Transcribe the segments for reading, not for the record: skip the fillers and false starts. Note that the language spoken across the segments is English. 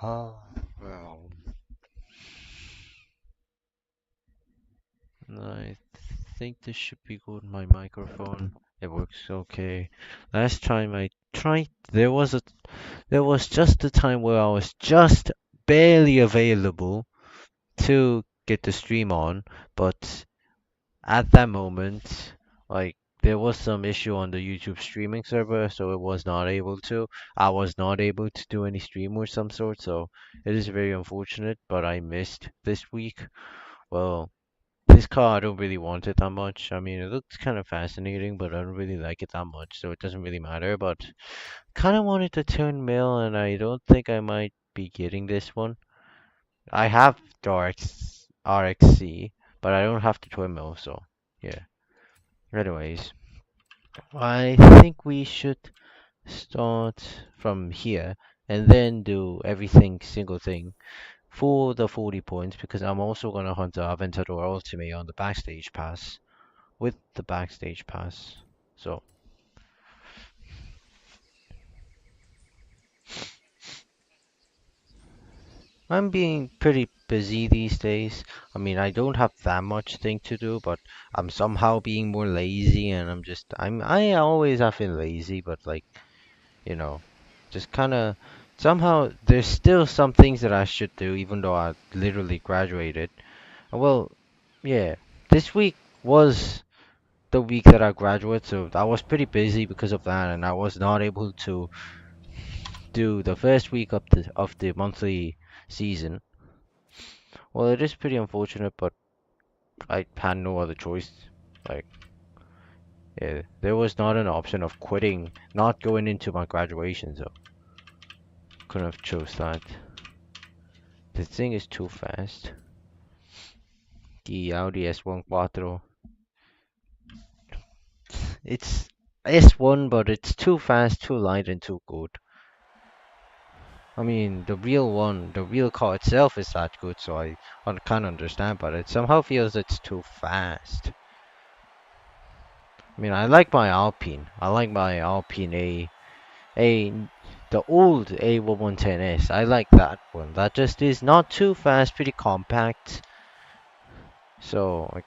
Oh, well, I think this should be good. My microphone, it works okay. Last time I tried, there was just a time where I was just barely available to get the stream on, but at that moment, like there was some issue on the YouTube streaming server, so it was not able to. I was not able to do any stream or some sort, so it is very unfortunate, but I missed this week. Well, this car I don't really want it that much. I mean, it looks kind of fascinating, but I don't really like it that much, so it doesn't really matter. But kind of wanted to turn male, and I don't think I might be getting this one. I have the RXC, but I don't have the twin mill, so yeah. Anyways, I think we should start from here and then do everything single thing for the 40 points because I'm also gonna hunt the Aventador Ultimae on the backstage pass with the backstage pass. So I'm being pretty busy these days. I mean, I don't have that much thing to do, but I'm somehow being more lazy and I always have been lazy, but like you know, just kind of somehow there's still some things that I should do, even though I literally graduated. Well, yeah, this week was the week that I graduated, so I was pretty busy because of that, and I was not able to do the first week of the monthly season. Well, it is pretty unfortunate, but I had no other choice. Like, yeah, there was not an option of quitting, not going into my graduation, so couldn't have chose that. This thing is too fast. The Audi S14. It's S1, but it's too fast, too light, and too good. I mean, the real one, the real car itself is that good, so I can't understand, but it somehow feels it's too fast. I mean, I like my Alpine. I like my Alpine A, the old A1110S. I like that one. That just is not too fast, pretty compact. So, like,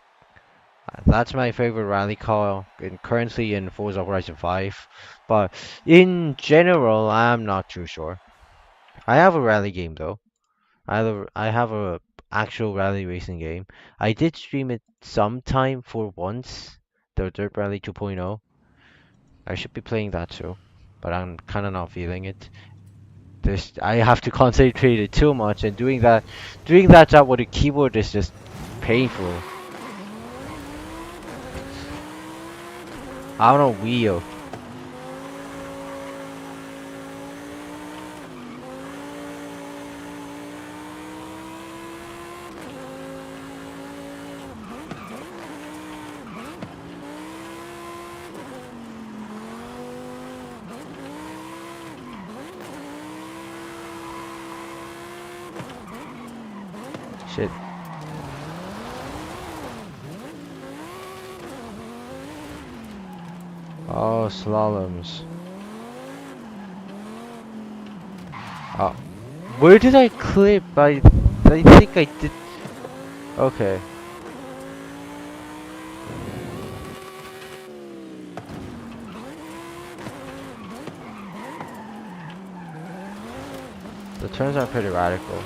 that's my favorite rally car currently in Forza Horizon 5. But in general, I'm not too sure. I have a rally game though. I have a actual rally racing game. I did stream it sometime for once, the Dirt Rally 2.0. I should be playing that too, but I'm kind of not feeling it. This I have to concentrate it too much, and doing that job with a keyboard is just painful. I don't know, wheel. Shit. Oh, slaloms. Oh, where did I clip? I think I did. Okay. The turns are pretty radical.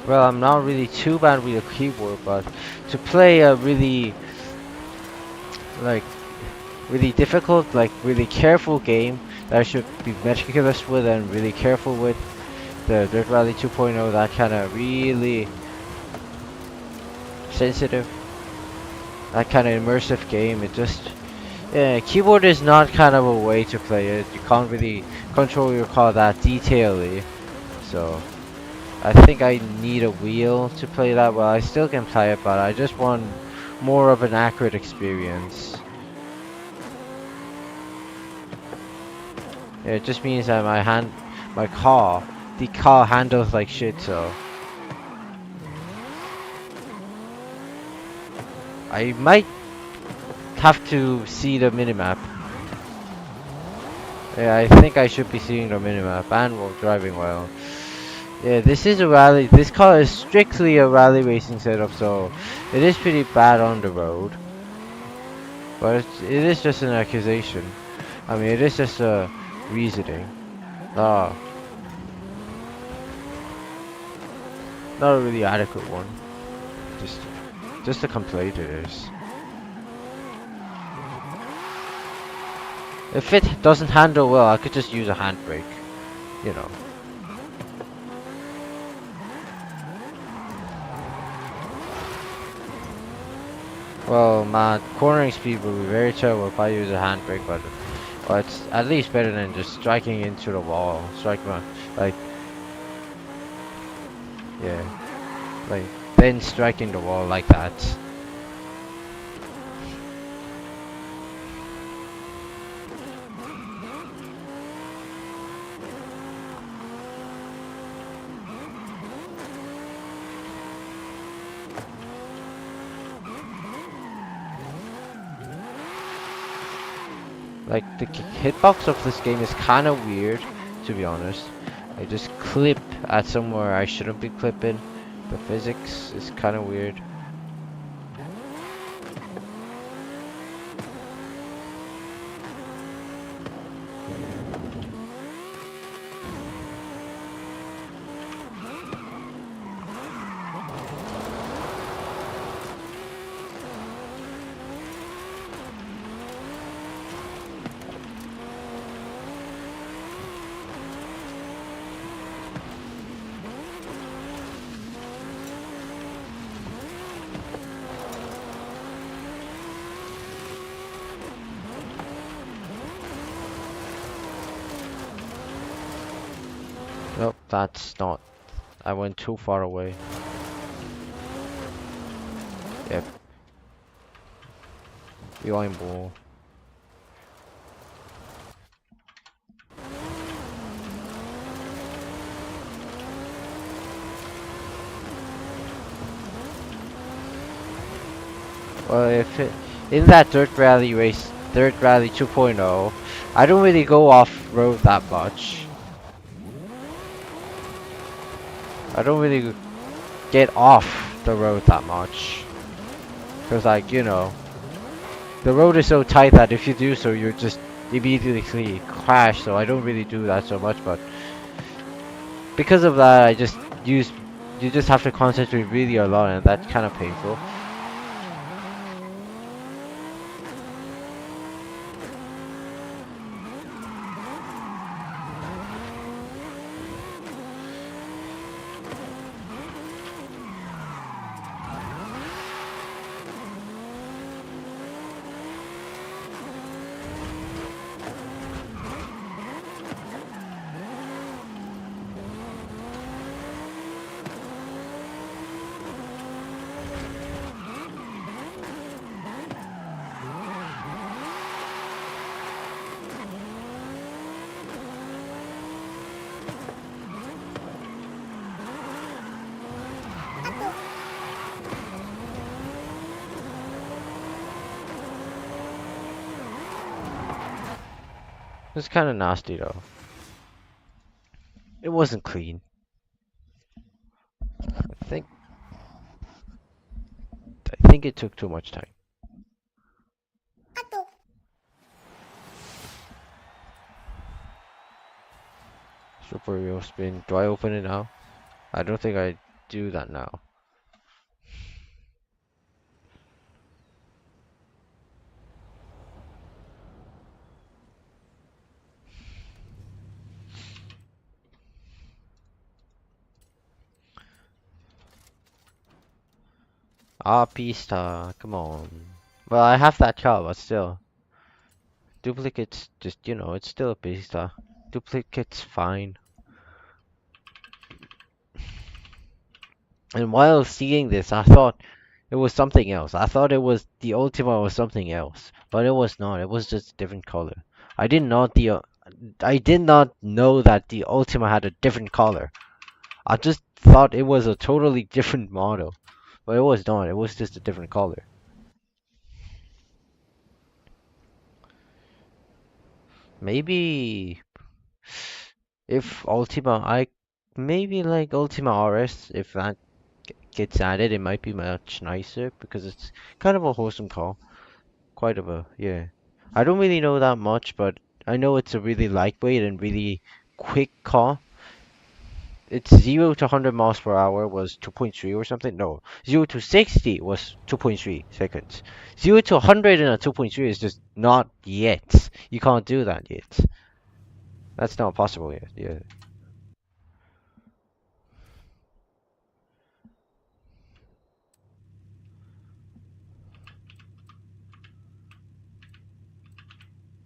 Well, I'm not really too bad with a keyboard, but to play a like, really difficult, like, really careful game that I should be meticulous with and really careful with, the Dirt Rally 2.0, that kind of really sensitive, that kind of immersive game, it just, yeah, keyboard is not kind of a way to play it. You can't really control your car that detailedly, so I think I need a wheel to play that well. I still can play it, but I just want more of an accurate experience. Yeah, it just means that my car, the car handles like shit, so I might have to see the minimap. Yeah, I think I should be seeing the minimap and while driving well. Yeah, this is a rally. This car is strictly a rally racing setup, so it is pretty bad on the road. But it is just an accusation. I mean, it is just a reasoning. Uh, Not a really adequate one. Just, just a complaint it is. If it doesn't handle well, I could just use a handbrake. You know. Well, my cornering speed will be very terrible if I use a handbrake, but it's at least better than just striking into the wall. Like, yeah, like then striking the wall like that. Like the hitbox of this game is kind of weird, to be honest. I just clip at somewhere I shouldn't be clipping. The physics is kind of weird. Nope, that's not. I went too far away. Yep. Rewind ball. Well, if it, in that dirt rally 2.0, I don't really go off road that much. I don't really get off the road that much. Cause like, you know, the road is so tight that if you do so, you're just immediately crash. So I don't really do that so much, but because of that, you just have to concentrate really a lot, and that's kind of painful. It's kind of nasty though. It wasn't clean. I think I think it took too much time. Super wheel spin. Do I open it now? I don't think I do that now. Ah, pista. Come on. Well, I have that car, but still. Duplicates, just, you know, it's still a pista. Duplicates, fine. And while seeing this, I thought it was something else. I thought it was the Ultima was something else, but it was not. It was just a different color. I did not know that the Ultima had a different color. I just thought it was a totally different model, but it was not. It was just a different color. Maybe if Ultima, maybe like Ultima RS, if that gets added, it might be much nicer because it's kind of a wholesome call. Quite of a, yeah. I don't really know that much, but I know it's a really lightweight and really quick call. It's 0 to 100 miles per hour was 2.3 or something. No, 0 to 60 was 2.3 seconds. 0 to 100 in a 2.3 is just not yet. You can't do that yet. That's not possible yet. Yeah.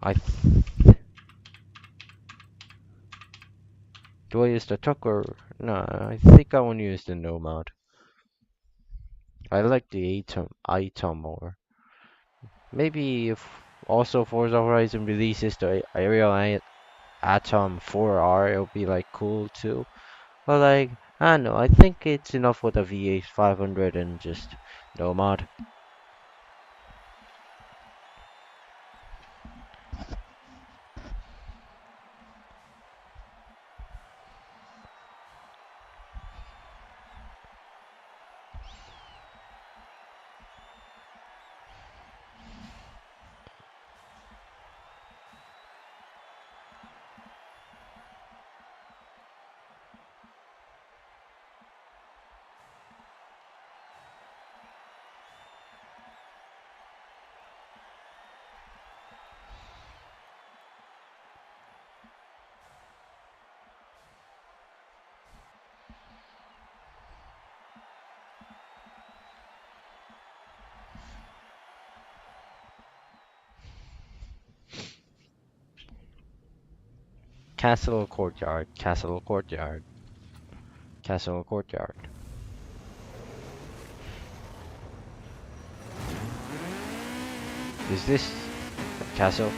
I Do I use the tuck or no? I think I want to use the nomad. I like the item more. Maybe if also Forza Horizon releases the Aerial Atom 4R, it'll be like cool too. But like, I don't know. I think it's enough with a FH500 and just nomad. Castle Courtyard, Castle Courtyard, Castle Courtyard. Is this a castle?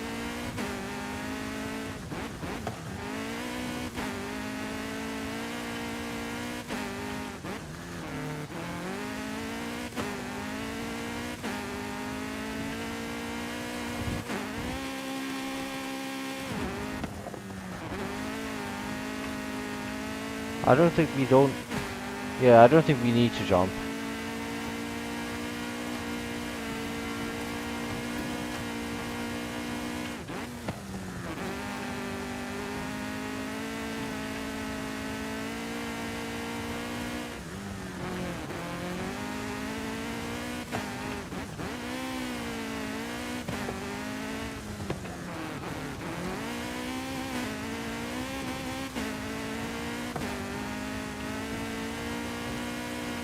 I don't think we don't. Yeah, I don't think we need to jump.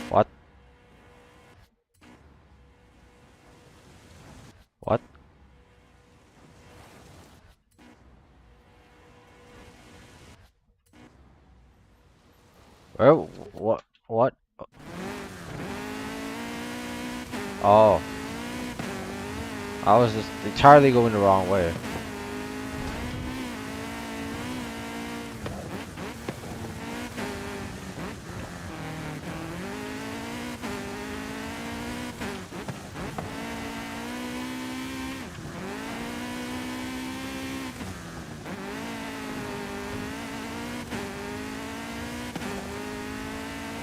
What? What? Oh, what? What? Oh, I was just entirely going the wrong way.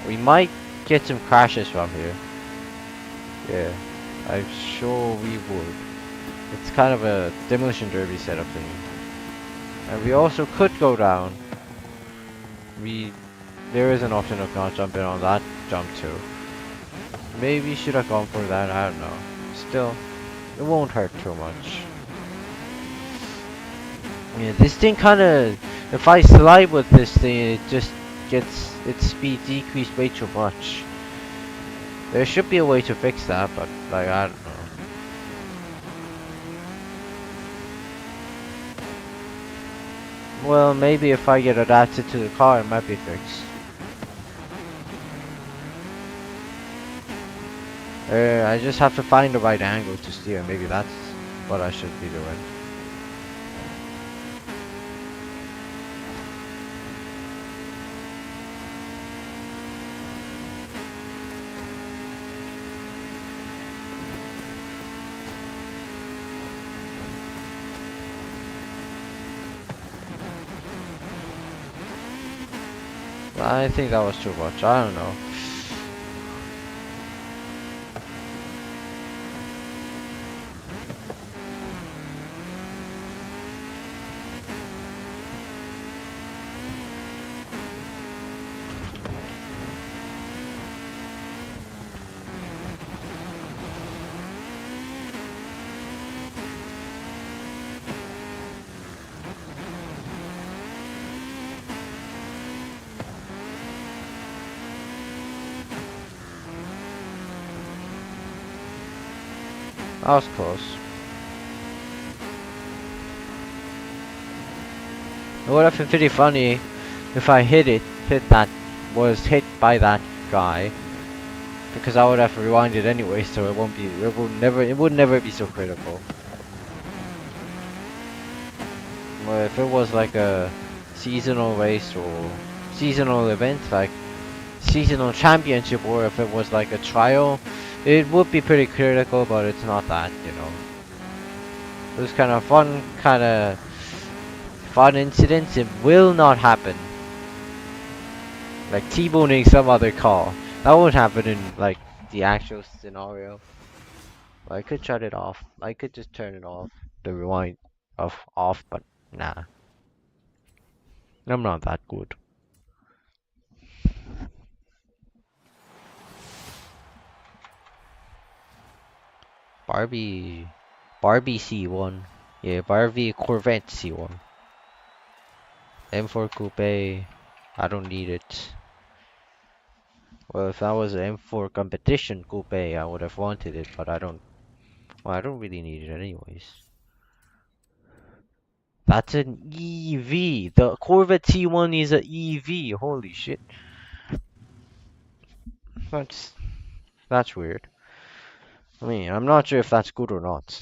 We might get some crashes from here. Yeah, I'm sure we would. It's kind of a demolition derby setup thing. And we also could go down. We There is an option of not jumping on that jump too. Maybe should have gone for that, I don't know. Still, it won't hurt too much. Yeah, this thing kinda, if I slide with this thing, it just gets its speed decreased way too much. There should be a way to fix that, but like, I don't know. Well, maybe if I get adapted to the car, it might be fixed. I just have to find the right angle to steer. Maybe that's what I should be doing. I think that was too much. I don't know. That was close. It would have been pretty funny if I was hit by that guy, because I would have rewinded anyway, so it would never be so critical. Well, if it was like a seasonal race or seasonal event, like seasonal championship, or if it was like a trial, it would be pretty critical, but it's not that, you know. Those kind of fun incidents, it will not happen. Like T-boning some other car. That won't happen in like the actual scenario. I could shut it off. I could just turn it off. The rewind off, but nah. I'm not that good. Barbie Barbie C1. Yeah, Barbie Corvette C1. M4 Coupe. I don't need it. Well, if that was an M4 competition coupe, I would have wanted it, but I don't. Well, I don't really need it anyways. That's an EV. The Corvette T1 is an EV. Holy shit. That's that's weird. I mean, I'm not sure if that's good or not.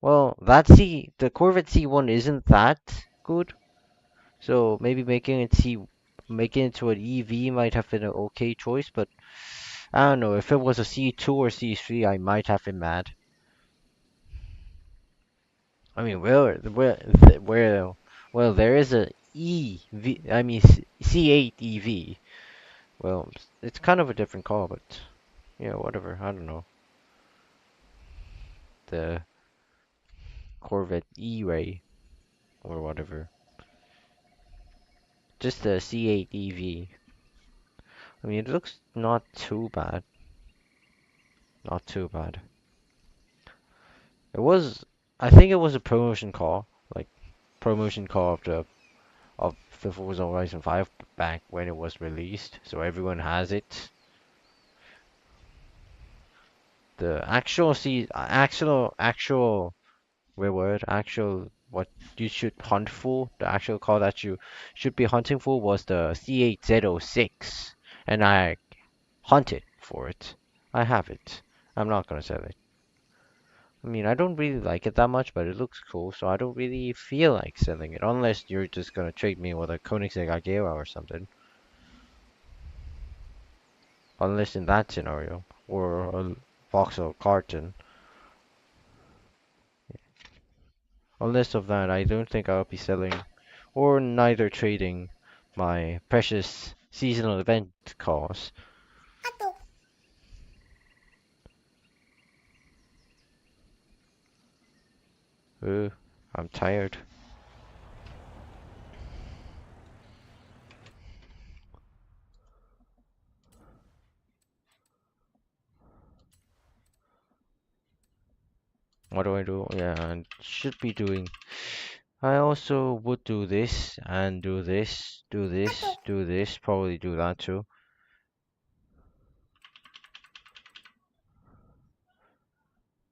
Well, the Corvette C1 isn't that good, so maybe making it to an EV might have been an okay choice, but I don't know. If it was a C2 or C3, I might have been mad. I mean, well, there is a EV, I mean C8 EV. Well, it's kind of a different car, but yeah, whatever. I don't know. The Corvette E-Ray or whatever. Just the C8 EV. I mean, it looks not too bad. Not too bad. It was, I think it was a promotion car, like promotion car of the Forza Horizon 5 back when it was released, so everyone has it. The actual reward, actual what you should hunt for, the actual car that you should be hunting for was the C8Z06, and I hunted for it. I have it. I'm not gonna sell it. I mean, I don't really like it that much, but it looks cool, so I don't really feel like selling it, unless you're just gonna trade me with a Koenigsegg Agera or something. Unless in that scenario, or a Vauxhall Carton. Unless of that, I don't think I'll be selling, or neither trading, my precious seasonal event cars. I'm tired. What do I do? Yeah, I should be doing. I also would do this and do this, do this, do this, probably do that too.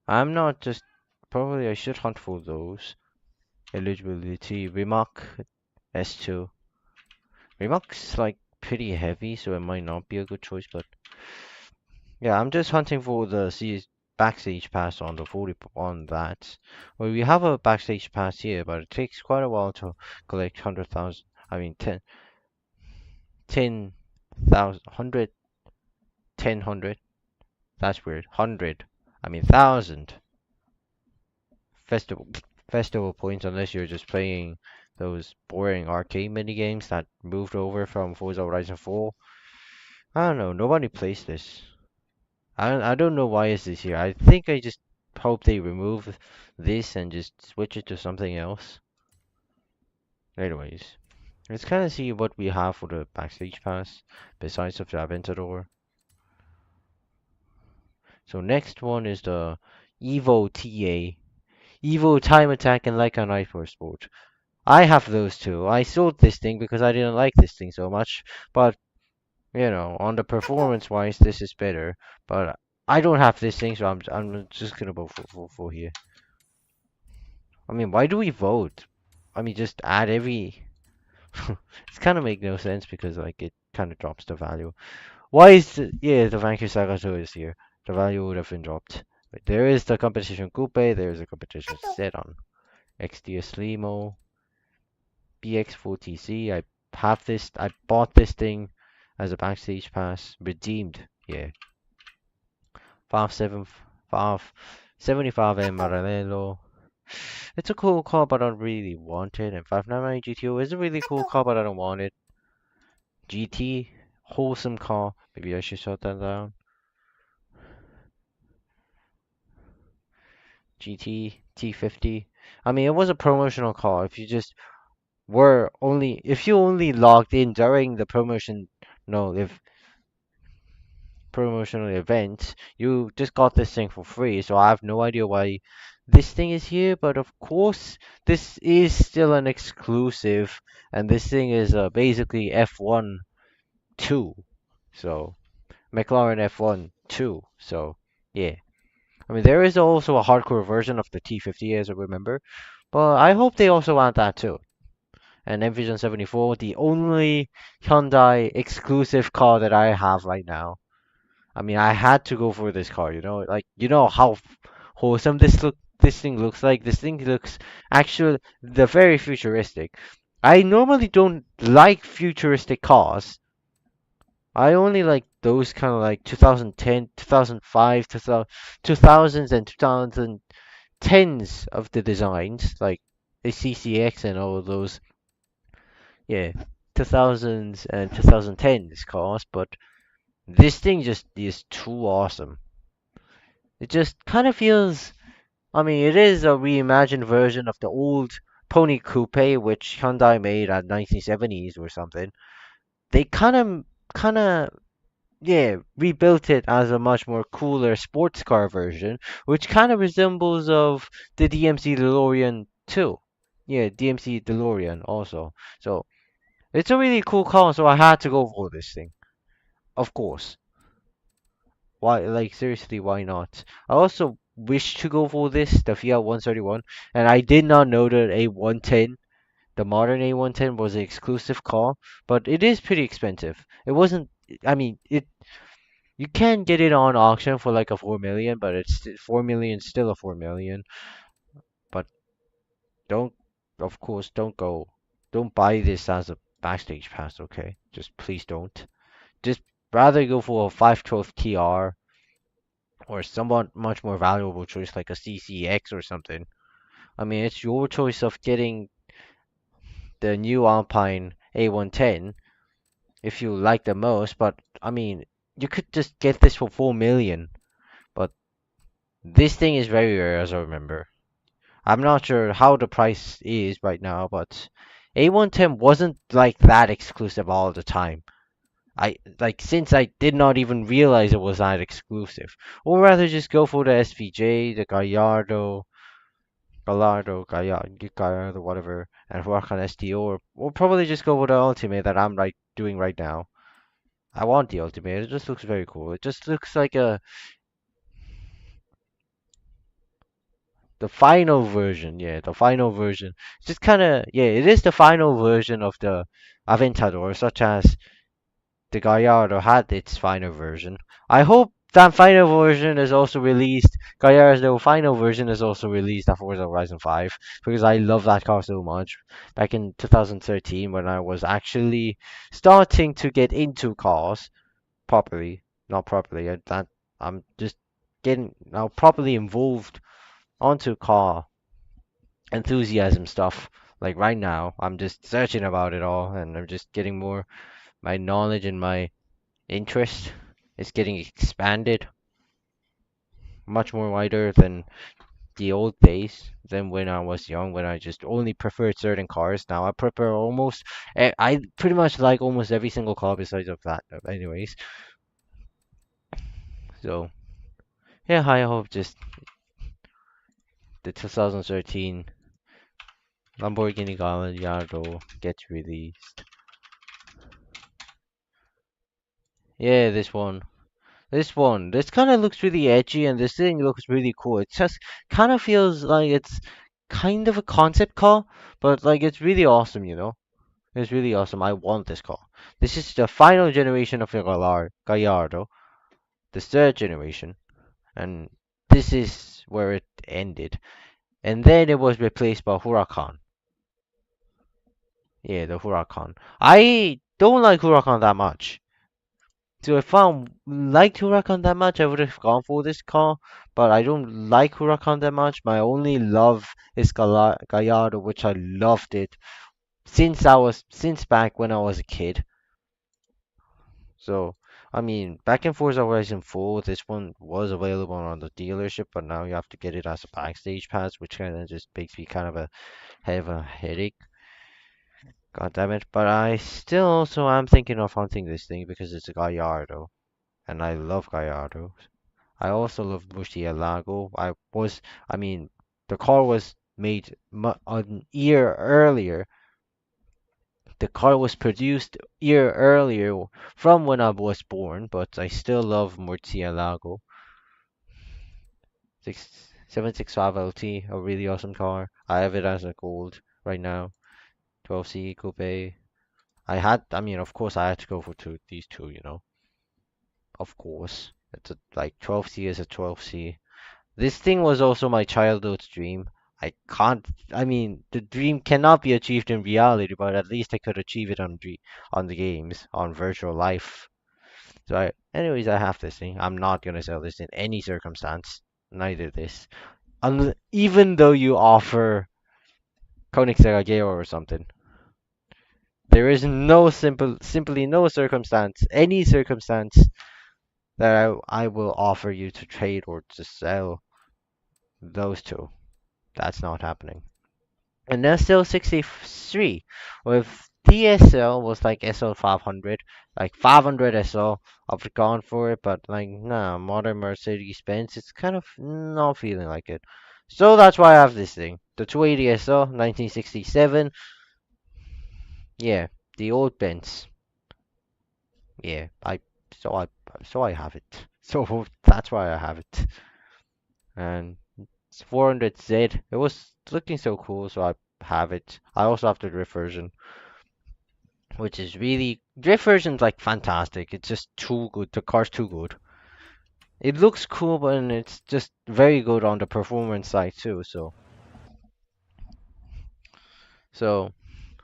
I'm not just. Probably I should hunt for those. Eligibility. Remark S2. Remark's like pretty heavy, so it might not be a good choice, but yeah, I'm just hunting for the backstage pass on the 40 on that. Well, we have a backstage pass here, but it takes quite a while to collect 100,000. I mean, 10,000, 100, 100. That's weird. 100. I mean, 1,000 festival festival points unless you're just playing those boring arcade mini games that moved over from Forza Horizon 4. I don't know. Nobody plays this. I don't know why is this here. I think I just hope they remove this and just switch it to something else. Anyways, let's kind of see what we have for the backstage pass besides of the Aventador. So next one is the Evo TA. Evo Time Attack and Like a Night for Sport. I have those two. I sold this thing because I didn't like this thing so much, but you know, on the performance wise, this is better. But I don't have this thing, so I'm just gonna vote for here. I mean, why do we vote? I mean, just add every. It's kind of make no sense because like it kind of drops the value. Why is the Vanquish Saga 2 is here? The value would have been dropped. But there is the competition coupe. There is a competition set on XDS Limo, BX4TC. I have this. I bought this thing as a backstage pass. Redeemed. Yeah. 575M Maranello. It's a cool car, but I don't really want it. And 599 GTO is a really cool car, but I don't want it. GT, wholesome car. Maybe I should shut that down. GT T50. I mean, it was a promotional car. If you only logged in during the promotion, no, if promotional event, you just got this thing for free. So I have no idea why this thing is here. But of course, this is still an exclusive, and this thing is basically F1 2. So McLaren F1 2. So yeah. I mean, there is also a hardcore version of the T50, as I remember, but I hope they also add that too. And Envision 74, the only Hyundai exclusive car that I have right now. I mean, I had to go for this car, like how wholesome this thing looks like. This thing looks actually the very futuristic. I normally don't like futuristic cars. I only like those kind of like 2010, 2005, 2000s and 2010s of the designs, like the CCX and all of those, yeah, 2000s and 2010s cars, but this thing just is too awesome. It just kind of feels, I mean, it is a reimagined version of the old Pony Coupe, which Hyundai made at 1970s or something. They kind of, yeah, rebuilt it as a much more cooler sports car version, which kind of resembles of the DMC DeLorean too. Yeah, DMC DeLorean also. So it's a really cool car, so I had to go for this thing. Of course. Why, like, seriously, why not? I also wish to go for this, the Fiat 131, and I did not know that A110, the modern A110, was an exclusive car, but it is pretty expensive. It wasn't, I mean, you can get it on auction for like a 4 million, but 4 million still a 4 million. But don't, of course, don't buy this as a backstage pass, okay? Just please don't. Just rather go for a 512 TR or somewhat much more valuable choice like a CCX or something. I mean, it's your choice of getting the new Alpine A110 if you like the most, but I mean, you could just get this for 4 million. But this thing is very rare, as I remember. I'm not sure how the price is right now, but A110 wasn't like that exclusive all the time. Since I did not even realize it was that exclusive. Or rather just go for the SVJ, the Gallardo, whatever, and Huracan STO, or probably just go with the Ultimate that I'm like doing right now. I want the Ultimate. It just looks very cool. It just looks like the final version. Yeah, the final version. Just kind of, yeah, it is the final version of the Aventador, such as the Gallardo had its final version. I hope that final version is also released. Gallardo's final version is also released at Forza Horizon 5 because I love that car so much. Back in 2013, when I was actually starting to get into cars properly, not properly, that I'm just getting now properly involved onto car enthusiasm stuff Like right now, I'm just searching about it all, and I'm just getting more. My knowledge and my interest is getting expanded much more wider than the old days, than when I was young, when I just only preferred certain cars. Now I prefer almost, I pretty much like almost every single car besides of that. Anyways, so yeah, I hope just the 2013 Lamborghini Gallardo gets released. Yeah, this one. This one. This kind of looks really edgy, and this thing looks really cool. It just kind of feels like it's kind of a concept car, but like it's really awesome, you know? It's really awesome. I want this car. This is the final generation of the Gallardo, the third generation, and this is where it ended. And then it was replaced by Huracan. Yeah, the Huracan. I don't like Huracan that much. So if I liked Huracan that much, I would have gone for this car. But I don't like Huracan that much. My only love is Gallardo, which I loved it since back when I was a kid. So I mean, back in Forza Horizon 4, this one was available on the dealership, but now you have to get it as a backstage pass, which kind of just makes me kind of a have a headache. God damn it! But I still also am thinking of hunting this thing because it's a Gallardo, and I love Gallardo. I also love Murcielago. I mean, the car was made an year earlier. The car was produced year earlier from when I was born, but I still love Murcielago. 765 LT, a really awesome car. I have it as a gold right now. 12C coupe. I mean, of course, I had to go for these two, you know. Of course, like 12C is a 12C. This thing was also my childhood's dream. I can't, I mean, the dream cannot be achieved in reality, but at least I could achieve it on the games, on virtual life. Anyways, I have this thing. I'm not gonna sell this in any circumstance. Neither this. Even though you offer Koenigsegg Ageo or something, there is simply no circumstance, any circumstance that I will offer you to trade or to sell those two. That's not happening. And then still 63 with DSL was like SL 500, like 500 SL. I've gone for it, but like nah, modern Mercedes Benz, it's kind of not feeling like it. So that's why I have this thing, the 280 SL 1967. Yeah, the old Benz. Yeah, so I so I have it. So that's why I have it. And it's 400Z. It was looking so cool, so I have it. I also have the drift version, which is really drift version's like fantastic. It's just too good. The car's too good. It looks cool, but it's just very good on the performance side too. So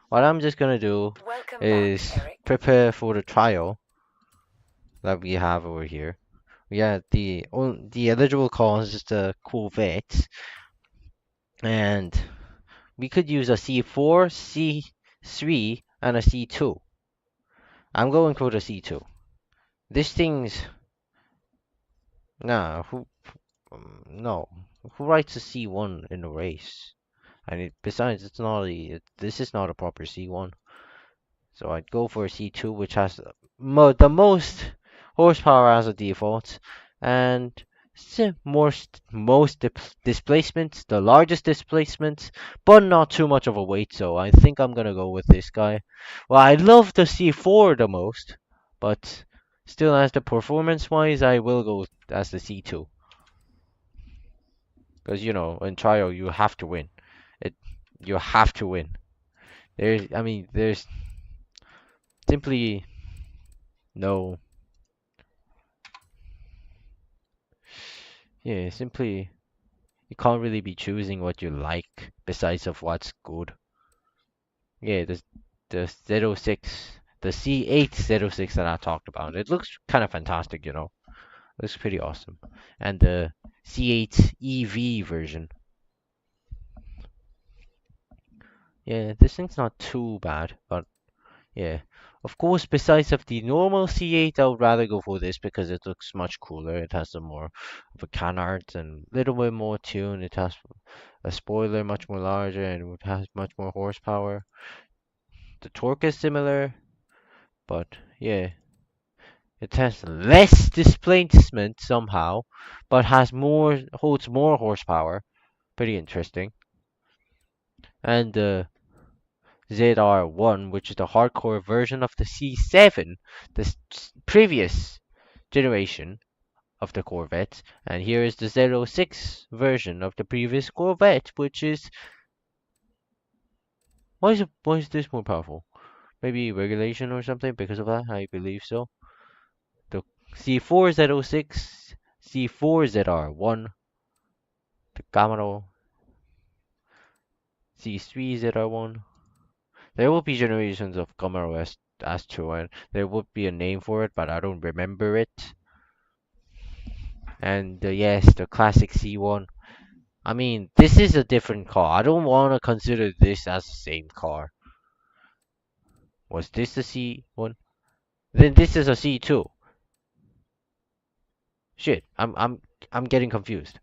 what I'm just gonna do Welcome back, is Eric. prepare for the trial that we have over here. Yeah, the eligible car is just a Corvette, and we could use a C4, C3, and a C2. I'm going for the C2. This thing's nah. No. Who writes a C1 in a race? And besides, this is not a proper C1. So I'd go for a C2, which has the most horsepower as a default, and most displacements, the largest displacements, but not too much of a weight. So I think I'm gonna go with this guy. Well, I love the C4 the most, but still, as the performance wise, I will go as the C2. Because you know, in trial you have to win. It you have to win. There's simply no, yeah, simply you can't really be choosing what you like besides of what's good. Yeah, the zero 06, the C8 zero 06 that I talked about. It looks kind of fantastic, you know. Looks pretty awesome. And the C8 EV version. Yeah, this thing's not too bad, but yeah. Of course, besides of the normal C8, I would rather go for this because it looks much cooler. It has some more of a canard and a little bit more tune. It has a spoiler much more larger and it has much more horsepower. The torque is similar, but yeah, it has less displacement somehow, but holds more horsepower. Pretty interesting. And the ZR1, which is the hardcore version of the C7, the previous generation of the Corvette. And here is the 06 version of the previous Corvette, which is why is this more powerful? Maybe regulation or something because of that, I believe so. The C4Z06, C4ZR1, the Camaro C3ZR1. There will be generations of Camaro S2, and there would be a name for it, but I don't remember it. And yes, the classic C1. I mean, this is a different car. I don't want to consider this as the same car. Was this the C1? Then this is a C2. Shit, I'm getting confused.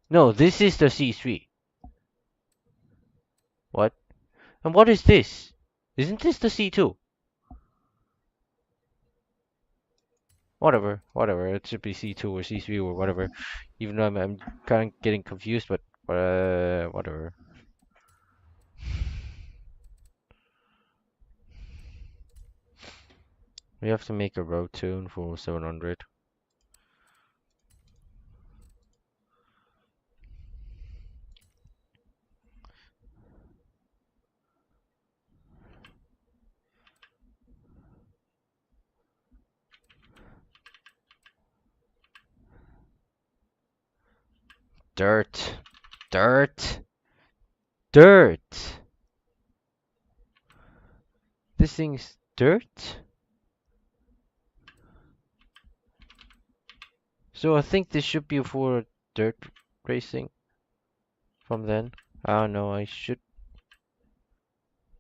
No, this is the C3. What? And what is this? Isn't this the C2? Whatever. It should be C2 or C3 or whatever. Even though I'm kind of getting confused, but whatever. We have to make a road tune for 700. Dirt. Dirt. Dirt. This thing's dirt? So I think this should be for dirt racing from then. I don't know, I should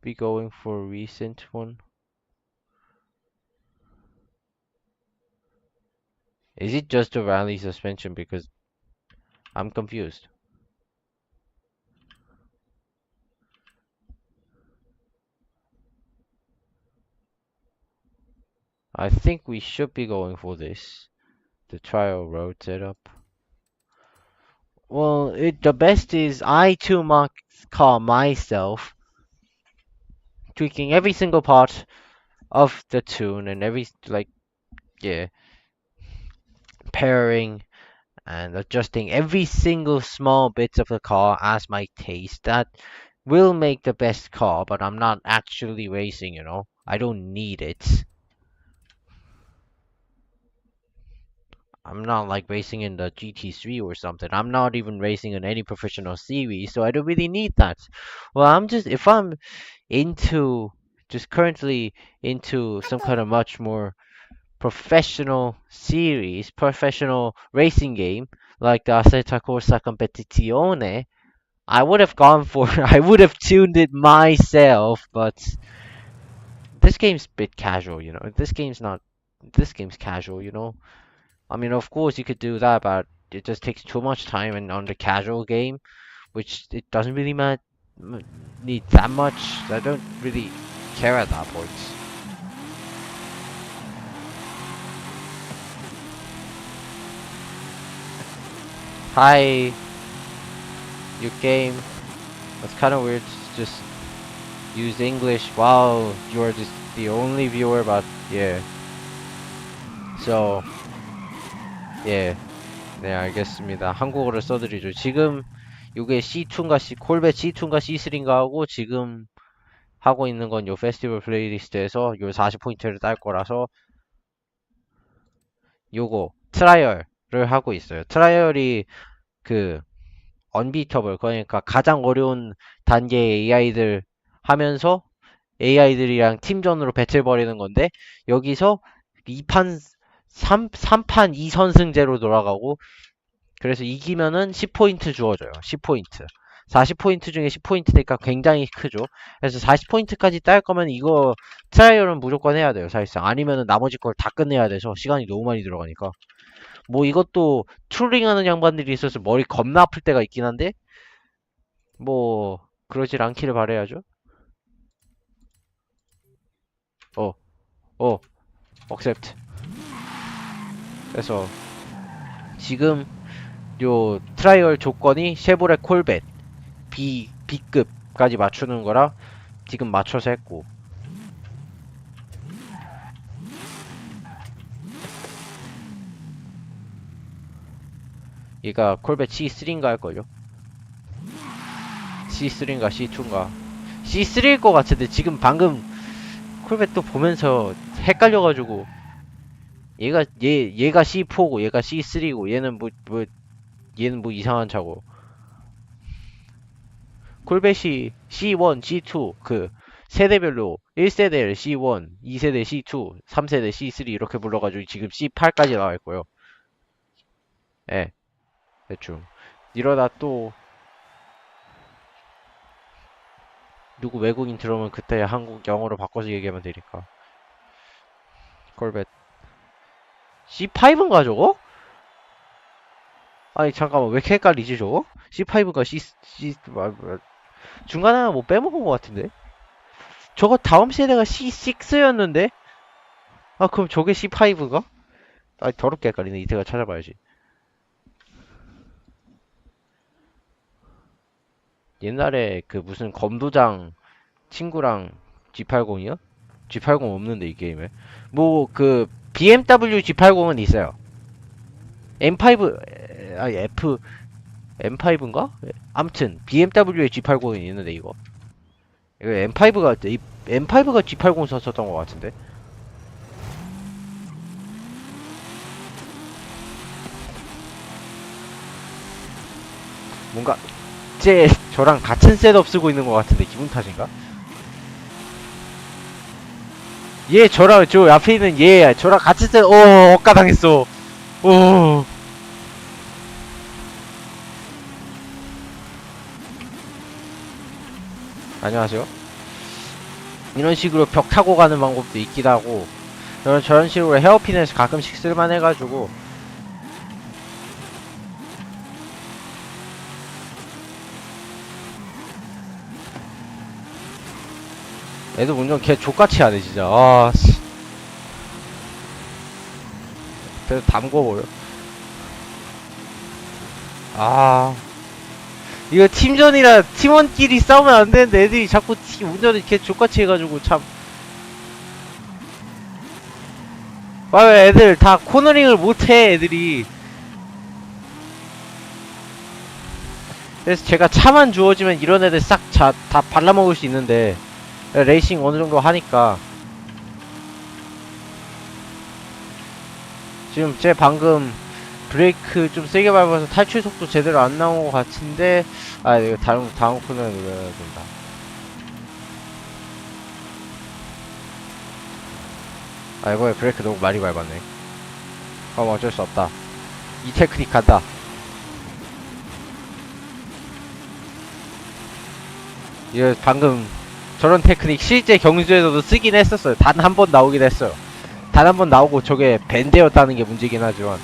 be going for a recent one. Is it just a rally suspension? Because I'm confused. I think we should be going for this. The trial road setup. Well, the best is I tune my car myself, tweaking every single part of the tune and yeah, pairing and adjusting every single small bit of the car as my taste. That will make the best car, but I'm not actually racing, you know. I don't need it. I'm not like racing in the GT3 or something. I'm not even racing in any professional series, so I don't really need that. Well, if I'm into, just currently into some kind of much more professional racing game, like the Assetto Corsa Competizione, I would have gone for, I would have tuned it myself, but this game's a bit casual, you know. This game's casual, you know. I mean, of course you could do that, but it just takes too much time and on the casual game, which it doesn't really need that much. I don't really care at that point. Hi, you came. That's kind of weird. Just use English. Wow, you're just the only viewer, but yeah. So, yeah. 네, 알겠습니다. 한국어를 써드리죠. 지금 요게 C2인가 콜벳 C2인가 C3인가 하고 지금 하고 있는 건 요 페스티벌 플레이리스트에서 요 40포인트를 딸 거라서 요거 트라이얼을 하고 있어요. 트라이얼이 그 언비터블 그러니까 가장 어려운 단계의 AI들 하면서 AI들이랑 팀전으로 배틀 벌이는 건데 여기서 3판 2선승제로 돌아가고 그래서 이기면은 10포인트 주어져요. 10포인트. 40포인트 중에 10포인트니까 굉장히 크죠. 그래서 40포인트까지 딸 거면 이거 트라이얼은 무조건 해야 돼요, 사실상. 아니면은 나머지 걸 다 끝내야 돼서 시간이 너무 많이 들어가니까. 뭐 이것도 툴링하는 양반들이 있어서 머리 겁나 아플 때가 있긴 한데, 뭐 그러질 않기를 바라야죠. 어, 어, accept. 그래서 지금 요 트라이얼 조건이 쉐보레 콜벳 B급까지 맞추는 거라 지금 맞춰서 했고, 얘가 콜벳 C3인가 할걸요? C3인가 C2인가 C3일 것 같은데 지금 방금 콜벳 또 보면서 헷갈려가지고 얘가 C4고 얘가 C3고 얘는 뭐 이상한 차고, 콜벳이 C1, C2 그 세대별로 1세대 C1, 2세대 C2, 3세대 C3 이렇게 불러가지고 지금 C8까지 나와 있고요. 예, 대충. 이러다 또 누구 외국인 들어오면 그때 한국 영어로 바꿔서 얘기하면 되니까. 콜벳 C5인가 저거? 아니 잠깐만 왜 이렇게 헷갈리지 저거? C5가 중간에 하나 뭐 빼먹은 것 같은데? 저거 다음 세대가 C6였는데? 아 그럼 저게 C5가? 아 더럽게 헷갈리네. 이때가 찾아봐야지. 옛날에 그 무슨 검도장 친구랑 G80이요? G80 없는데 이 게임에. 뭐 그 BMW G80은 있어요. M5 아니 M5인가? 암튼 BMW의 G80이 있는데 이거 M5가 G80 썼었던 것 같은데. 뭔가 저랑 같은 셋업 쓰고 있는 것 같은데 기분 탓인가? 얘 저랑 저 앞에 있는 얘 저랑 같은 셋업 억가당했어. 오. 안녕하세요. 이런 식으로 벽 타고 가는 방법도 있기도 하고, 저런 식으로 헤어핀에서 가끔씩 쓸만해가지고. 애들 운전 개 족같이 하네 진짜. 아 씨. 그래서 담궈버려. 아 이거 팀전이라 팀원끼리 싸우면 안 되는데 애들이 자꾸 운전을 개 족같이 해가지고 참. 아 애들 다 코너링을 못해 애들이. 그래서 제가 차만 주어지면 이런 애들 싹 다 발라먹을 수 있는데, 레이싱 어느 정도 하니까. 지금 제 방금 브레이크 좀 세게 밟아서 탈출 속도 제대로 안 나온 것 같은데, 아 이거 다음 코너에 눌러야 된다. 아 이거에 브레이크 너무 많이 밟았네. 그럼 어쩔 수 없다. 이 테크닉 간다. 이거 방금 저런 테크닉 실제 경주에서도 쓰긴 했었어요. 단 한 번 나오긴 했어요. 단 한 번 나오고 저게 밴드였다는 게 문제긴 하지만.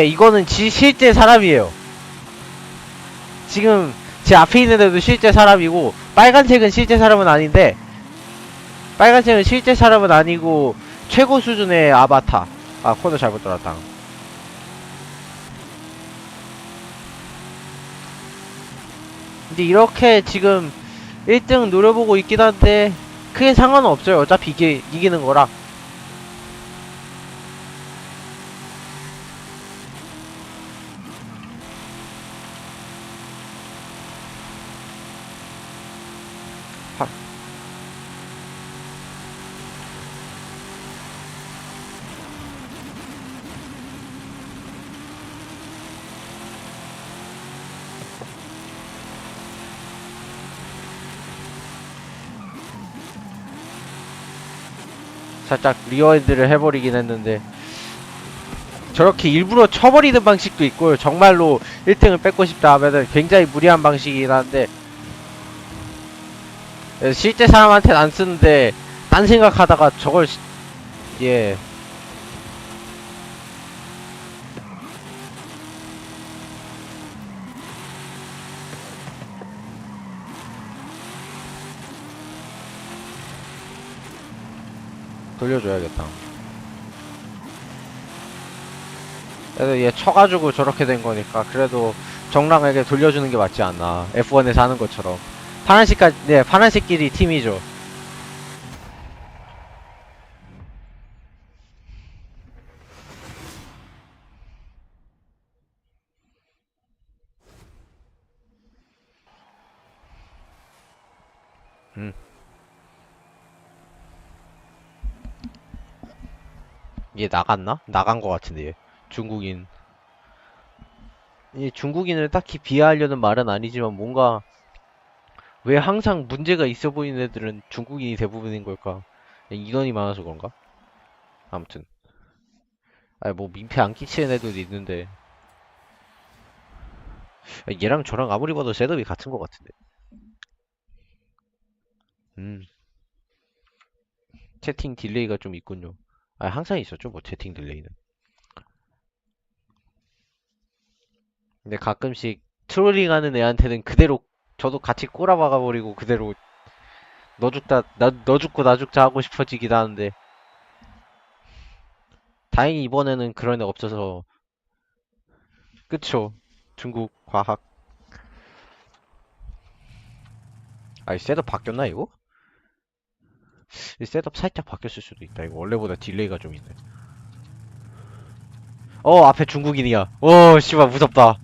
이거는 실제 사람이에요. 지금 제 앞에 있는 애도 실제 사람이고, 빨간색은 실제 사람은 아닌데, 빨간색은 실제 사람은 아니고 최고 수준의 아바타. 아 코드 잘못 들었다. 근데 이렇게 지금 1등 노려보고 있긴 한데 크게 상관은 없어요. 어차피 이기는 거라. 살짝 리워드를 해버리긴 했는데 저렇게 일부러 쳐버리는 방식도 있고요. 정말로 1등을 뺏고 싶다 하면은 굉장히 무리한 방식이긴 한데 실제 사람한테는 안 쓰는데 딴 생각하다가 저걸 예. 돌려줘야겠다. 그래도 얘 쳐가지고 저렇게 된 거니까 그래도 정랑에게 돌려주는 게 맞지 않나. F1에서 하는 것처럼. 파란색까지, 네, 파란색끼리 팀이죠. 음. 얘 나갔나? 나간 거 같은데, 얘. 중국인. 이 중국인을 딱히 비하하려는 말은 아니지만 뭔가 왜 항상 문제가 있어 보이는 애들은 중국인이 대부분인 걸까? 인원이 많아서 그런가? 아무튼. 아니, 뭐 민폐 안 끼치는 애들도 있는데. 얘랑 저랑 아무리 봐도 셋업이 같은 것 같은데. 음. 채팅 딜레이가 좀 있군요. 아, 항상 있었죠, 뭐, 채팅 딜레이는. 근데 가끔씩 트롤링하는 애한테는 그대로 저도 같이 꼬라박아버리고 그대로 너 죽고 나 죽자 하고 싶어지기도 하는데 다행히 이번에는 그런 애 없어서 그쵸. 중국 과학. 아, 이 셋업 바뀌었나 이거? 이 셋업 살짝 바뀌었을 수도 있다. 이거 원래보다 딜레이가 좀 있네. 앞에 중국인이야. 씨발 무섭다.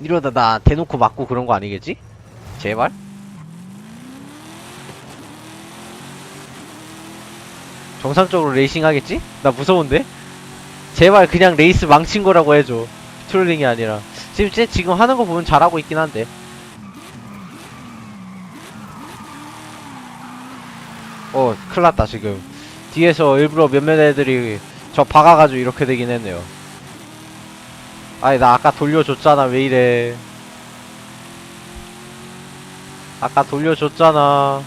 이러다 나 대놓고 맞고 그런 거 아니겠지? 제발? 정상적으로 레이싱 하겠지? 나 무서운데? 제발 그냥 레이스 망친 거라고 해줘. 트롤링이 아니라. 지금 하는 거 보면 잘하고 있긴 한데. 큰일났다, 지금. 뒤에서 일부러 몇몇 애들이 저 박아가지고 이렇게 되긴 했네요. 아니, 나 아까 돌려줬잖아, 왜 이래. 아까 돌려줬잖아.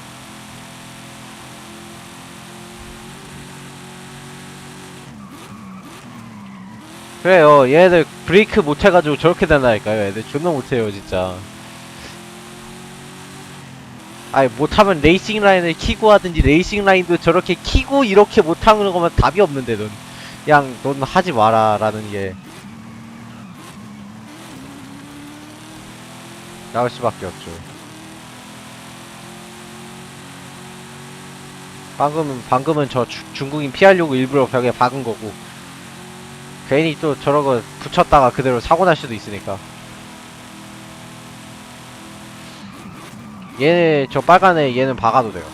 그래요, 얘네들 브레이크 못해가지고 저렇게 된다니까요. 얘들 존나 못해요, 진짜. 아니, 못하면 레이싱 라인을 키고 하든지, 레이싱 라인도 저렇게 키고 이렇게 못하는 거면 답이 없는데, 넌. 그냥, 넌 하지 마라, 라는 게. 나올 수밖에 없죠. 방금은 저 중국인 피하려고 일부러 벽에 박은 거고. 괜히 또 저러고 붙였다가 그대로 사고 날 수도 있으니까. 얘네, 저 빨간 애, 얘는 박아도 돼요.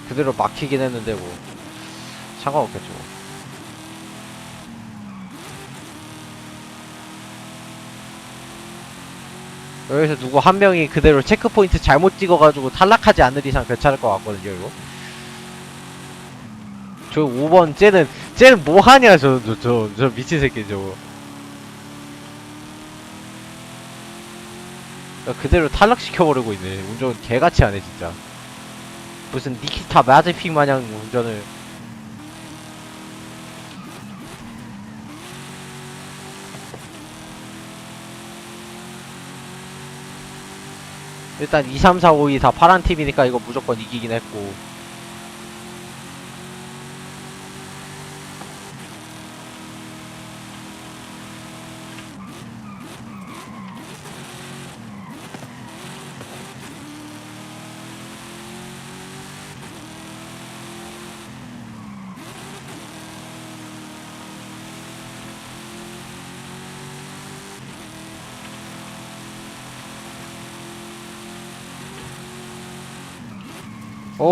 그대로 막히긴 했는데, 뭐. 상관없겠죠, 뭐. 여기서 누구 한 명이 그대로 체크포인트 잘못 찍어가지고 탈락하지 않는 이상 괜찮을 것 같거든요, 이거. 저 5번, 쟤는 뭐하냐, 저 미친 새끼, 저거. 그대로 탈락시켜버리고 있네. 운전 개같이 하네, 진짜. 무슨 니키타 마제픽 마냥 운전을. 일단 2, 3, 4, 5, 2 다 파란 팀이니까 이거 무조건 이기긴 했고.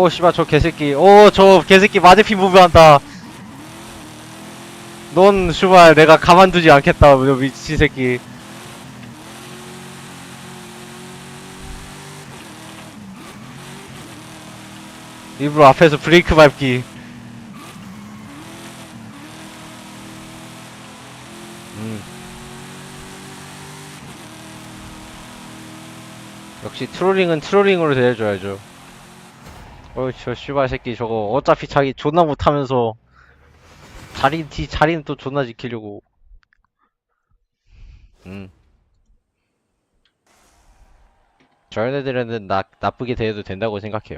씨발, 저 개새끼. 저 개새끼 마제픽 무브한다. 넌, 슈발, 내가 가만두지 않겠다, 저 미친 새끼. 일부러 앞에서 브레이크 밟기. 음, 역시 트롤링은 트롤링으로 대해줘야죠. 저 씨발 새끼 저거 어차피 자기 존나 못하면서 자리는 또 존나 지키려고. 음, 저런 애들은 나쁘게 대해도 된다고 생각해요.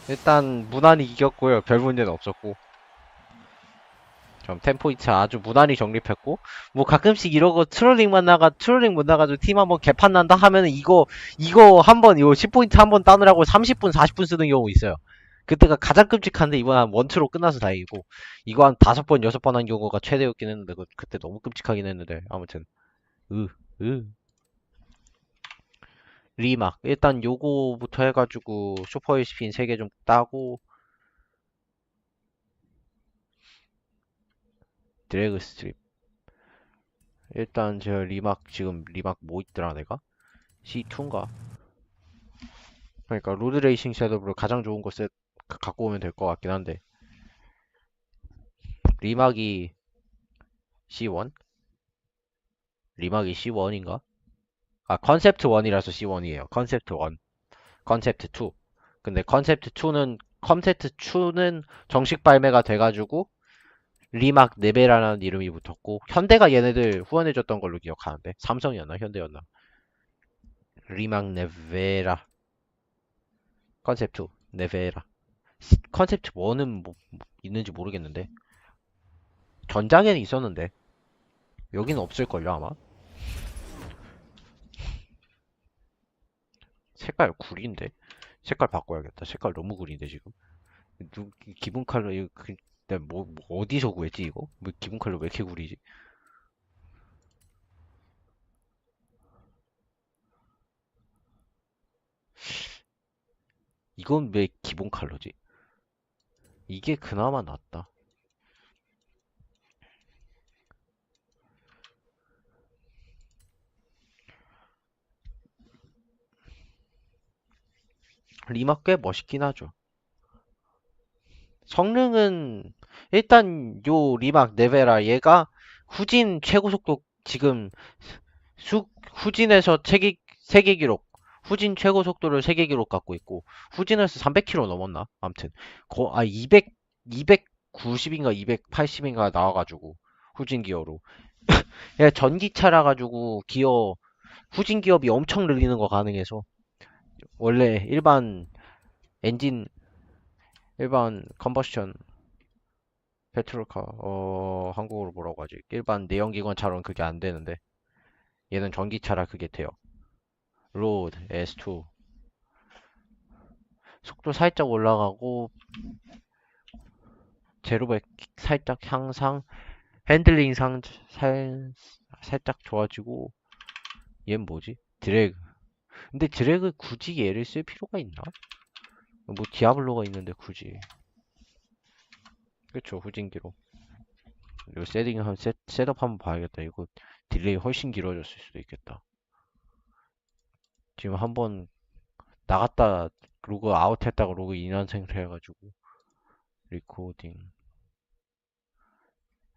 일단 무난히 이겼고요. 별 문제는 없었고. 좀 템포이트 아주 무난히 정립했고, 뭐 가끔씩 이러고 트롤링 못 나가지고 팀 한번 개판 난다 하면은 이거 한번 이거 10포인트 한번 따느라고 30분 40분 쓰는 경우 있어요. 그때가 가장 끔찍한데 이번 한 원투로 끝나서 다행이고, 이거 한 5번 6번 한 경우가 최대였긴 했는데 그때 너무 끔찍하긴 했는데. 아무튼 으 으 리막 일단 요거부터 해가지고 슈퍼 스핀 3개 좀 따고, 드래그 스트립 일단 제가 지금 리막 뭐 있더라 내가? C2인가? 그러니까 로드레이싱 셋업으로 가장 좋은 거 갖고 오면 될 것 같긴 한데, 리막이 C1? 리막이 C1인가? 아 컨셉트 1이라서 C1이에요. 컨셉트 1, 컨셉트 2. 근데 컨셉트 2는 정식 발매가 돼가지고 리막 네베라는 이름이 붙었고, 현대가 얘네들 후원해줬던 걸로 기억하는데, 삼성이었나 현대였나? 리막 네베라, 컨셉트 2 네베라. 컨셉트 1은 뭐 있는지 모르겠는데, 전작에는 있었는데 여기는 없을걸요 아마. 색깔 구린데? 색깔 바꿔야겠다. 색깔 너무 구린데 지금. 기본 컬러 이거 내가 뭐 어디서 구했지 이거? 뭐 기본 컬러 왜 이렇게 구리지? 이건 왜 기본 컬러지? 이게 그나마 낫다. 리마 꽤 멋있긴 하죠. 성능은 일단 요 리막 네베라 얘가 후진 최고 속도 지금 후진에서 세계 기록, 후진 최고 속도를 세계 기록 갖고 있고, 후진에서 300km 넘었나? 아무튼 290인가 280인가 나와가지고 후진 기어로. 얘 전기차라 가지고 후진 기업이 엄청 늘리는 거 가능해서, 원래 엔진 일반 컨버션 페트롤카, 한국어로 뭐라고 하지? 일반 내연기관차로는 그게 안 되는데 얘는 전기차라 그게 돼요. 로드 S2 속도 살짝 올라가고, 제로백 살짝 향상, 핸들링 살짝 좋아지고. 얘는 뭐지? 드래그. 근데 드래그 굳이 얘를 쓸 필요가 있나? 뭐 디아블로가 있는데 굳이. 그쵸, 후진기로. 이거 셋업 한번 봐야겠다. 이거 딜레이 훨씬 길어졌을 수도 있겠다. 지금 한번 나갔다 로그 아웃 했다가 로그 인한 상태 해가지고. 리코딩.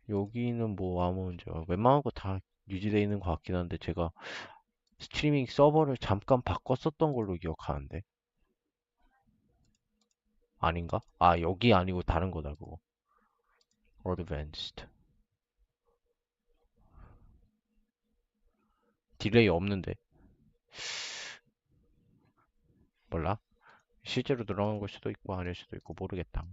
여기는 뭐 아무 문제, 웬만한 거 다 유지되어 있는 것 같긴 한데, 제가 스트리밍 서버를 잠깐 바꿨었던 걸로 기억하는데. 아닌가? 아, 여기 아니고 다른 거다 그거. Advanced. 딜레이 없는데. 몰라. 실제로 들어간 걸 수도 있고 아닐 수도 있고 모르겠다.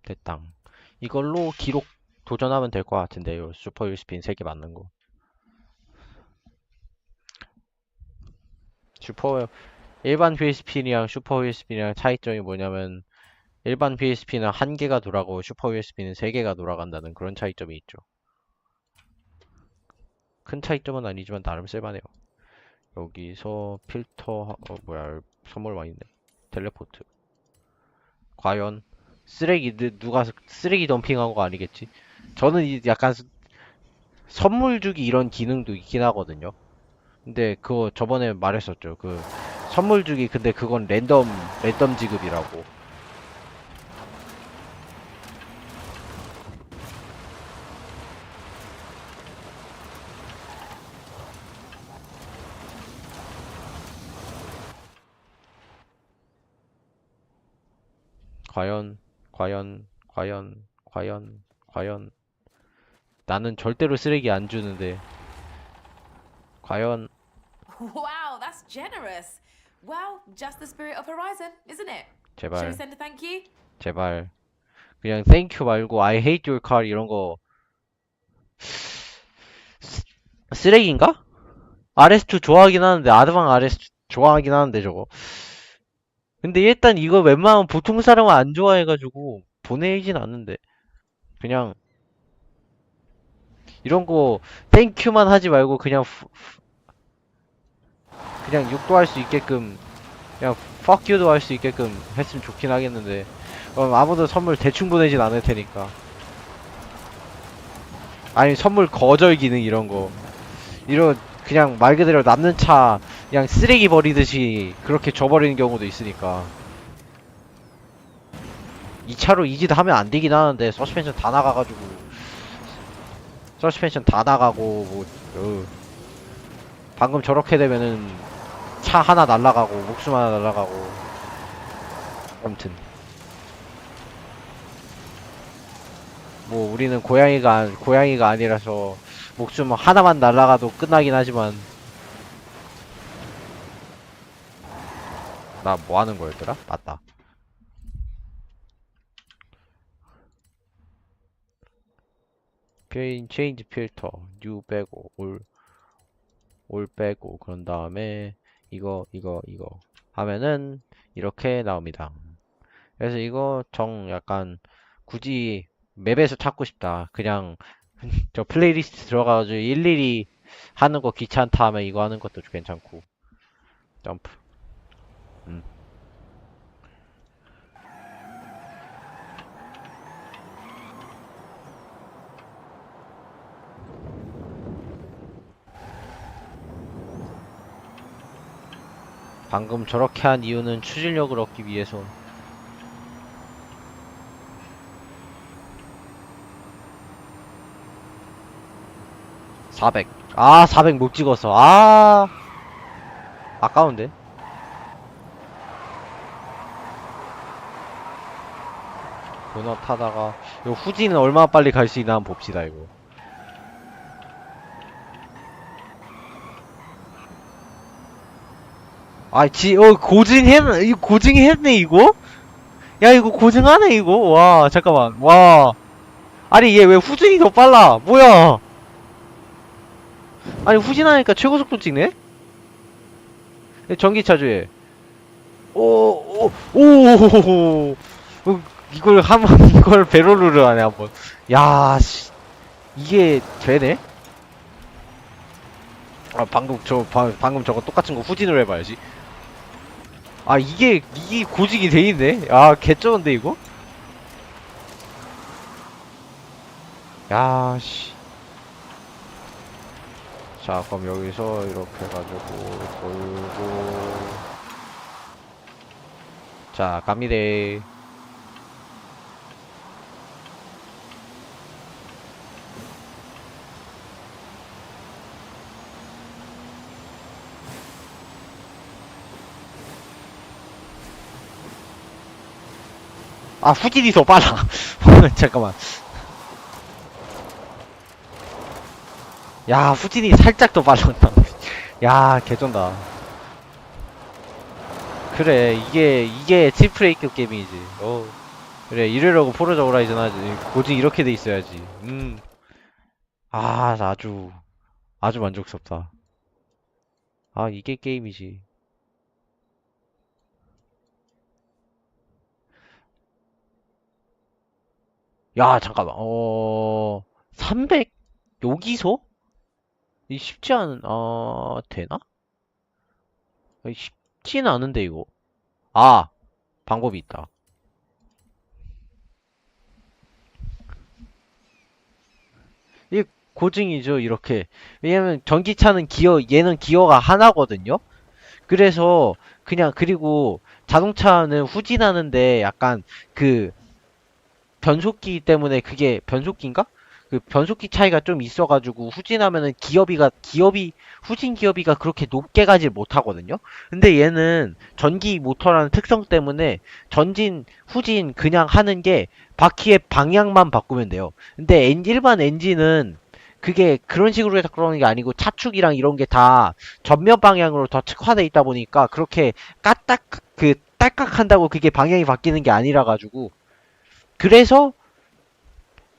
됐다. 이걸로 기록 도전하면 될 것 같은데요. 슈퍼 유스핀 3개 맞는 거. 슈퍼 일반 USB랑 슈퍼 USB랑 차이점이 뭐냐면, 일반 USB는 한 개가 돌아가고 슈퍼 USB는 3개가 돌아간다는 그런 차이점이 있죠. 큰 차이점은 아니지만 나름 쓸만해요. 여기서 필터, 뭐야, 선물 많이 있네. 텔레포트. 과연, 누가 쓰레기 덤핑한 거 아니겠지? 저는 약간 선물 주기 이런 기능도 있긴 하거든요. 근데 그거 저번에 말했었죠. 선물 주기, 근데 그건 랜덤 지급이라고. 과연, 과연. 나는 절대로 쓰레기 안 주는데. 과연, Wow, that's generous. Well, just the spirit of Horizon, isn't it? Shall we 제발, send a thank you? 제발. 그냥 땡큐 말고 I hate your car 이런 거 쓰레기인가? RS2 좋아하긴 하는데 아드방 RS 좋아하긴 하는데 저거. 근데 일단 이거 웬만하면 보통 사람은 안 좋아해가지고 보내진 않는데 그냥 이런 거 땡큐만 하지 말고 그냥 욕도 할 수 있게끔 그냥 fuck you도 할 수 있게끔 했으면 좋긴 하겠는데 아무도 선물 대충 보내진 않을 테니까. 아니 선물 거절 기능 이런 거 이런 그냥 말 그대로 남는 차 그냥 쓰레기 버리듯이 그렇게 줘버리는 경우도 있으니까 이 차로 이 짓 하면 안 되긴 하는데 서스펜션 다 나가고 방금 저렇게 되면은 차 하나 날라가고 목숨 하나 날라가고 아무튼 뭐 우리는 고양이가 아니라서 목숨 하나만 날라가도 끝나긴 하지만 나 뭐 하는 거였더라? 맞다. 체인지 필터 뉴 빼고 올 빼고 그런 다음에 이거 하면은 이렇게 나옵니다. 그래서 이거 약간 굳이 맵에서 찾고 싶다. 그냥 저 플레이리스트 들어가가지고 일일이 하는 거 귀찮다 하면 이거 하는 것도 괜찮고. 점프. 음. 방금 저렇게 한 이유는 추진력을 얻기 위해서. 400. 400 못 찍었어. 아까운데. 도넛 타다가 요 후지는 얼마나 빨리 갈 수 있나 한번 봅시다 이거. 이거 고증했네 이거? 야 이거 고증하네 이거. 와 잠깐만. 와 아니 얘 왜 후진이 더 빨라? 뭐야? 아니 후진하니까 최고 속도 찍네? 전기차주에. 오, 이걸 이걸 배로를 하네 한번. 야 씨, 이게 되네? 방금 저거 똑같은 거 후진으로 해봐야지. 이게 고직이 돼 있네? 개쩌는데, 이거? 야, 씨. 자, 그럼 여기서 이렇게 해가지고, 돌고. 자, 갑니다. 후진이 더 빨라. 잠깐만. 야, 후진이 살짝 더 빨랐다. 야, 개쩐다. 그래, 이게 트리플레이급 게임이지. 그래, 이러려고 포르자 호라이즌 하지. 고증 이렇게 돼 있어야지. 아주, 아주 만족스럽다. 이게 게임이지. 야, 잠깐만. 300? 여기서? 이 쉽지 않은, 되나? 쉽지는 않은데, 이거. 아, 방법이 있다. 이 고증이죠, 이렇게. 왜냐면 전기차는 얘는 기어가 하나거든요? 그래서 그냥 그리고 자동차는 후진하는데 약간 그 변속기 때문에 그게 변속기인가? 그 변속기 차이가 좀 있어가지고 후진하면은 기업이 후진 기어비가 그렇게 높게 가질 못하거든요. 근데 얘는 전기 모터라는 특성 때문에 전진 후진 그냥 하는 게 바퀴의 방향만 바꾸면 돼요. 근데 일반 엔진은 그게 그런 식으로 해서 그러는 게 아니고 차축이랑 이런 게 다 전면 방향으로 더 특화돼 있다 보니까 그렇게 까딱 딸깍한다고 그게 방향이 바뀌는 게 아니라 가지고 그래서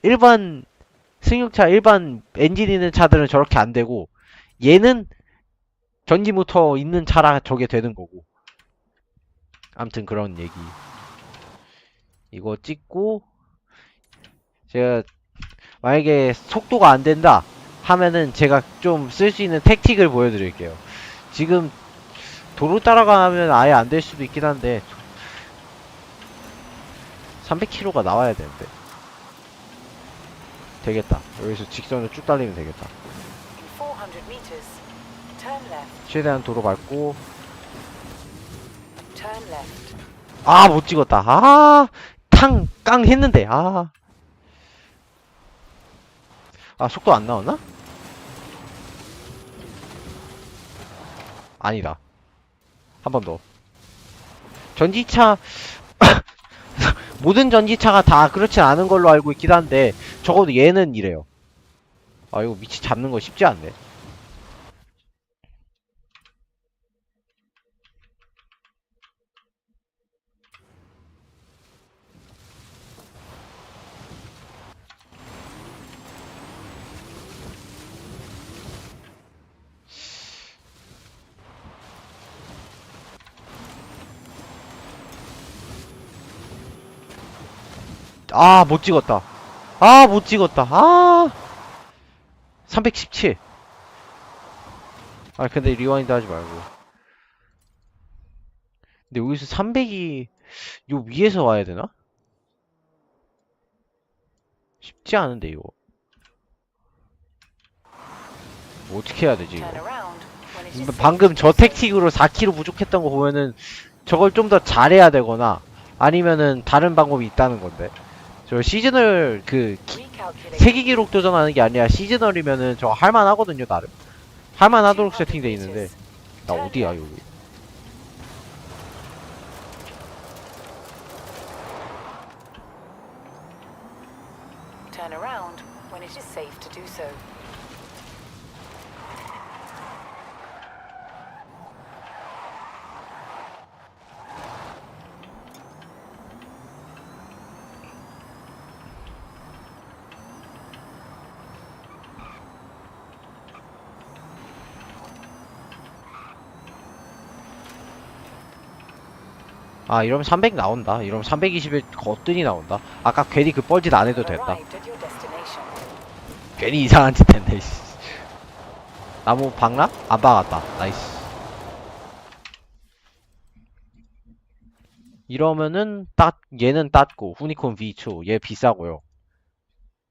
일반 승용차 일반 엔진 있는 차들은 저렇게 안 되고 얘는 전기 모터 있는 차라 저게 되는 거고. 아무튼 그런 얘기. 이거 찍고 제가 만약에 속도가 안 된다 하면은 제가 좀 쓸 수 있는 택틱을 보여드릴게요. 지금 도로 따라가면 아예 안 될 수도 있긴 한데 300km가 나와야 되는데 되겠다. 여기서 직선으로 쭉 달리면 되겠다. 최대한 도로 밟고 아 못 찍었다. 깡 했는데 속도 안 나오나? 아니다. 한 번 더. 전기차 모든 전기차가 다 그렇진 않은 걸로 알고 있긴 한데 적어도 얘는 이래요. 이거 위치 잡는 거 쉽지 않네. 못 찍었다. 못 찍었다. 317. 근데 리와인드 하지 말고. 근데 여기서 300이 요 위에서 와야 되나? 쉽지 않은데 이거. 어떻게 해야 되지 이거? 방금 저 택틱으로 4kg 부족했던 거 보면은 저걸 좀 더 잘해야 되거나 아니면은 다른 방법이 있다는 건데. 저 시즈널 세계 기록 도전하는 게 아니라 시즈널이면은 저 할만하거든요 나름. 할만하도록 세팅돼 있는데 나 어디야 여기? Turn around when it is safe to do so. 이러면 300 나온다. 이러면 320에 거뜬히 나온다. 아까 괜히 그 뻘짓 안 해도 됐다. 괜히 이상한 짓 했네. 나무 박나? 안 박았다. 나이스. 이러면은 얘는 땄고 후니콘 V2 얘 비싸고요.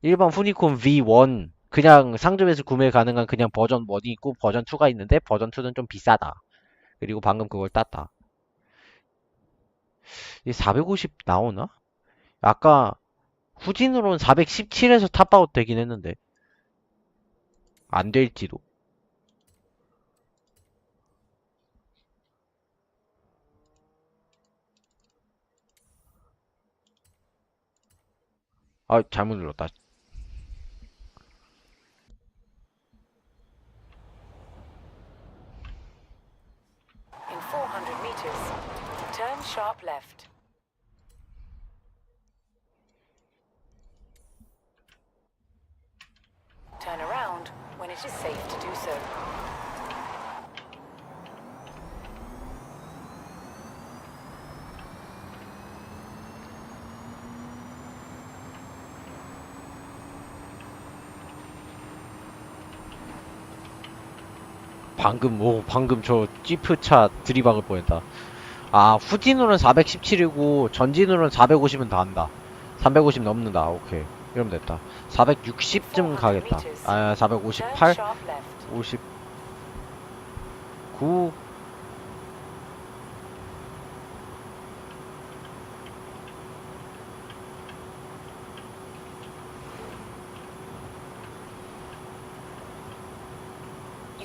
일반 후니콘 V1 그냥 상점에서 구매 가능한 그냥 버전 1이 있고 버전 2가 있는데 버전 2는 좀 비싸다. 그리고 방금 그걸 땄다. 이 450 나오나? 아까 후진으로는 417에서 탑아웃 되긴 했는데 안 될지도. 잘못 눌렀다. In 400 meters, turn sharp left. Turn around when it is safe to do so. 방금 저 지프차 들이박을 뻔했다. 아, 후진으로는 417이고 전진으로는 450은 다 한다. 350 넘는다. 오케이. 이러면 됐다. 460쯤 가겠다. 아, 458? 59?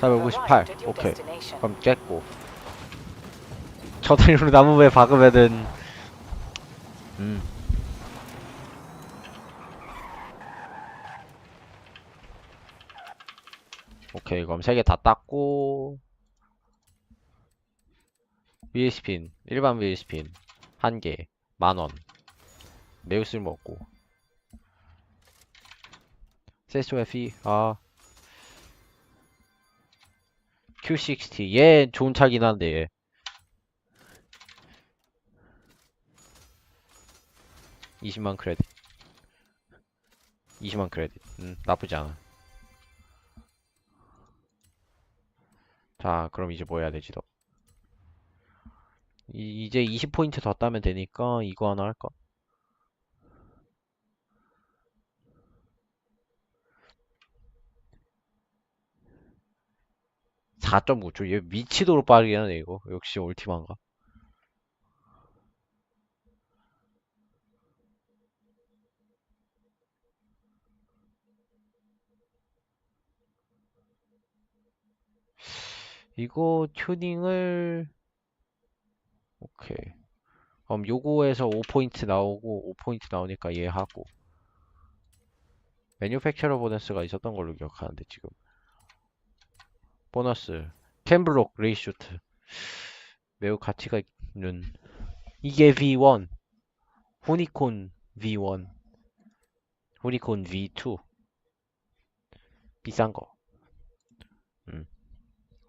458. 오케이. 그럼 깼고. 저 다리로 나무에 박으면은, 음. 오케이. 그럼 3개 다 땄고, VS핀. 일반 VS핀. 1개. 10,000원. 매우 쓸모없고. 세스토 FE. 아. Q60. 얘 좋은 차긴 한데, 얘. 20만 크레딧. 20만 크레딧. 나쁘지 않아. 자, 그럼 이제 뭐 해야 되지, 너? 이제 20포인트 더 따면 되니까 이거 하나 할까? 4.9초. 얘 미치도록 빠르게 하네, 이거. 역시 올티마인가? 이거 튜닝을, 오케이. 그럼 요거에서 5포인트 나오고, 5포인트 나오니까 얘 하고. 매뉴팩처러 보너스가 있었던 걸로 기억하는데, 지금. 보너스. 캠브록 레이쇼트. 매우 가치가 있는. 이게 V1. 호니콘 V1. 호니콘 V2. 비싼 거.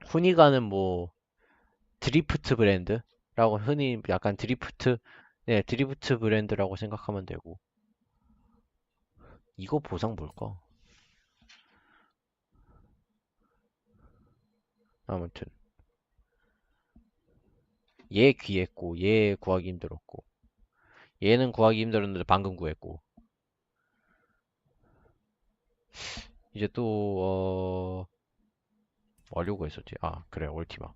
후니가는 뭐, 드리프트 브랜드라고 흔히 약간 드리프트, 네, 드리프트 브랜드라고 생각하면 되고. 이거 보상 뭘까? 아무튼. 얘 귀했고, 얘 구하기 힘들었고. 얘는 구하기 힘들었는데 방금 구했고. 이제 또, 뭐 하려고 했었지? 아, 그래, 올티마.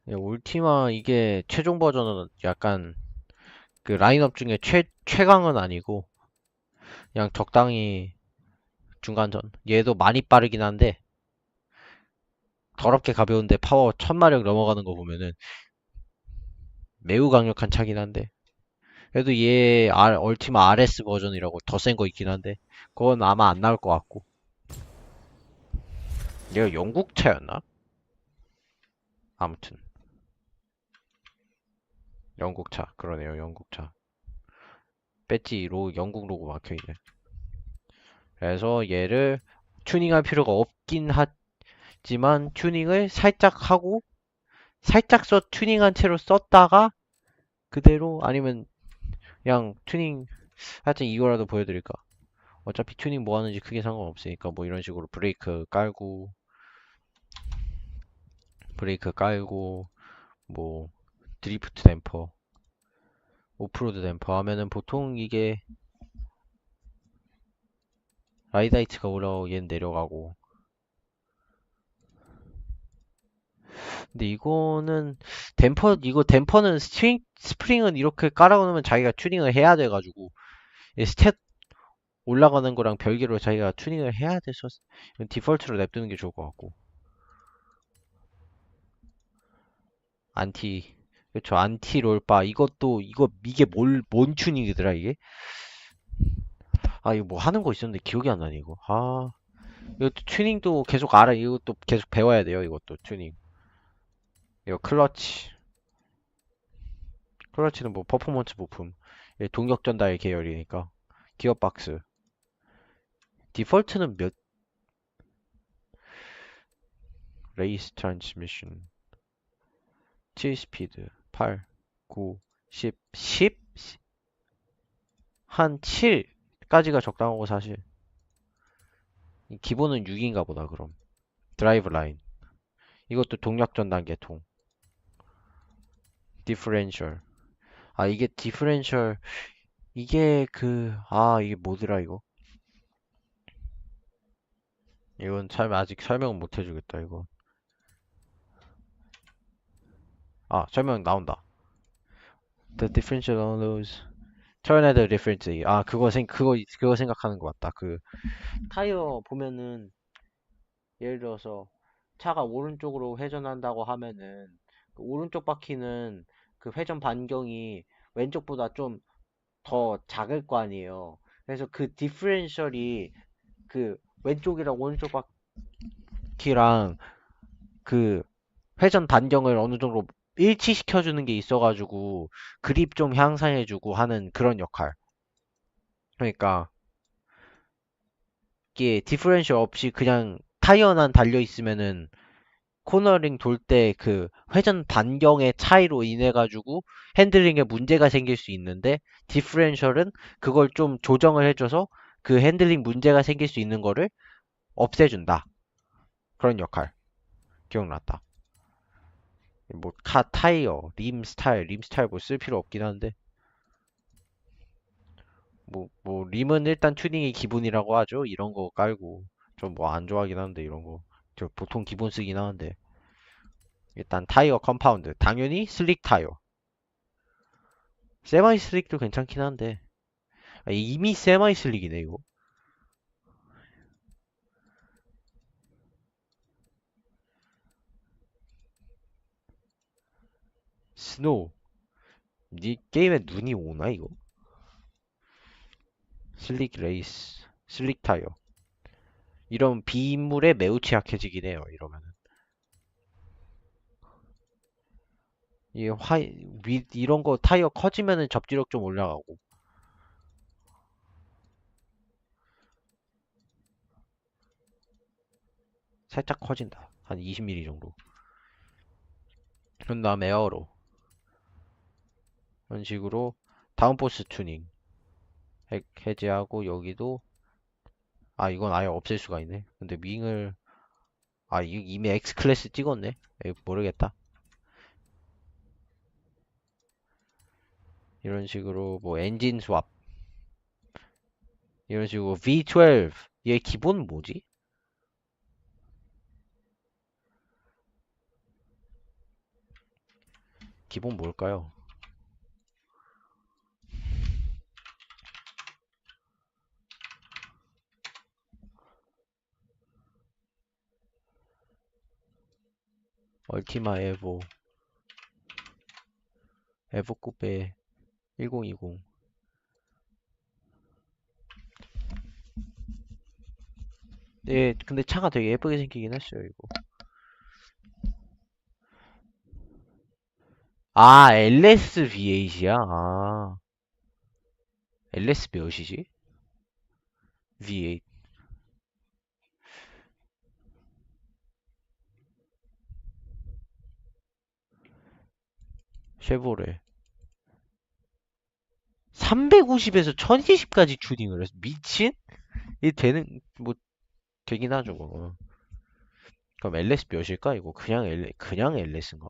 올티마 이게 최종 버전은 약간 그 라인업 중에 최강은 아니고, 그냥 적당히 중간전. 얘도 많이 빠르긴 한데, 더럽게 가벼운데 파워 1000마력 넘어가는 거 보면은 매우 강력한 차긴 한데, 그래도 얘 얼티마 RS 버전이라고 더 센 거 있긴 한데, 그건 아마 안 나올 것 같고. 얘가 영국 차였나? 아무튼 영국 차. 그러네요. 영국 차. 배지로 영국 로고 막혀있네. 그래서 얘를 튜닝할 필요가 없긴 하지만 튜닝을 살짝 하고 살짝 튜닝한 채로 썼다가 그대로 아니면 그냥 튜닝 하여튼 이거라도 보여드릴까? 어차피 튜닝 뭐 하는지 크게 상관없으니까 뭐 이런 식으로 브레이크 깔고 뭐 드리프트 댐퍼 오프로드 댐퍼 하면은 보통 이게 라이드 하이트가 올라오고 얘는 내려가고. 근데 이거는 이거 댐퍼는 스프링은 이렇게 깔아놓으면 자기가 튜닝을 해야 돼가지고 이 스탯 올라가는 거랑 별개로 자기가 튜닝을 해야 돼서 디폴트로 냅두는 게 좋을 것 같고. 안티 그쵸, 안티 롤바. 이게 뭔 튜닝이더라 이게. 아, 이거 뭐 하는 거 있었는데 기억이 안 나네 이거. 아, 이것도 튜닝도 계속 알아. 이것도 계속 배워야 돼요. 이것도 튜닝. 이거 클러치는 뭐 퍼포먼스 부품. 동력 전달 계열이니까. 기어박스. 디폴트는 레이스 트랜스미션. 7 스피드. 8, 9, 10, 10? 한 7까지가 적당하고 사실. 기본은 6인가 보다 그럼. 드라이브 라인. 이것도 동력 전단 계통. 디퍼렌셜. 아 이게 디퍼렌셜 이게 이게 뭐더라 이거. 이건 아직 설명은 못 해주겠다 이거. 아 설명 나온다. The differential allows tornado difference. 아 그거 생각하는 거 맞다. 그 타이어 보면은 예를 들어서 차가 오른쪽으로 회전한다고 하면은 그 오른쪽 바퀴는 그 회전 반경이 왼쪽보다 좀 더 작을 거 아니에요. 그래서 그 디퍼렌셜이 그 왼쪽이랑 오른쪽 바퀴랑 그 회전 반경을 어느 정도 일치시켜주는 게 있어가지고 그립 좀 향상해주고 하는 그런 역할. 그러니까 이게 디퍼렌셜 없이 그냥 타이어만 달려 있으면은 코너링 돌 때 그 회전 반경의 차이로 인해 가지고 핸들링에 문제가 생길 수 있는데 디퍼렌셜은 그걸 좀 조정을 해줘서 그 핸들링 문제가 생길 수 있는 거를 없애준다. 그런 역할. 기억났다. 뭐 타이어, 림 스타일 뭐 쓸 필요 없긴 한데 뭐 림은 일단 튜닝이 기본이라고 하죠. 이런 거 깔고 좀 뭐 안 좋아하긴 한데 이런 거. 저 보통 기본 쓰긴 하는데 일단 타이어 컴파운드 당연히 슬릭 타이어. 세마이 슬릭도 괜찮긴 한데 이미 세마이 슬릭이네 이거. 스노우. 니 게임에 눈이 오나 이거? 슬릭 레이스, 슬릭 타이어. 이런 비인물에 매우 취약해지긴 해요. 이러면은 이게 이런 거 타이어 커지면은 접지력 좀 올라가고 살짝 커진다. 한 20mm 정도. 그런 다음에 에어로 이런 식으로 다운포스 튜닝 해제하고 여기도 이건 아예 없앨 수가 있네. 근데 윙을 이미 X 클래스 찍었네. 모르겠다. 이런 식으로 뭐 엔진 스왑 이런 식으로 V12 얘 기본 뭐지? 기본 뭘까요? 얼티마 에보 쿠페 1020. 네, 근데 차가 되게 예쁘게 생기긴 했어요, 이거. LS V8이야? LS 몇이지? V8. 쉐보레. 350에서 1020까지 튜닝을 했어. 미친? 이 되긴 하죠, 그거. 그럼 LS 몇일까? 이거 그냥 LS인가?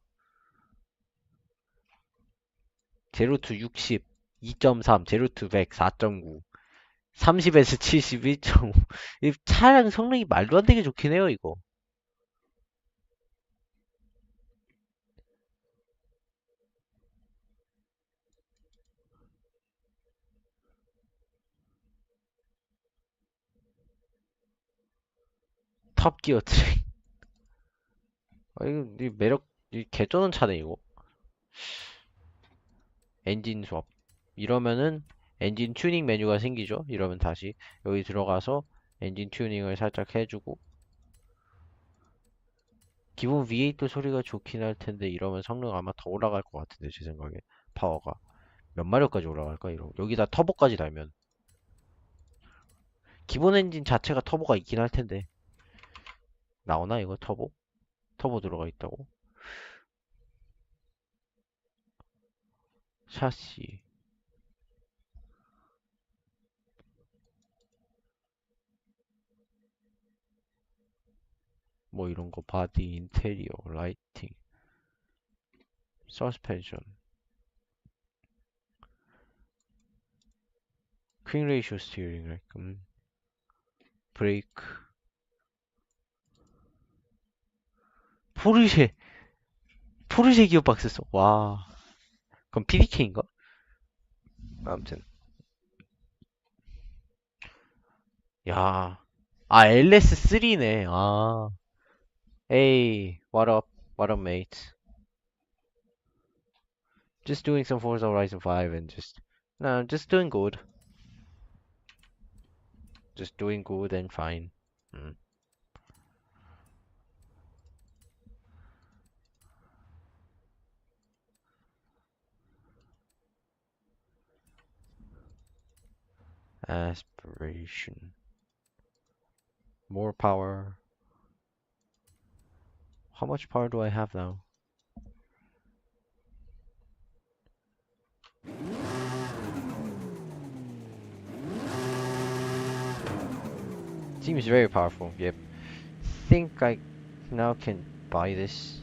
제로 투 60, 2.3, 제로 투 100, 4.9. 30에서 70, 1.5. 이 차량 성능이 말도 안 되게 좋긴 해요, 이거. 탑기어 트랙. 이거, 개쩌는 차네, 이거. 엔진 수업. 이러면은 엔진 튜닝 메뉴가 생기죠. 이러면 다시 여기 들어가서 엔진 튜닝을 살짝 해주고 기본 V8 소리가 좋긴 할 텐데 이러면 성능 아마 더 올라갈 것 같은데 제 생각에 파워가 몇 마력까지 올라갈까 이러 여기다 터보까지 달면 기본 엔진 자체가 터보가 있긴 할 텐데 나오나 이거 터보 들어가 있다고 샤시 뭐 이런 거 바디 인테리어 라이팅 서스펜션 퀵 레이쇼 스티어링 브레이크 포르쉐 기어박스 써. 와 그럼 PDK인가? 아무튼 야 LS3네 Hey what up mate just doing some Forza Horizon 5 and just doing good and fine mm. Aspiration more power how much power do I have now? Seems very powerful. Yep. Think I now can buy this.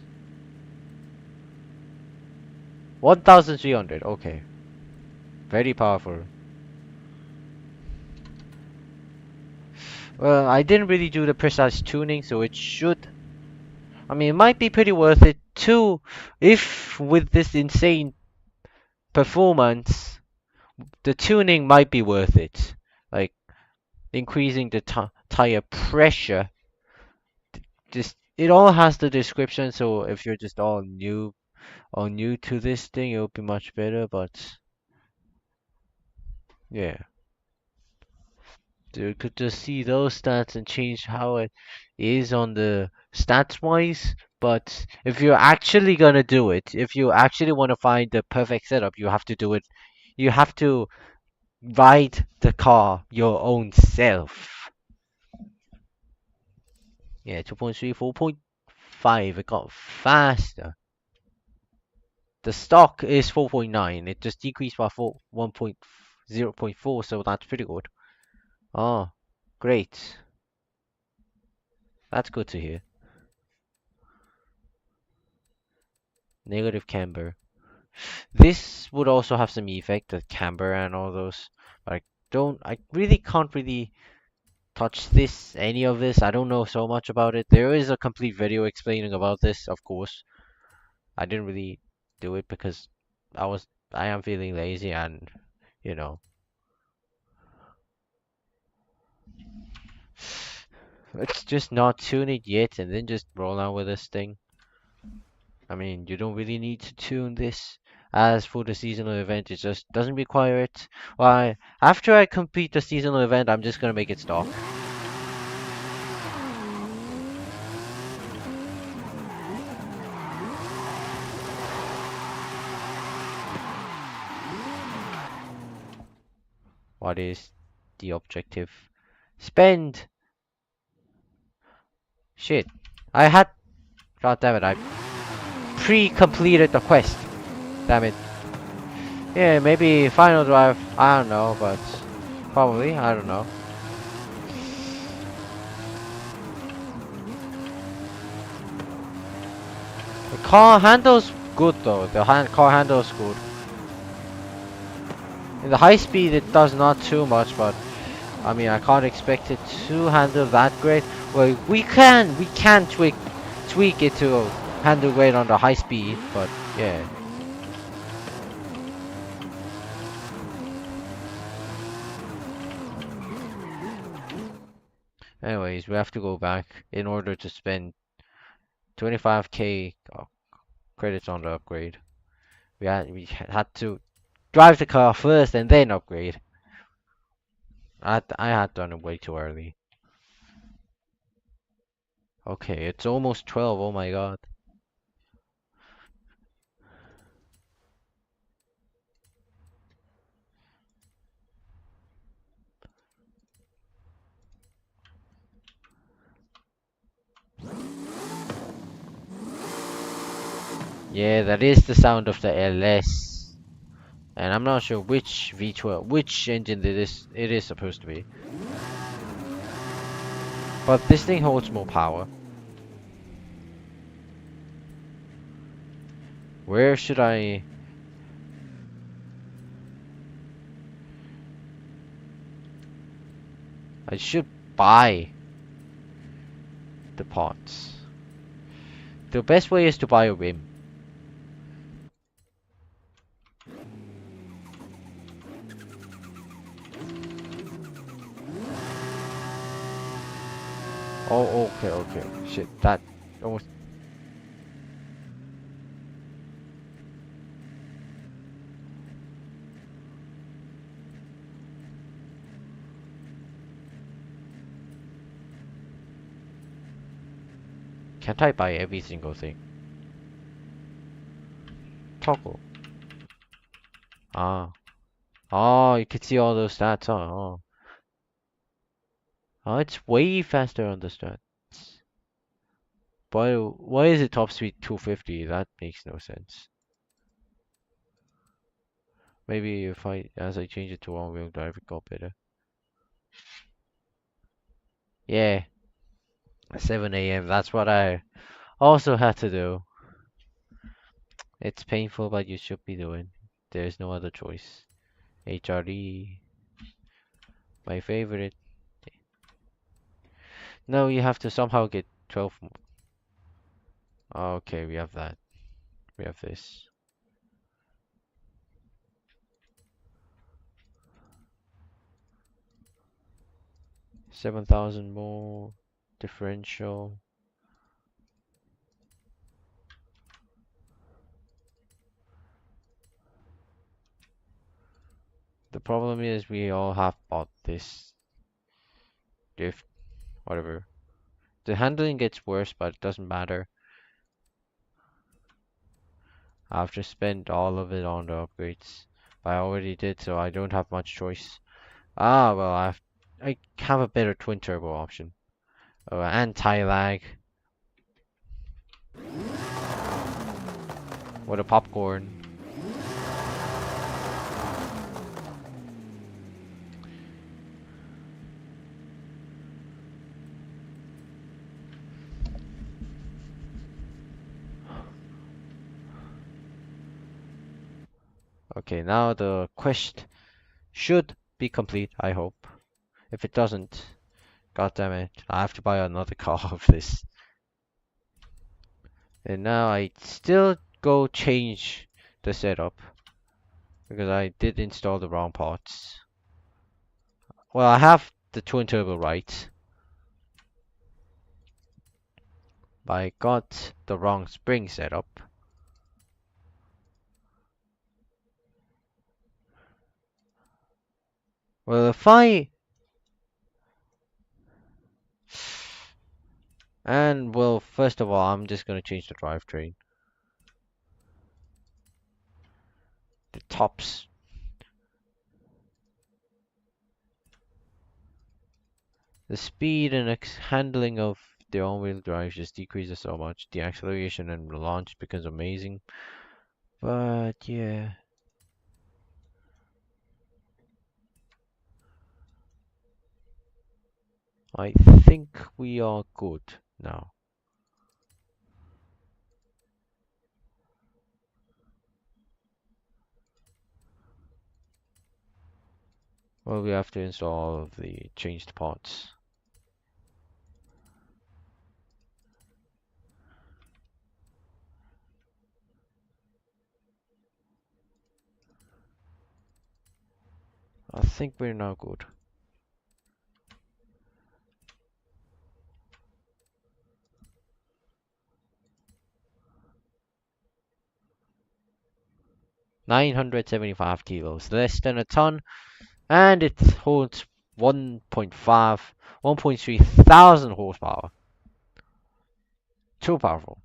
1,300. Okay. Very powerful. Well, I didn't really do the precise tuning, so it should. I mean, it might be pretty worth it too, if with this insane performance, the tuning might be worth it. Like increasing the tire pressure. Just it all has the description, so if you're just all new to this thing, it'll be much better. But yeah, you could just see those stats and change how it is on the stats wise. But if you're actually gonna do it, if you actually want to find the perfect setup, you have to do it. You have to ride the car your own self. Yeah, 2.3, 4.5, it got faster. The stock is 4.9. It just decreased by 0.4, so that's pretty good. Oh, great. That's good to hear. Negative camber. This would also have some effect, the camber and all those. But I really can't really touch any of this. I don't know so much about it. There is a complete video explaining about this, of course. I didn't really do it because I am feeling lazy and, you know. Let's just not tune it yet and then just roll on with this thing. I mean, you don't really need to tune this. As for the seasonal event, it just doesn't require it. Why? After I complete the seasonal event, I'm just gonna make it stock. What is the objective? Spend! Shit. God damn it, I pre-completed the quest. Damn it. Yeah, maybe final drive, I don't know, but probably, I don't know. The car handles good though, car handles good. In the high speed it does not too much, but I mean I can't expect it to handle that great. Well, we can tweak it to handle great on the high speed, but yeah. Anyways, we have to go back in order to spend 25k credits on the upgrade. We had to drive the car first and then upgrade. I had done it way too early. Okay, it's almost 12. Oh my god. Yeah, that is the sound of the LS. And I'm not sure which which engine it is supposed to be. But this thing holds more power. Where should I? I should buy the pots. The best way is to buy a rim. Oh, okay, okay. Shit, that almost. Can't I buy every single thing? Toggle. Ah. Oh, you can see all those stats. Oh. Oh, it's way faster on the stats. But why is it top speed 250? That makes no sense. Maybe if as I change it to all-wheel drive, it got better. Yeah, 7 a.m. That's what I also had to do. It's painful, but you should be doing. There's no other choice. HRD, my favorite. No, you have to somehow get 12. Okay, we have that. We have this. 7,000 more differential. The problem is we all have bought this drift, whatever. The handling gets worse, but it doesn't matter. I've just spent all of it on the upgrades. I already did, so I don't have much choice. Ah, well, I have a better twin turbo option. Oh, anti-lag. What a popcorn. Okay, now the quest should be complete, I hope. If it doesn't, god damn it, I have to buy another car of this. And now I still go change the setup because I did install the wrong parts. Well, I have the twin turbo right, but I got the wrong spring setup. Well, if I and well, first of all, I'm just gonna change the drivetrain. The tops. The speed and handling of the all-wheel drive just decreases so much. The acceleration and the launch becomes amazing. But yeah, I think we are good now. Well, we have to install all of the changed parts. I think we're now good. $975 kilos, less than a ton, and it holds 1.5, 1.3 thousand horsepower. Too powerful.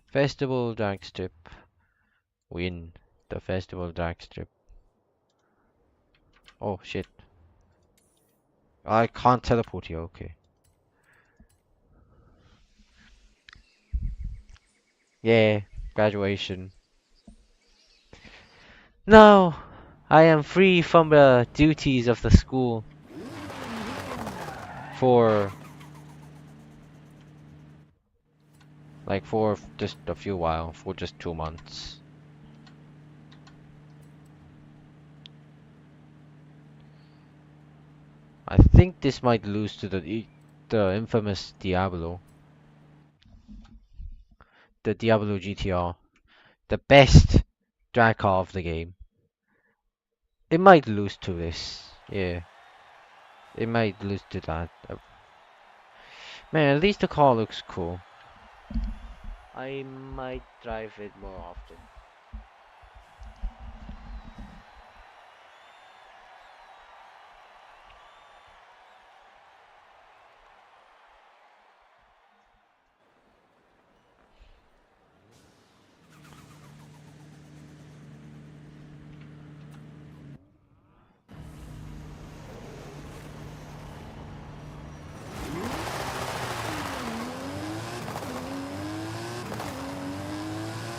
Festival drag strip. Win the festival drag strip. Oh shit. I can't teleport you, okay. Yeah, graduation. No! I am free from the duties of the school for for just a few while, for just 2 months. I think this might lose to the infamous Diablo, the Diablo GTR, the best drag car of the game. It might lose to this. Yeah, it might lose to that. Man, at least the car looks cool. I might drive it more often.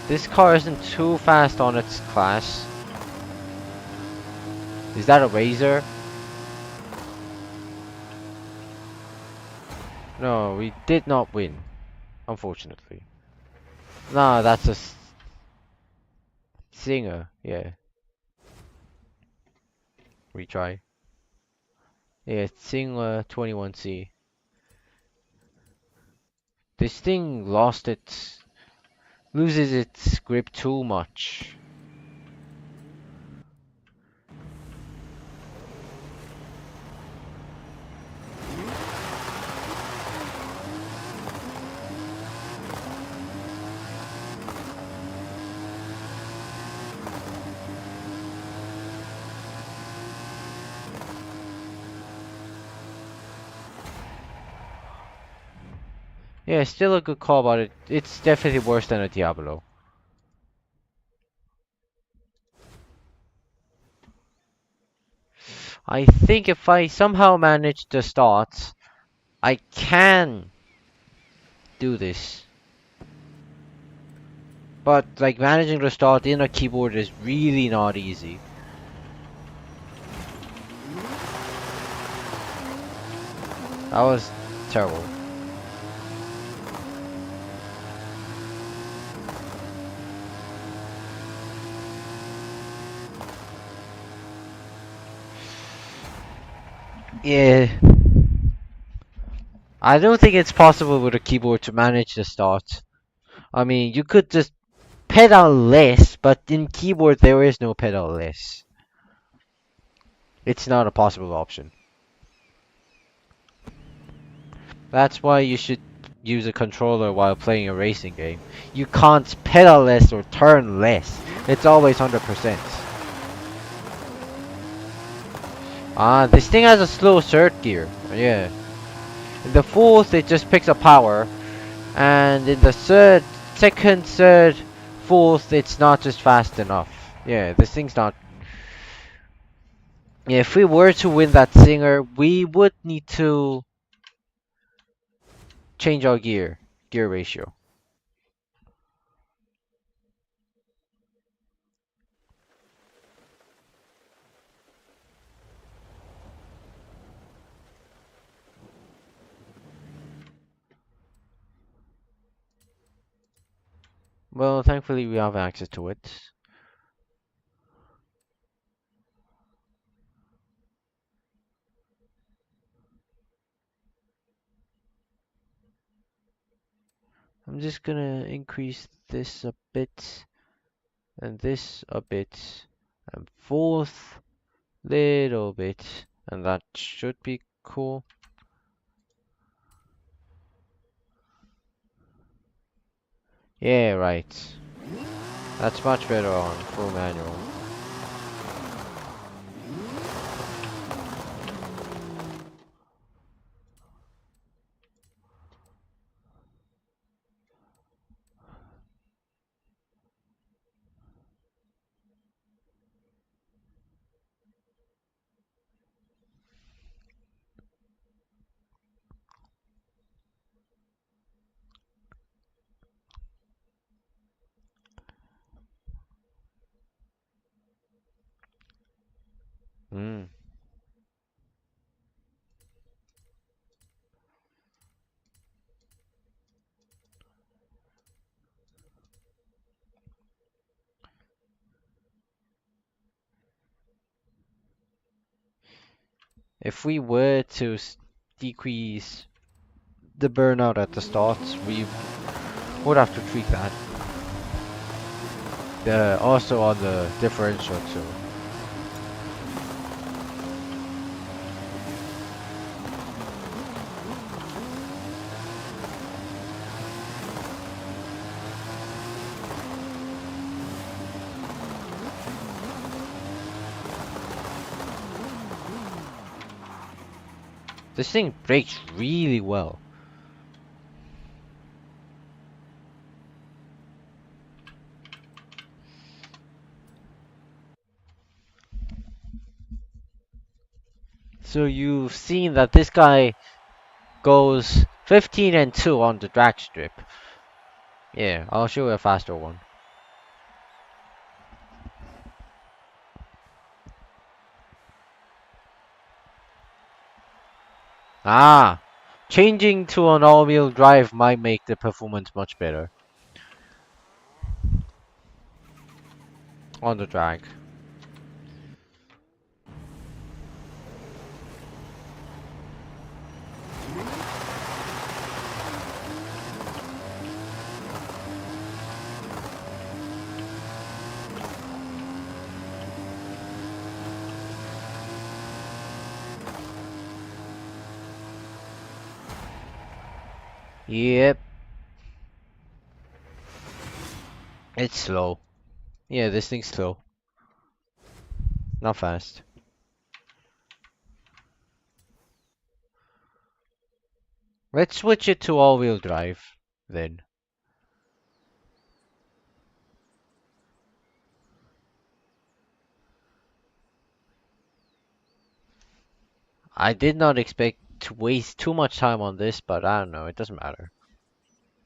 This car isn't too fast on its class. Is that a Razor? No, we did not win, unfortunately. Nah, that's a Singer. Yeah, retry. Yeah, Singer 21C. This thing loses its grip too much. Yeah, still a good call, but it's definitely worse than a Diablo. I think if I somehow manage the start, I can do this. But like managing the start in a keyboard is really not easy. That was terrible. Yeah. I don't think it's possible with a keyboard to manage the start. I mean, you could just pedal less, but in keyboard there is no pedal less. It's not a possible option. That's why you should use a controller while playing a racing game. You can't pedal less or turn less. It's always 100%. Ah, this thing has a slow third gear. Yeah. In the fourth, it just picks up power. And in the second, third, fourth, it's not just fast enough. Yeah, this thing's not. Yeah, if we were to win that Singer, we would need to change our gear ratio. Well, thankfully we have access to it. I'm just gonna increase this a bit, and this a bit, and fourth little bit, and that should be cool. Yeah, right. That's much better on full manual. Mm. If we were to decrease the burnout at the start, we would have to tweak that. Also on the differential too. This thing brakes really well. So you've seen that this guy goes 15 and 2 on the drag strip. Yeah, I'll show you a faster one. Ah! Changing to an all-wheel drive might make the performance much better on the drag. Yep, it's slow. Yeah, this thing's slow. Not fast. Let's switch it to all-wheel drive then. I did not expect to waste too much time on this, but I don't know, it doesn't matter.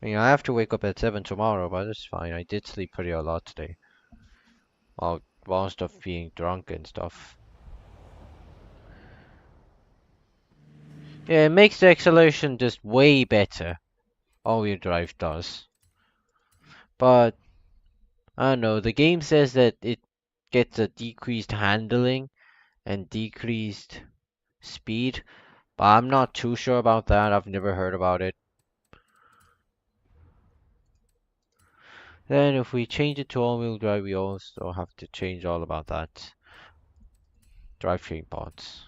I mean, I have to wake up at 7 tomorrow, but it's fine. I did sleep pretty a lot today. While stuff being drunk and stuff. Yeah, it makes the acceleration just way better. All-wheel drive does. But, I don't know, the game says that it gets a decreased handling and decreased speed. But I'm not too sure about that. I've never heard about it. Then if we change it to all-wheel drive, we also have to change all about that. Drivetrain parts.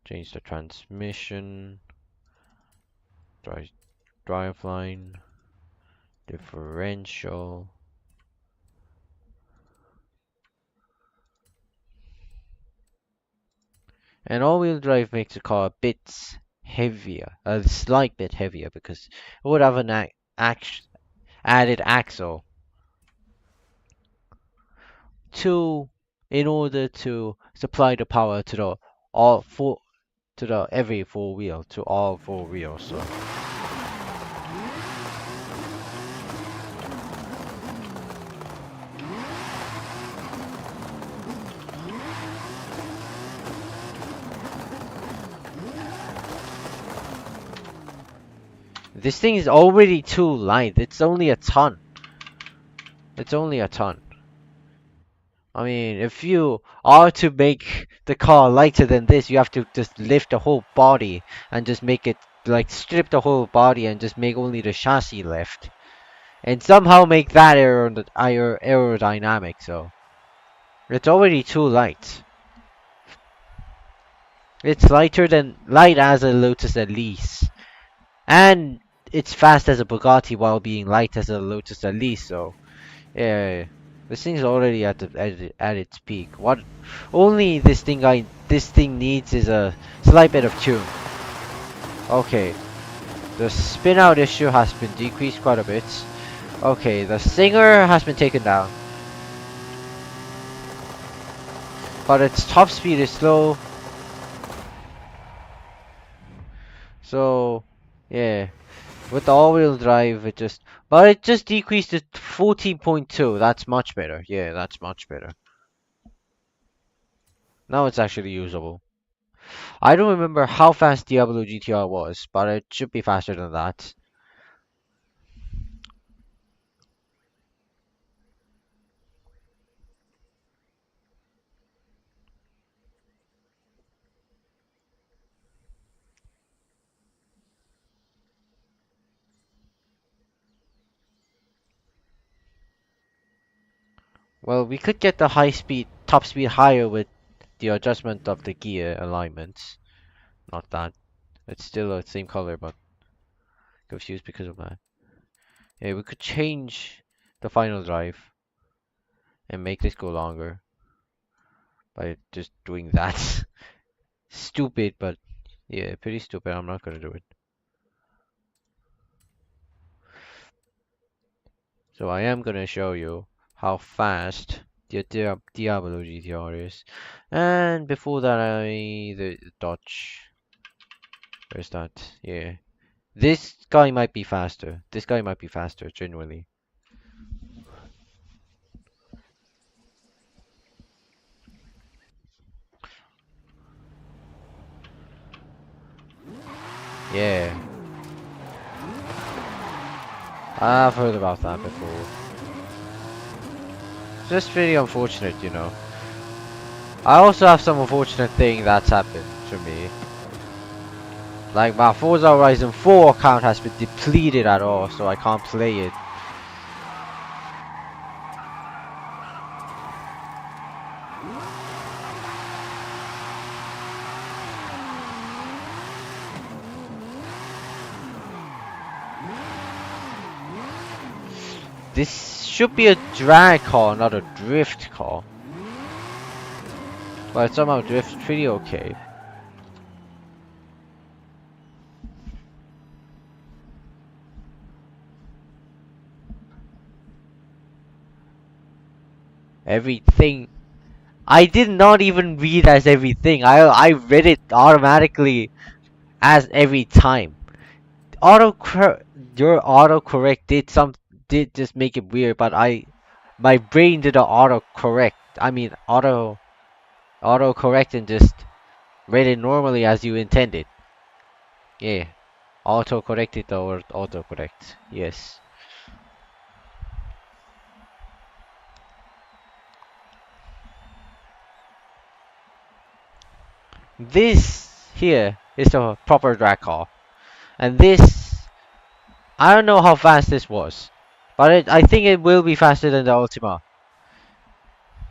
Change the transmission. Driveline. Differential. And all-wheel drive makes the car a bit heavier. A slight bit heavier because it would have an added axle to in order to supply the power to the all four to the every four wheel to all four wheels. So this thing is already too light. It's only a ton. It's only a ton. I mean, if you are to make the car lighter than this, you have to just lift the whole body and just make it like strip the whole body and just make only the chassis left. And somehow make that aerodynamic, so it's already too light. It's light as a Lotus Elise. And it's fast as a Bugatti while being light as a Lotus Elise, so yeah. This thing's already at its peak. What only this thing needs is a slight bit of tune. Okay. The spin out issue has been decreased quite a bit. Okay, the singer has been taken down. But its top speed is slow. So yeah. With the all-wheel drive but it just decreased to 14.2. That's much better. Yeah, that's much better. Now it's actually usable. I don't remember how fast Diablo GTR was, but it should be faster than that. Well, we could get the top speed higher with the adjustment of the gear alignments. Not that. It's still the same color, but confused because of that. Yeah, we could change the final drive and make this go longer by just doing that. Stupid, but yeah, pretty stupid. I'm not gonna do it. So I am gonna show you how fast the Diablo GTR is. And before that, the Dodge. Where's that? Yeah. This guy might be faster. This guy might be faster, genuinely. Yeah. I've heard about that before. It's just really unfortunate, you know. I also have some unfortunate thing that's happened to me. Like my Forza Horizon 4 account has been depleted at all, so I can't play it. This should be a drag car, not a drift car. But somehow drift's pretty okay. Everything. I did not even read as everything. I read it automatically as every time. Auto Your autocorrect did just make it weird, but my brain did an autocorrect. I mean autocorrect and just read it normally as you intended. Yeah, autocorrected or autocorrect. Yes. This here is a proper drag car, and this I don't know how fast this was, but I think it will be faster than the Ultima.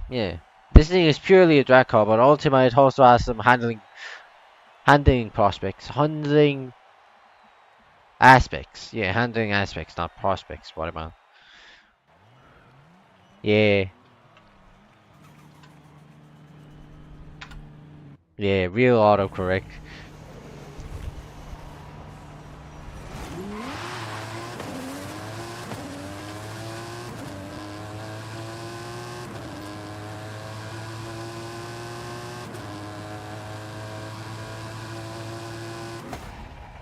Yeah, this thing is purely a drag car, but Ultima it also has some handling prospects, handling aspects. Yeah, handling aspects, not prospects. What about? Yeah, yeah, real autocorrect.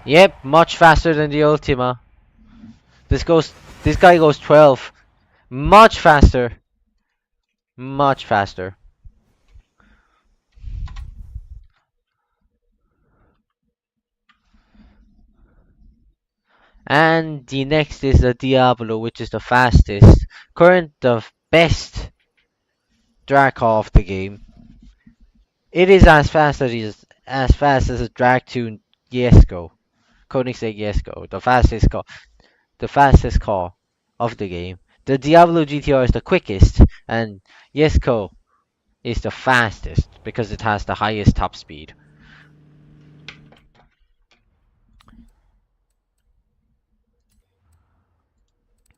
Yep, much faster than the Ultima. This guy goes 12. Much faster. Much faster. And the next is the Diablo, which is the fastest. The best drag car of the game. It is as fast as a drag to Jesko. Koenigsegg Jesko, the fastest car of the game. The Diablo GTR is the quickest, and Jesko is the fastest because it has the highest top speed.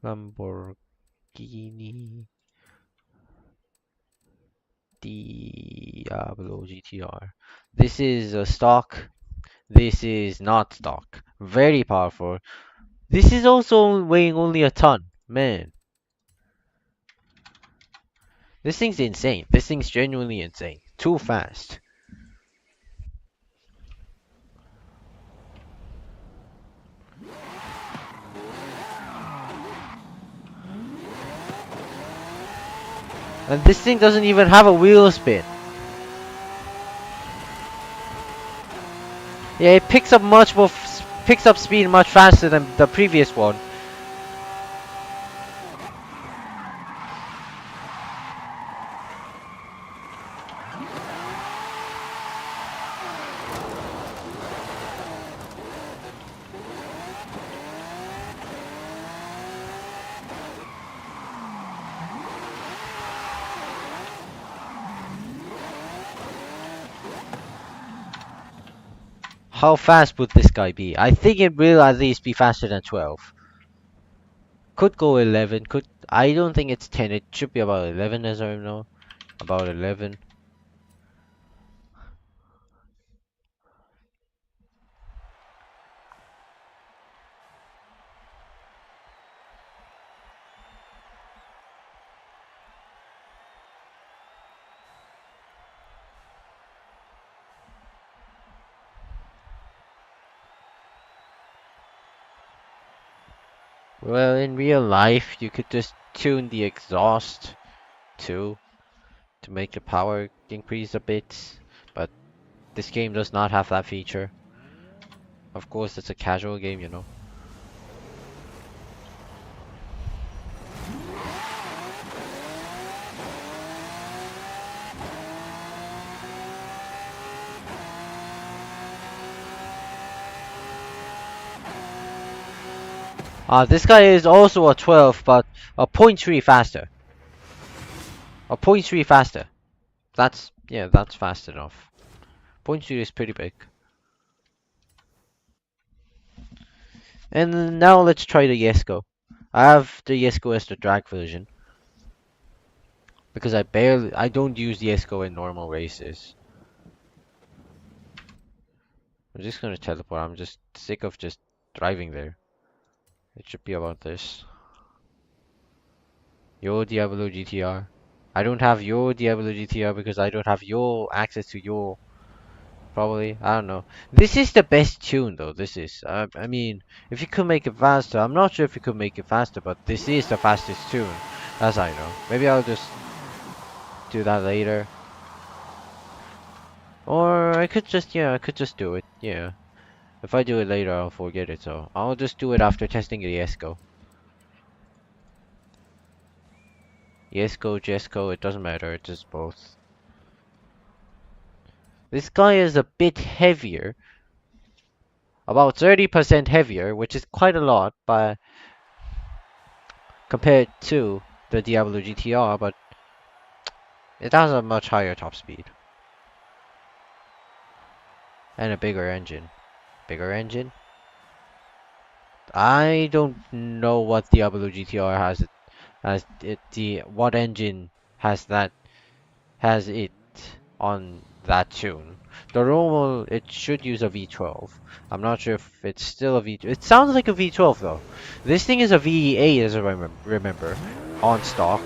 Lamborghini Diablo GTR. This is a stock. This is not stock. Very powerful. This is also weighing only a ton. Man, this thing's insane. This thing's genuinely insane. Too fast. And this thing doesn't even have a wheel spin. Yeah, it picks up much more, picks up speed much faster than the previous one. How fast would this guy be? I think it will at least be faster than 12. Could go 11. Could I don't think it's 10. It should be about 11 as I know. About 11. Well, in real life, you could just tune the exhaust too to make the power increase a bit, but this game does not have that feature. Of course, it's a casual game, you know. This guy is also a 12, but a point 0.3 faster. A point 0.3 faster. Yeah, that's fast enough. Point 0.3 is pretty big. And now let's try the Yesco. I have the Yesco as the drag version because I don't use the Yesco in normal races. I'm just gonna teleport. I'm just sick of just driving there. It should be about this. Yo Diablo GTR. I don't have your Diablo GTR because I don't have your access to your. Probably, I don't know. This is the best tune though. This is. I mean, if you could make it faster, I'm not sure if you could make it faster, but this is the fastest tune, as I know. Maybe I'll just do that later, or I could just I could just do it. Yeah. If I do it later, I'll forget it. So I'll just do it after testing the Yesco. Yesco, Jesco, it doesn't matter. It's just both. This guy is a bit heavier, about 30% heavier, which is quite a lot, but compared to the Diablo GTR, but it has a much higher top speed and a bigger engine. Bigger engine? I don't know what Diablo GTR has what engine has it on that tune. The normal it should use a V12. I'm not sure if it's still a V12. It sounds like a V12 though. This thing is a V8 as I remember on stock.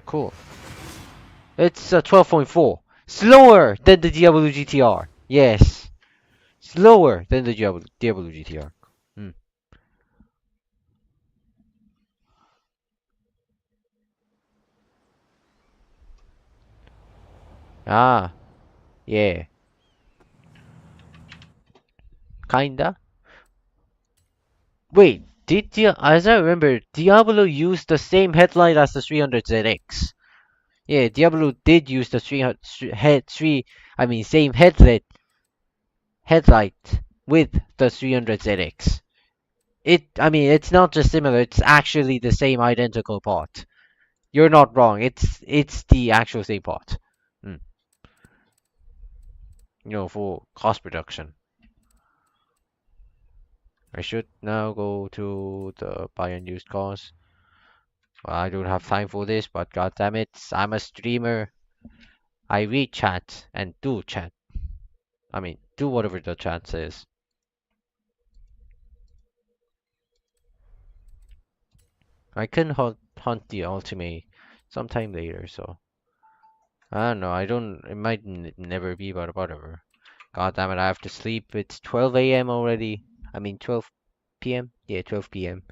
Cool. It's a 12.4. Slower than the Diablo GTR. Yes. Slower than the Diablo GTR. Mm. Ah, yeah. Kinda. Wait, as I remember, Diablo used the same headlight as the 300ZX. Yeah, Diablo did use the same headlight with the 300ZX. It's not just similar, it's actually the same identical part. You're not wrong, it's the actual same part. Mm. For cost reduction. I should now go to the buy and used cars. Well, I don't have time for this, but god damn it, I'm a streamer. I read chat and do chat. Do whatever the chat says. I can hunt the Ultimae sometime later, so I don't know. I don't. It might never be, but whatever. God damn it, I have to sleep. It's 12 a.m. already. I mean 12 p.m. Yeah, 12 p.m.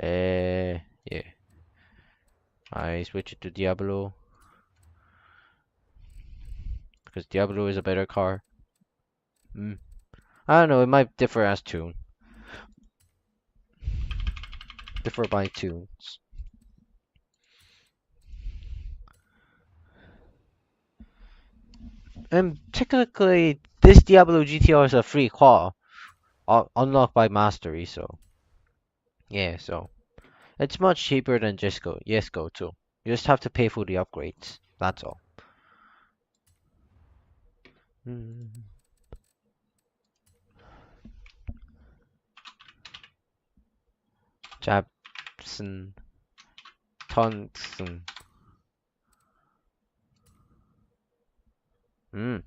Yeah. I switch it to Diablo because Diablo is a better car. Mm. I don't know, it might differ as tune. Differ by tunes. And technically, this Diablo GTR is a free qual, unlocked by mastery. So yeah, so it's much cheaper than Yesco too. You just have to pay for the upgrades. That's all. Mm. Japson, Thompson. Mm.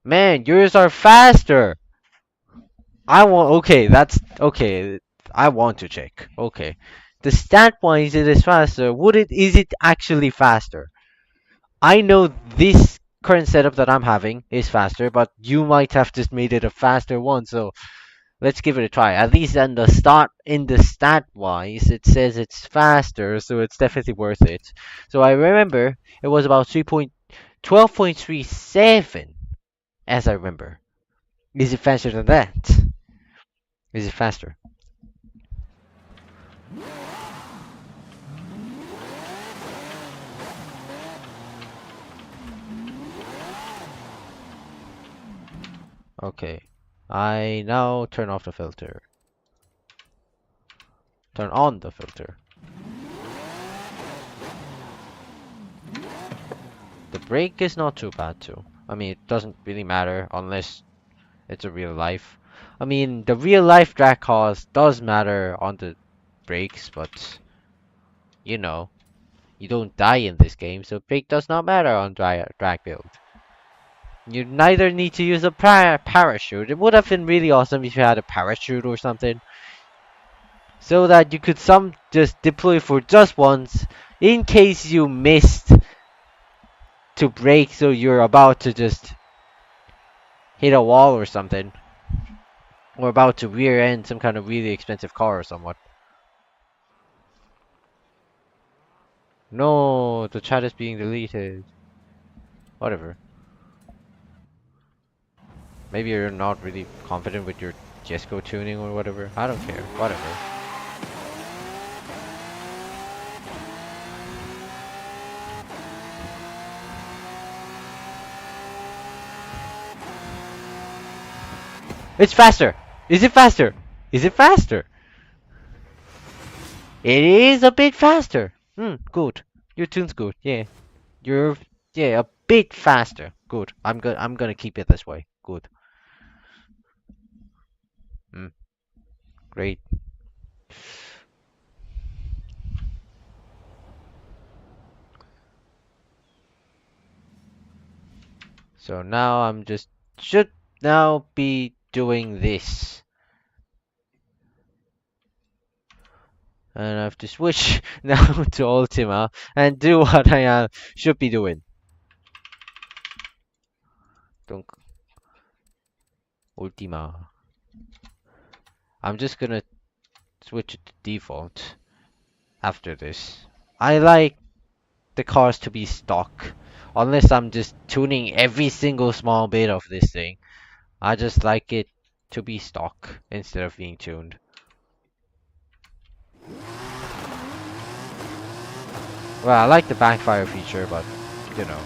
Man, yours are faster. Okay, that's okay. I want to check. Okay. The stat wise it is faster. Is it actually faster? I know this current setup that I'm having is faster, but you might have just made it a faster one, so let's give it a try. At least in the stat wise, it says it's faster, so it's definitely worth it. So I remember it was about 12.37, as I remember. Is it faster than that? Is it faster? Okay. I now turn off the filter. Turn on the filter. The brake is not too bad too. I mean, it doesn't really matter unless it's a real life. I mean, the real life drag cause does matter on the brakes, but you know, you don't die in this game, so brake does not matter on drag build. You neither need to use a parachute. It would have been really awesome if you had a parachute or something, so that you could just deploy for just once in case you missed to brake, so you're about to just hit a wall or something, or about to rear end some kind of really expensive car or somewhat. No, the chat is being deleted. Whatever. Maybe you're not really confident with your Jesco tuning or whatever. I don't care. Whatever. It's faster! Is it faster? Is it faster? It is a bit faster. Good. Your tune's good. Yeah. You're a bit faster. Good. I'm gonna keep it this way. Good. Hmm. Great. So now should now be doing this. And I have to switch now to Ultima and do what I should be doing. Dunk. Ultima. I'm just gonna switch it to default after this. I like the cars to be stock. Unless I'm just tuning every single small bit of this thing. I just like it to be stock instead of being tuned. Well, I like the backfire feature, but you know.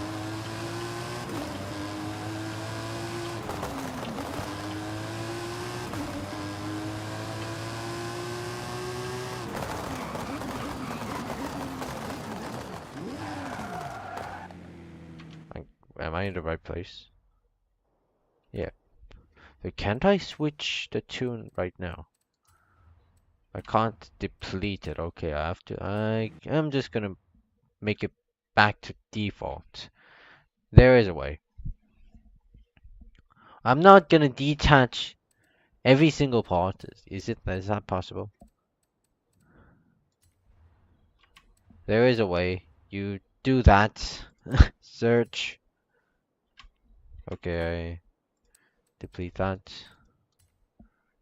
Am I in the right place? Yeah. So can't I switch the tune right now? I can't deplete it. Okay, I have to. I'm just gonna make it back to default. There is a way. I'm not gonna detach every single part. Is that possible? There is a way. You do that. Search. Okay, I deplete that.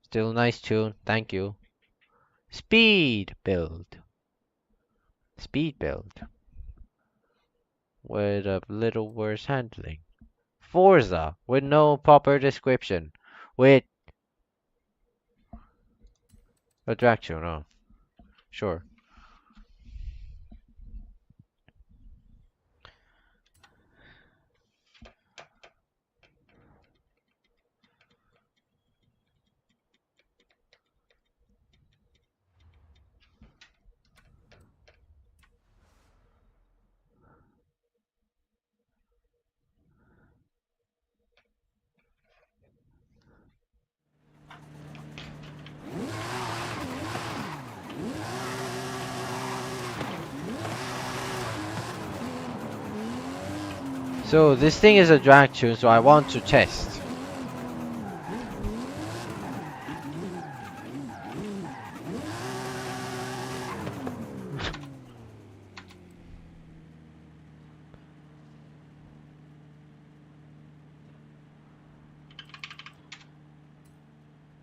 Still nice tune. Thank you. Speed build. Speed build. With a little worse handling. Forza. With no proper description. With a drag tune. Oh, sure. So this thing is a drag tune, so I want to test.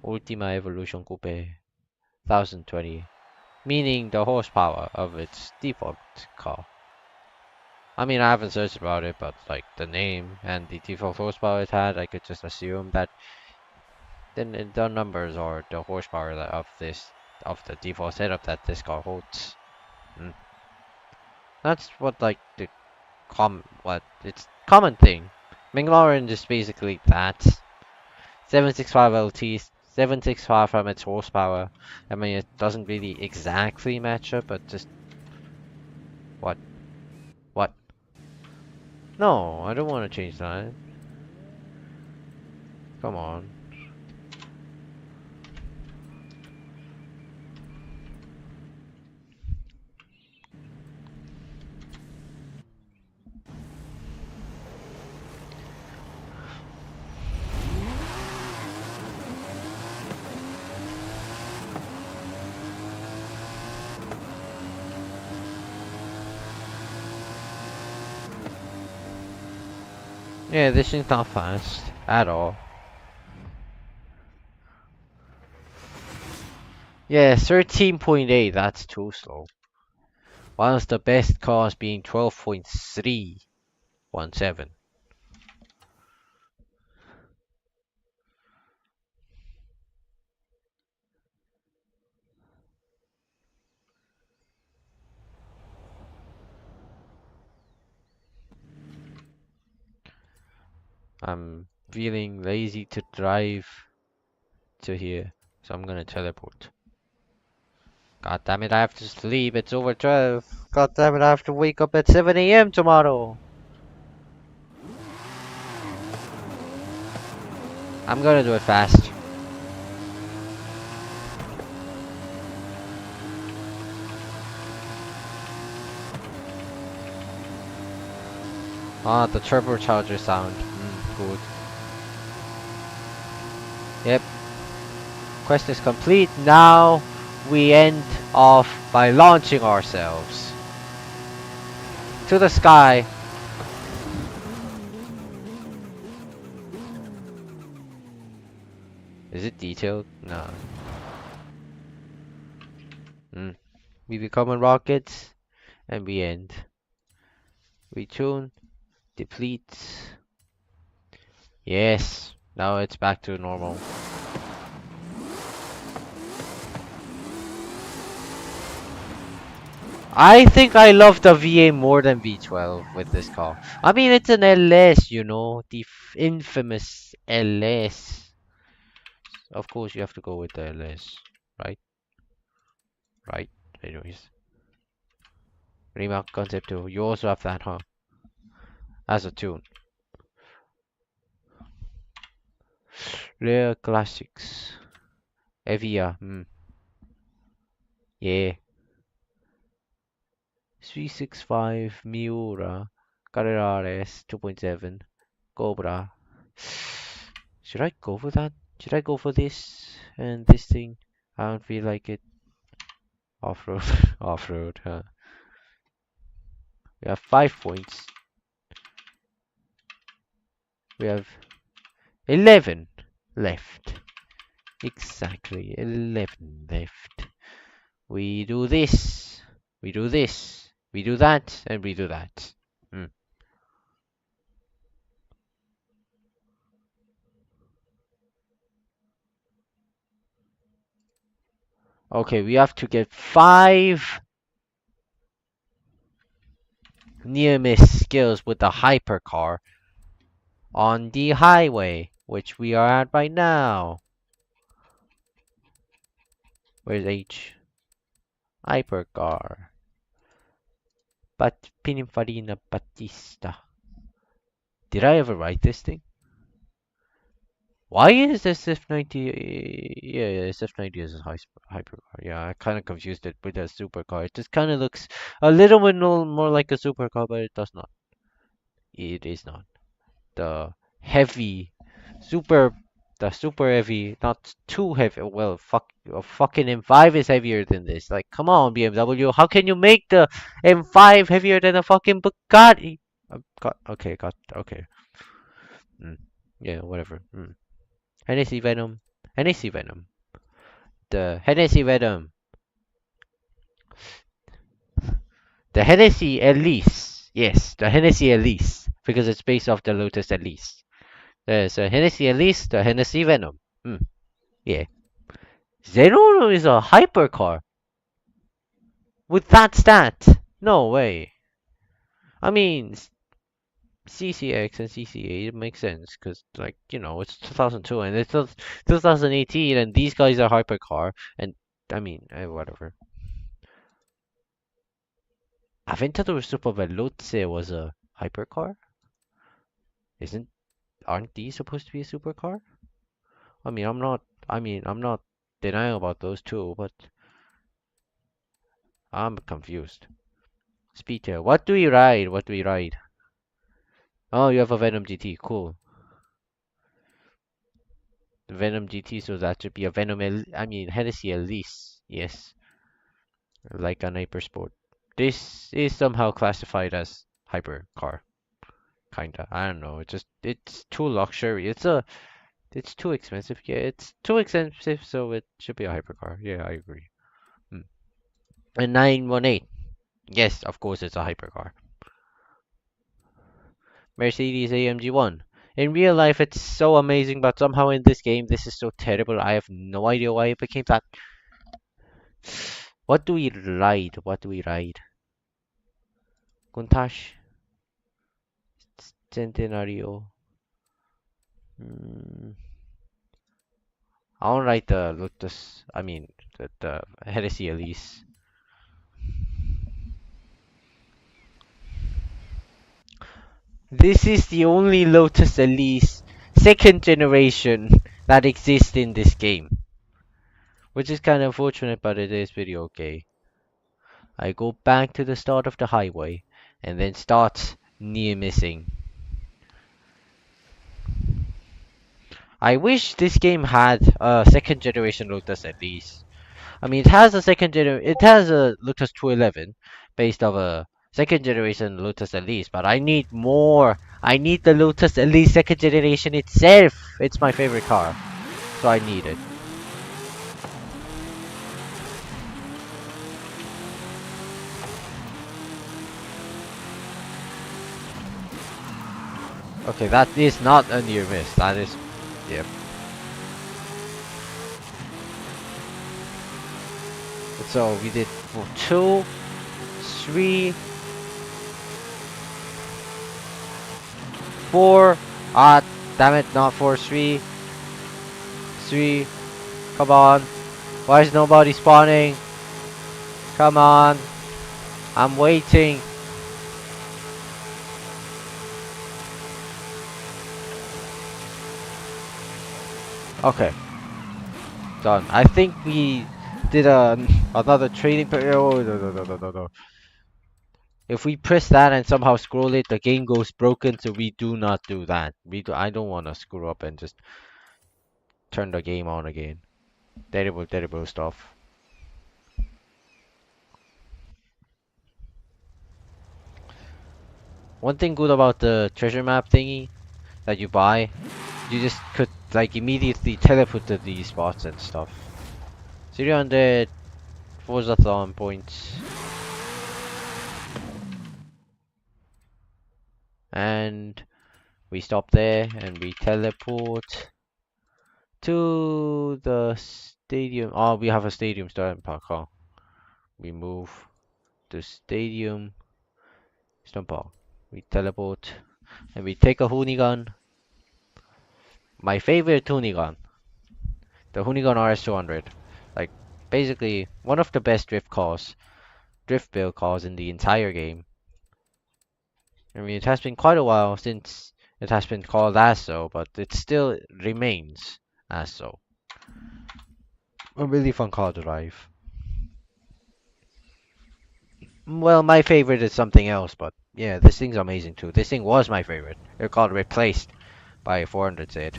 Ultima Evolution Coupe 1020, meaning the horsepower of its default car. I mean, I haven't searched about it, but like the name and the default horsepower it had, I could just assume that then the numbers are the horsepower of the default setup that this car holds. Mm. That's what like the it's common thing. McLaren is basically that. 765 LT, 765 from its horsepower. I mean, it doesn't really exactly match up, but just what? What? No, I don't want to change that. Come on. Yeah, this is not fast at all. Yeah, 13.8, that's too slow. Whilst the best cars being 12.317. I'm feeling lazy to drive to here, so I'm gonna teleport. God damn it, I have to sleep. It's over 12. God damn it, I have to wake up at 7 a.m. tomorrow. I'm gonna do it fast. Ah, the turbocharger sound. Good. Yep. Quest is complete. Now we end off by launching ourselves to the sky. Is it detailed? No. We become on rockets and we end. Retune. Deplete. Yes. Now it's back to normal. I think I love the V8 more than V12 with this car. I mean, it's an LS, you know, the infamous LS. Of course, you have to go with the LS, right? Right. Anyways, Remake Concept 2. You also have that, huh? As a tune. Rare Classics. Evia. Yeah. 365 Miura. Carrerares 2.7. Cobra. Should I go for that? Should I go for this and this thing? I don't feel like it. Off-road. Off-road, huh? We have 5 points. We have 11 left. Exactly 11 left. We do this. We do this. We do that. And we do that. Hmm. Okay, we have to get 5 near miss skills with the hypercar on the highway, which we are at right now. Where's H? Hypercar. But Pininfarina Battista. Did I ever write this thing? Why is this F90? Yeah, this F90 is a hypercar. Yeah, I kind of confused it with a supercar. It just kind of looks a little bit more like a supercar, but it does not. It is not. The heavy, super, the super heavy, not too heavy. Well, fucking M5 is heavier than this. Like, come on, BMW. How can you make the M5 heavier than a fucking Bugatti? Okay. Mm. Yeah, whatever. Hennessy Venom. Hennessy Venom. The Hennessy Venom. The Hennessy Elise. Yes, the Hennessy Elise. Because it's based off the Lotus Elise. There's a Hennessy Elise, the Hennessy Venom. Yeah. Xenon is a hypercar. With that stat. No way. I mean, CCX and CC8 it makes sense because, like, it's 2002 and it's 2018 and these guys are hypercar. And, I mean, whatever. Aventador Super Veloce was a hypercar? Isn't Aren't these supposed to be a supercar? I mean, I'm not denying about those two, but I'm confused. Speedtail. What do we ride? What do we ride? Oh, you have a Venom GT. Cool. The Venom GT, so that should be a Hennessy Elise. Yes, like an Hypersport. This is somehow classified as hypercar. Kinda. I don't know. It's too luxury. It's too expensive. Yeah, it's too expensive, so it should be a hypercar. Yeah, I agree. Hmm. And 918. Yes, of course it's a hypercar. Mercedes AMG 1. In real life, it's so amazing, but somehow in this game, this is so terrible. I have no idea why it became that. What do we ride? What do we ride? Countach, Centenario. Mm, I want to ride the Lotus. The Hennessy Elise. This is the only Lotus Elise second generation that exists in this game. Which is kind of unfortunate, but it is pretty okay. I go back to the start of the highway and then start near missing. I wish this game had a second generation Lotus at least. I mean, it has a Lotus 211 based off a second generation Lotus Elise, but I need more. I need the Lotus Elise second generation itself. It's my favorite car, so I need it. Okay, that is not a near miss. That is, yep. So we did for 2, 3, 4. Ah, damn it, not 4, 3. 3. Come on. Why is nobody spawning? Come on. I'm waiting. Okay. Done. I think we did another trading period. Oh, no. If we press that and somehow scroll it, the game goes broken, so we do not do that. I don't want to screw up and just turn the game on again. Terrible stuff. One thing good about the treasure map thingy that you buy, you just could like immediately teleport to these spots and stuff. 300 Forzathon points. And we stop there and we teleport to the stadium. Oh, we have a stadium starting park, huh? We move to stadium starting park. We teleport and we take a Hoonigan. My favorite Hoonigan, the Hoonigan RS200. Like, basically, one of the best drift build cars in the entire game. I mean, it has been quite a while since it has been called as so, but it still remains as so. A really fun car to drive. Well, my favorite is something else, but yeah, this thing's amazing too. This thing was my favorite. It got replaced by 400 said.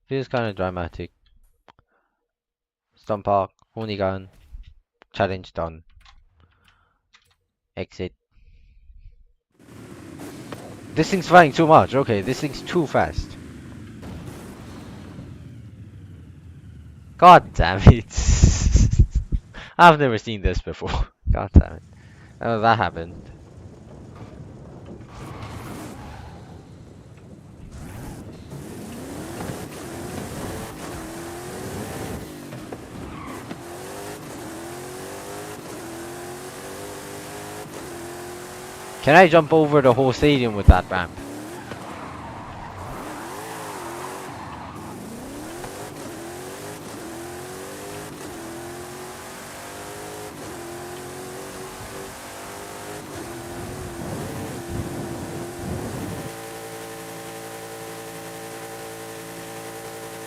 This is kind of dramatic. Stump Park, Hoonigan, challenge done. Exit. This thing's flying too much. Okay, this thing's too fast. God damn it. I've never seen this before. God damn it. Oh, that happened. Can I jump over the whole stadium with that ramp?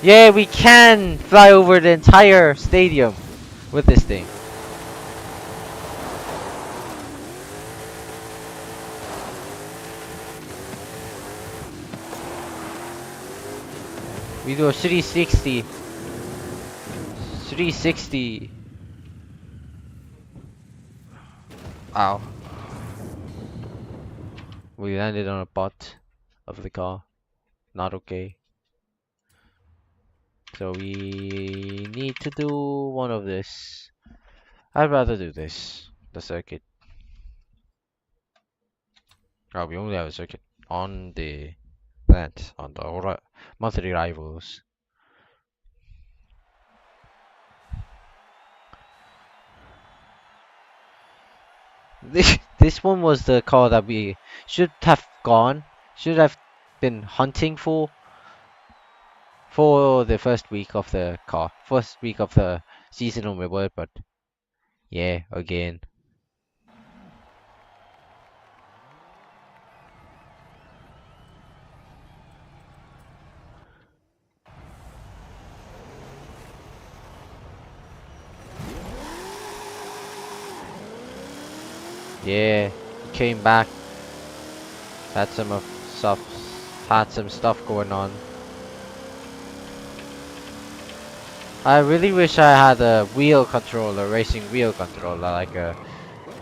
Yeah, we can fly over the entire stadium with this thing. We do a 360. 360. Ow. We landed on a butt of the car. Not okay. So we need to do one of this. I'd rather do this. The circuit. Oh, we only have a circuit on the plant, on the monthly rivals. This one was the car that we should have been hunting for the first week of the seasonal reward, but yeah, again. Yeah, he came back, had some of stuff, had some stuff going on. I really wish I had a racing wheel controller, like a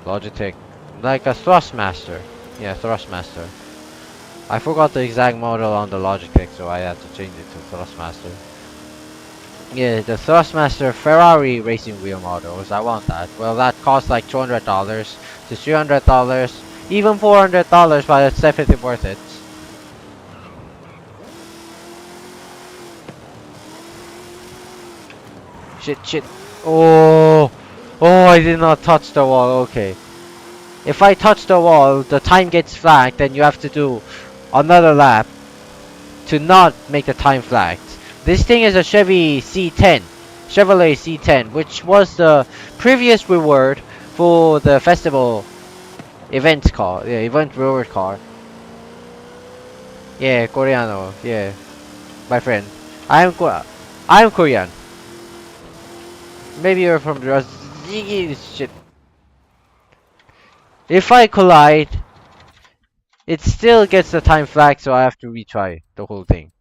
Logitech, like a Thrustmaster. Yeah, Thrustmaster. I forgot the exact model on the Logitech, so I had to change it to Thrustmaster. Yeah, the Thrustmaster Ferrari racing wheel models. I want that. Well, that costs like $200 to $300, even $400, but it's definitely worth it. Shit. Oh, I did not touch the wall. Okay. If I touch the wall, the time gets flagged, then you have to do another lap to not make the time flagged. This thing is a Chevrolet C10, which was the previous reward for the festival event car, event reward car. Yeah, Coreano, yeah, my friend. I'm Korean. Maybe you're from shit. If I collide, it still gets the time flag, so I have to retry the whole thing.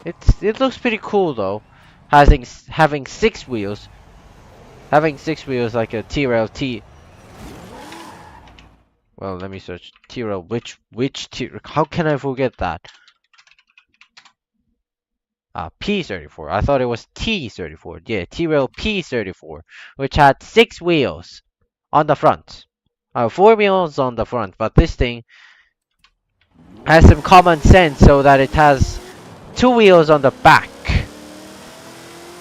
It looks pretty cool though, having six wheels like a T-Rail T. Well, let me search T-Rail. Which T? How can I forget that? P34. I thought it was T34. Yeah, T-Rail P34, which had 6 wheels on the front. 4 wheels on the front, but this thing has some common sense so that it has 2 wheels on the back,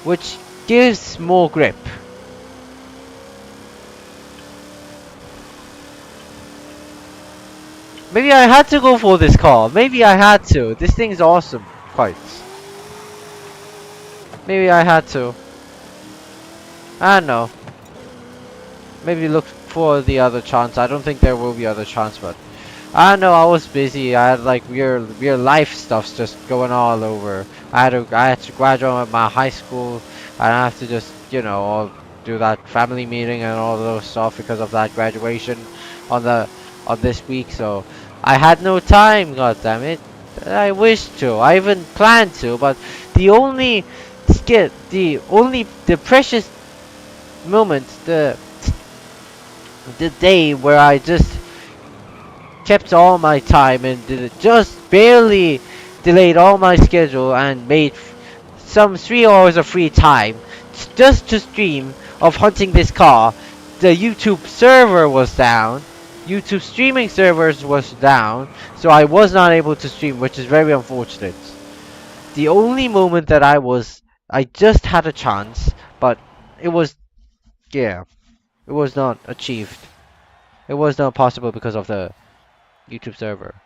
which gives more grip. Maybe I had to go for this car. Maybe I had to. This thing's awesome. Quite. Maybe I had to. I don't know. Maybe look for the other chance. I don't think there will be other chance, but I don't know. I was busy. I had like real life stuffs just going all over. I had to graduate my high school. I have to just all do that family meeting and all those stuff because of that graduation on this week. So I had no time. God damn it! I wished to. I even planned to, but the only the precious moment, the day where I just kept all my time and just barely delayed all my schedule and made some 3 hours of free time just to stream of hunting this car. The YouTube server was down. YouTube streaming servers was down, so I was not able to stream, which is very unfortunate. The only moment that I just had a chance, but it was, yeah, it was not achieved. It was not possible because of the YouTube server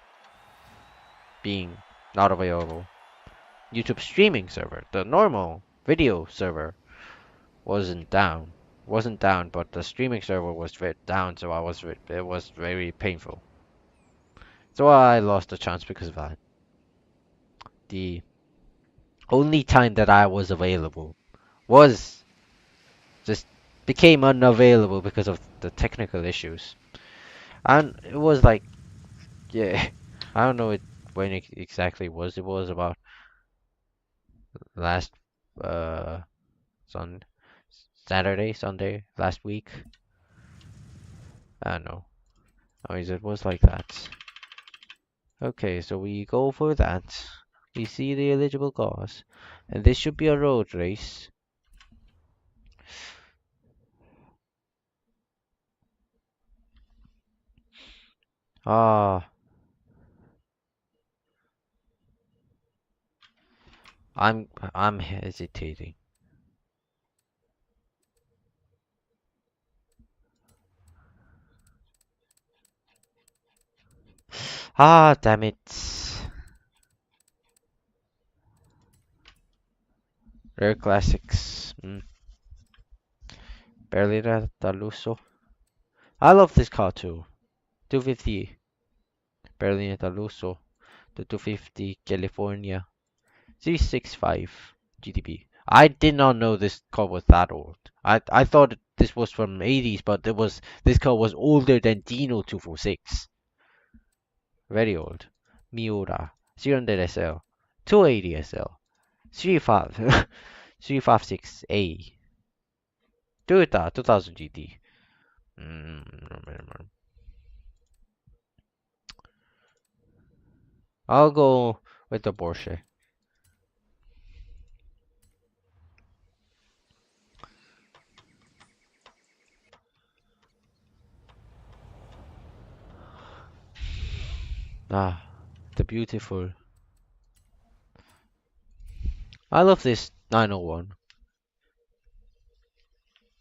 being not available. YouTube streaming server, the normal video server, wasn't down. Wasn't down, but the streaming server was down, so it was very painful. So I lost the chance because of that. The only time that I was available was just became unavailable because of the technical issues. And it was like, yeah, I don't know when it exactly was. It was about last uh Sun Saturday, Sunday, last week. I don't know. Anyways, it was like that. Okay, so we go for that. We see the eligible cars. And this should be a road race. Ah, I'm hesitating. Ah, damn it. Rare classics. Berliner Taluso. I love this car too. 250 Berliner Taluso. The 250 California. 365 GTP. I did not know this car was that old. I thought this was from 80s, but this car was older than Dino 246. Very old. Miura 300 SL, 280 SL, 35 356A. Toyota 2000 GT. I'll go with the Porsche. Ah, the beautiful. I love this 901.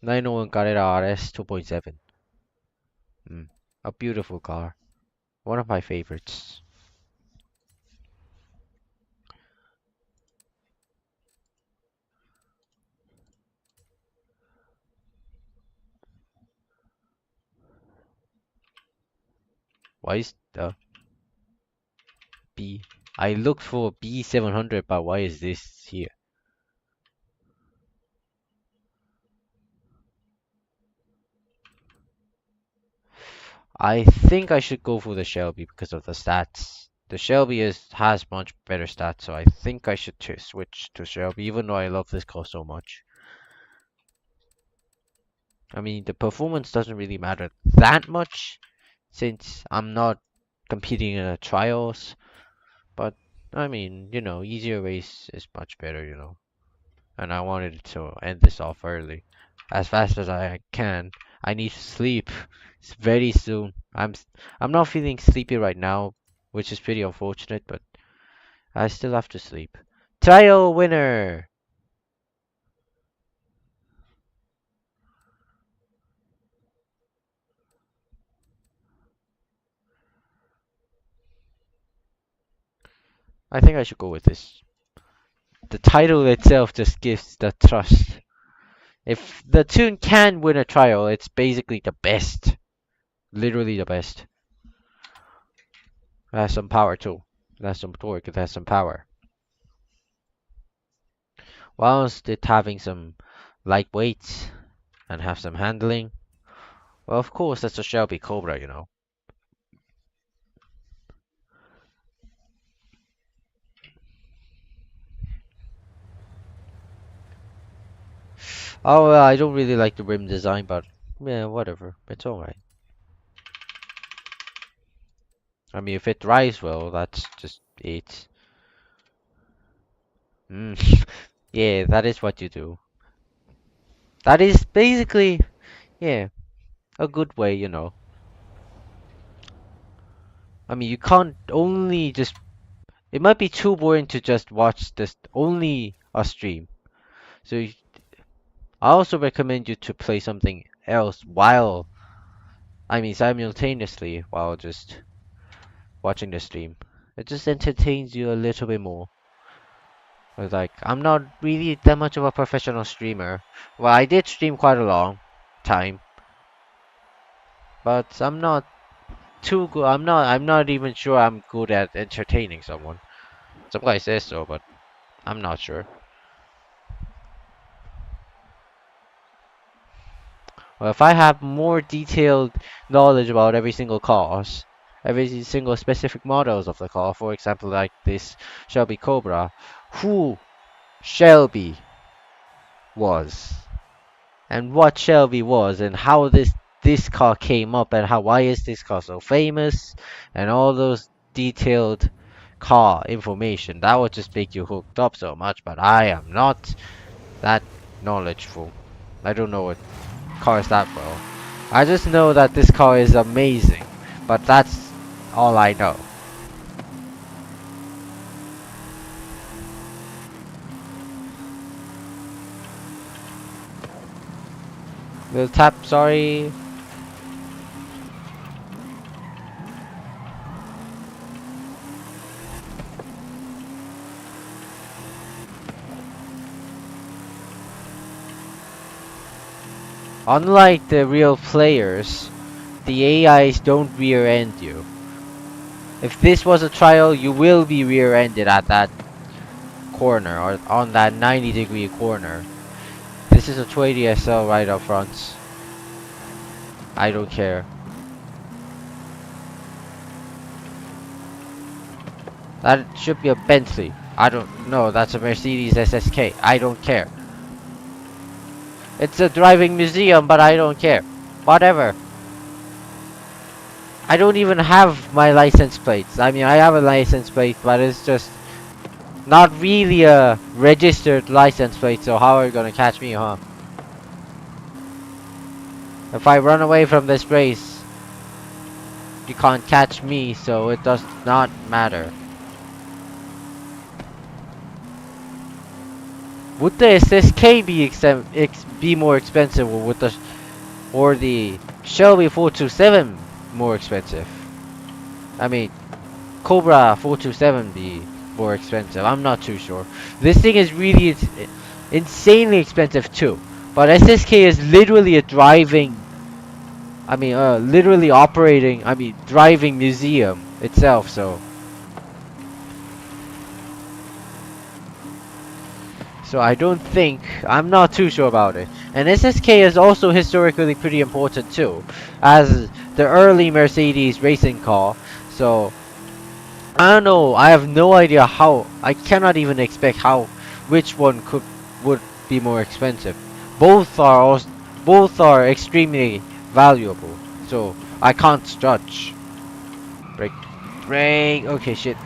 901 Carrera RS 2.7. A beautiful car. One of my favorites. Why is the B? I looked for B700, but why is this here? I think I should go for the Shelby because of the stats. The Shelby has much better stats, so I think I should switch to Shelby, even though I love this car so much. I mean, the performance doesn't really matter that much since I'm not competing in the trials, but I mean, easier race is much better. And I wanted to end this off early, as fast as I can. I need to sleep. It's very soon. I'm not feeling sleepy right now, which is pretty unfortunate, but I still have to sleep. Trial winner! I think I should go with this. The title itself just gives the trust. If the tune can win a trial, it's basically the best. Literally the best. It has some power too. It has some torque, it has some power. Whilst it having some lightweight and have some handling. Well, of course, that's a Shelby Cobra. Oh, well, I don't really like the rim design, but yeah, whatever. It's alright. I mean, if it drives well, that's just it. Mm. Yeah, that is what you do. That is basically, yeah, a good way. I mean, you can't only just. It might be too boring to just watch this only a stream. So I also recommend you to play something else I mean, simultaneously while just watching the stream. It just entertains you a little bit more. But like, I'm not really that much of a professional streamer. Well, I did stream quite a long time, but I'm not too good. I'm not even sure I'm good at entertaining someone. Some guy says so, but I'm not sure. Well, if I have more detailed knowledge about every single cause, every single specific models of the car, for example, like this Shelby Cobra, who Shelby was, and what Shelby was, and how this car came up, and why is this car so famous, and all those detailed car information, that would just make you hooked up so much. But I am not that knowledgeable. I don't know what cars that well. I just know that this car is amazing, but that's all I know. Little tap, sorry. Unlike the real players, the AIs don't rear end you. If this was a trial, you will be rear ended at that corner or on that 90-degree corner. This is a 280 SL right up front. I don't care. That should be a Bentley. I don't know. That's a Mercedes SSK. I don't care. It's a driving museum, but I don't care. Whatever. I don't even have my license plates. I mean, I have a license plate, but it's just not really a registered license plate, so how are you gonna catch me, huh? If I run away from this race, you can't catch me, so it does not matter. Would the SSK be more expensive, or would the Shelby 427 more expensive? I mean, Cobra 427 be more expensive. I'm not too sure. This thing is really insanely expensive too. But SSK is literally a literally driving museum itself. So I don't think, I'm not too sure about it. And SSK is also historically pretty important too, as the early Mercedes racing car. So I don't know. I have no idea how. I cannot even expect how which one would be more expensive. Both are both are extremely valuable. So I can't judge. Break, break. Okay, shit.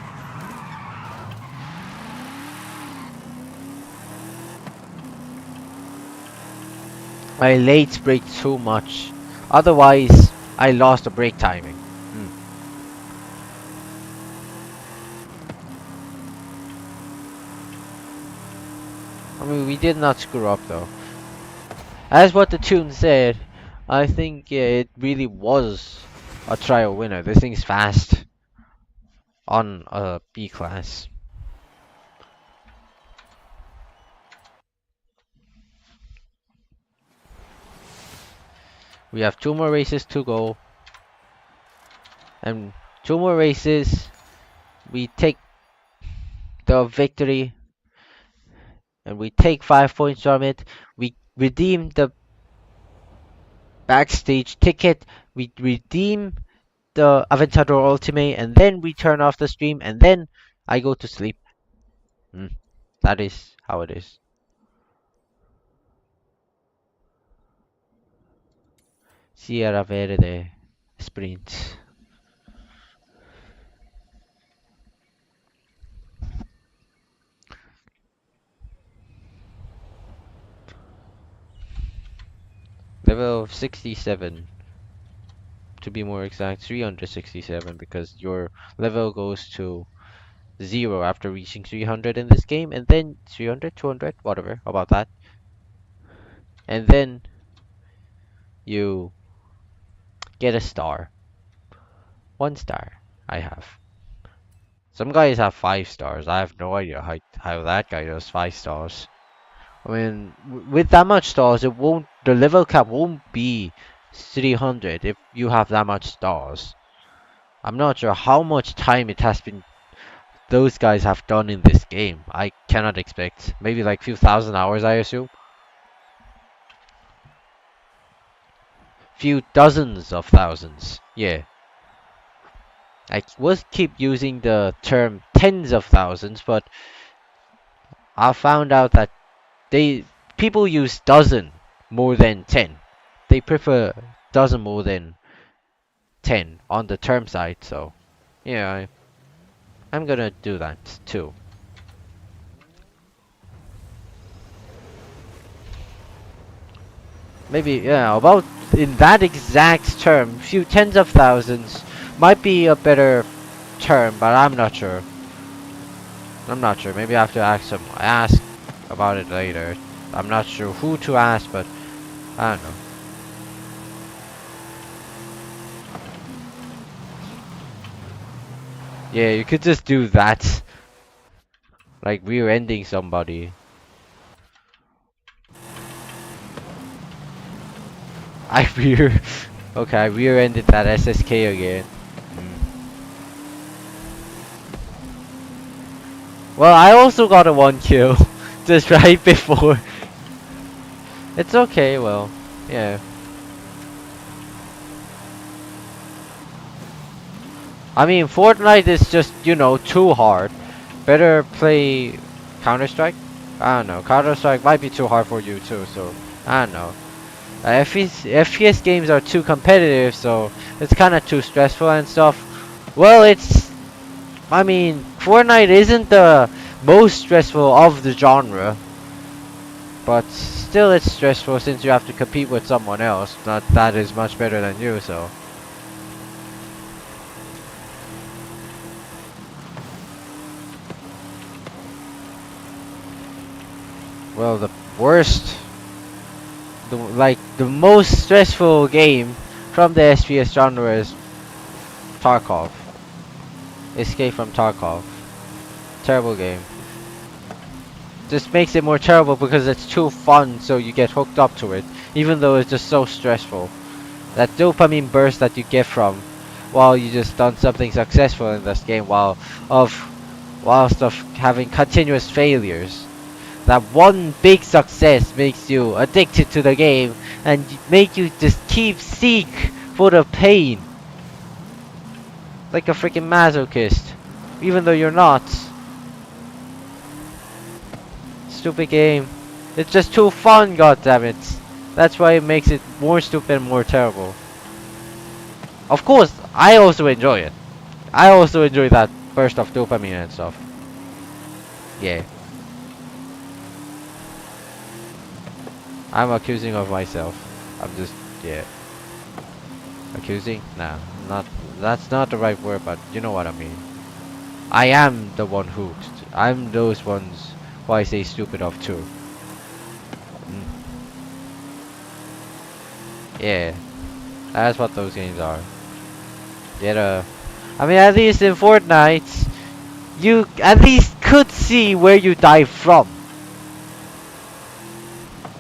I late brake too much. Otherwise, I lost the brake timing. Hmm. I mean, we did not screw up though. As what the tune said, I think it really was a trial winner. This thing's fast on a B class. We have 2 more races to go, and 2 more races, we take the victory, and we take 5 points from it. We redeem the backstage ticket. We redeem the Aventador Ultimae, and then we turn off the stream, and then I go to sleep. That is how it is. Sierra Verde sprint. Level 67, to be more exact, 367, because your level goes to 0 after reaching 300 in this game, and then 300, 200, whatever, about that. And then you get a star. 1 star, I have. Some guys have 5 stars. I have no idea how that guy does 5 stars. I mean, with that much stars, the level cap won't be 300 if you have that much stars. I'm not sure how much time it has been those guys have done in this game. I cannot expect. Maybe like few thousand hours, I assume. Few dozens of thousands. Yeah. I was keep using the term tens of thousands, but I found out that people use dozen more than 10. They prefer dozen more than 10 on the term side, so yeah, I'm gonna do that too. Maybe, yeah, about in that exact term, few tens of thousands might be a better term, but I'm not sure. I'm not sure. Maybe I have to ask about it later. I'm not sure who to ask, but I don't know. Yeah, you could just do that. Like rear-ending somebody. I rear... Okay, I rear-ended that SSK again. Well, I also got a 1 kill. Just right before. It's okay, well, yeah. I mean, Fortnite is just, you know, too hard. Better play Counter-Strike? I don't know. Counter-Strike might be too hard for you too, so I don't know. FPS games are too competitive, so it's kind of too stressful and stuff. Well, I mean, Fortnite isn't the most stressful of the genre, but still it's stressful since you have to compete with someone else. Not that is much better than you, so. Well, the worst, the most stressful game from the FPS genre is Tarkov. Escape from Tarkov. Terrible game. Just makes it more terrible because it's too fun, so you get hooked up to it, even though it's just so stressful. That dopamine burst that you get from while you just done something successful in this game, whilst of having continuous failures. that one big success makes you addicted to the game and make you just keep seek for the pain. Like a freaking masochist. Even though you're not. Stupid game. It's just too fun, goddammit. That's why it makes it more stupid and more terrible. Of course, I also enjoy it. I also enjoy that burst of dopamine and stuff. Yeah. I'm accusing of myself. I'm just, yeah. Accusing? Nah, not, that's not the right word, but you know what I mean. I am the one hooked. I'm those ones who I say stupid of too. Mm. Yeah, that's what those games are. Yeah, I mean, at least in Fortnite, you at least could see where you die from.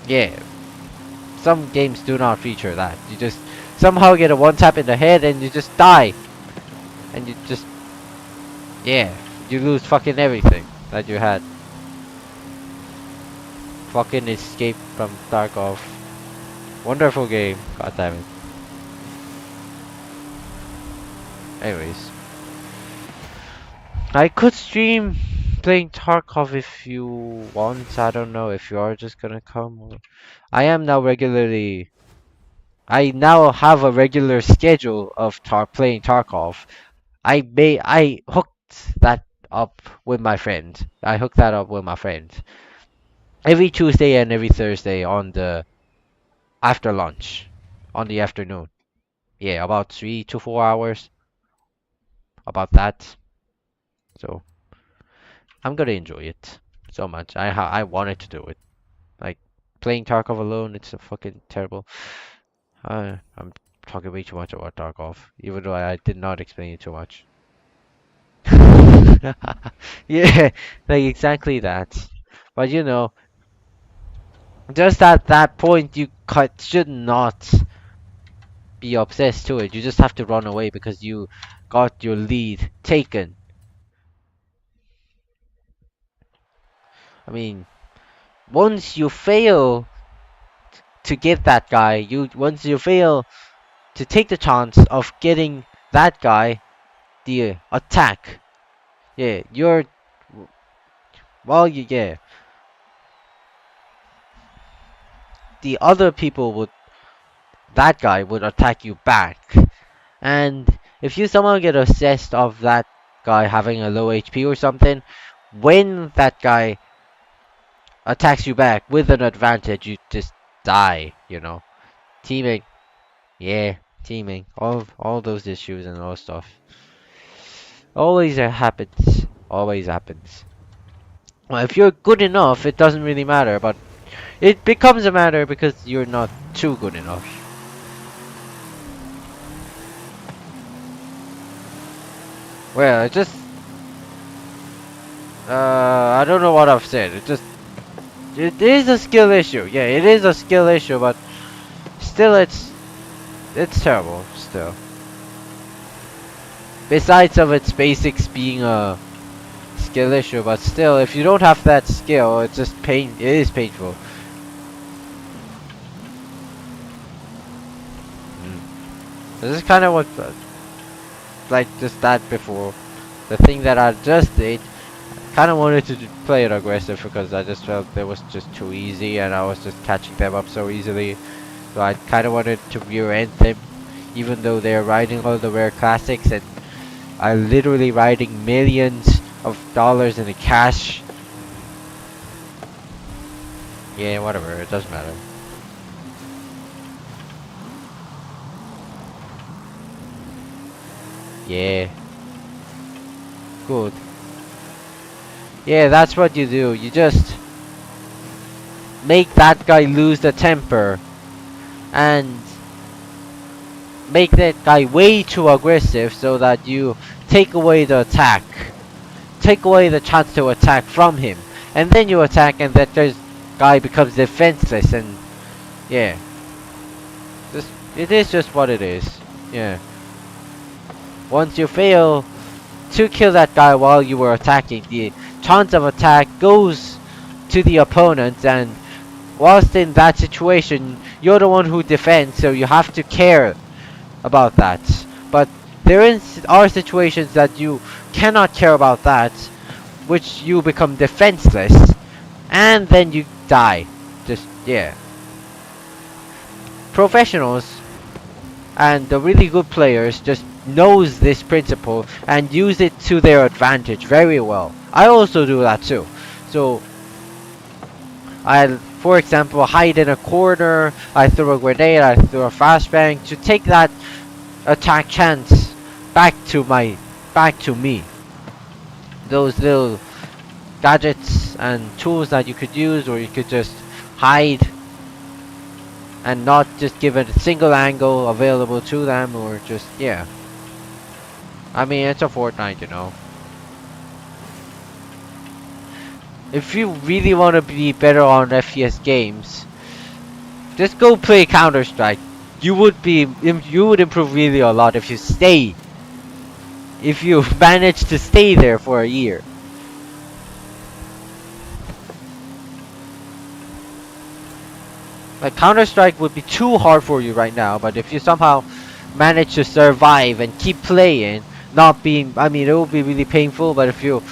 Yeah, some games do not feature that. You just somehow get a one tap in the head and you just die. And you just, yeah, you lose fucking everything that you had. Fucking Escape from Tarkov. Wonderful game. God damn it. Anyways. I could stream playing Tarkov if you want. I don't know if you are just gonna come. I am now regularly. I now have a regular schedule of playing Tarkov. I hooked that up with my friend. I hooked that up with my friend. Every Tuesday and every Thursday on the after lunch. On the afternoon. Yeah, about 3 to 4 hours. About that. So I'm gonna enjoy it so much. I wanted to do it. Like playing Tarkov alone, it's a fucking terrible. I'm talking way too much about Tarkov, even though I did not explain it too much. Yeah, like exactly that. But you know, just at that point, you should not be obsessed to it. You just have to run away because you got your lead taken. I mean, once you fail to get that guy, once you fail to take the chance of getting that guy the attack. Yeah, yeah, the other people would, that guy would attack you back. And if you somehow get obsessed of that guy having a low HP or something, when that guy attacks you back with an advantage, you just die, you know. Teaming, yeah, teaming, all those issues and all stuff. Always happens. Always happens. Well, if you're good enough, it doesn't really matter, but it becomes a matter because you're not too good enough. Well, it just, I don't know what I've said. It is a skill issue. Yeah, it is a skill issue, but still, it's terrible. Still, besides of its basics being a skill issue, but still, if you don't have that skill, it's just pain. It is painful. This is kind of what, like just that before, the thing that I just did. Kind of wanted to play it aggressive because I just felt it was just too easy and I was just catching them up so easily. So I kind of wanted to rear-end them, even though they're riding all the rare classics and I'm literally riding millions of dollars in the cash. Yeah, whatever, it doesn't matter. Yeah. Good. Yeah, that's what you do. You just make that guy lose the temper and make that guy way too aggressive so that you take away the attack. Take away the chance to attack from him. And then you attack and that guy becomes defenseless and yeah. It is just what it is. Yeah. Once you fail to kill that guy while you were attacking, the chance of attack goes to the opponent, and whilst in that situation, you're the one who defends, so you have to care about that. But are situations that you cannot care about that, which you become defenseless, and then you die. Just, yeah. Professionals and the really good players just knows this principle and use it to their advantage very well. I also do that too. So for example, hide in a corner, I throw a grenade, I throw a flashbang to take that attack chance back to me. Those little gadgets and tools that you could use, or you could just hide and not just give it a single angle available to them, or just, yeah. I mean, it's a Fortnite, you know. If you really want to be better on FPS games, just go play Counter-Strike. You would improve really a lot if you manage to stay there for a year. Like, Counter-Strike would be too hard for you right now, but if you somehow manage to survive and keep playing, not being, I mean, it will be really painful, but if you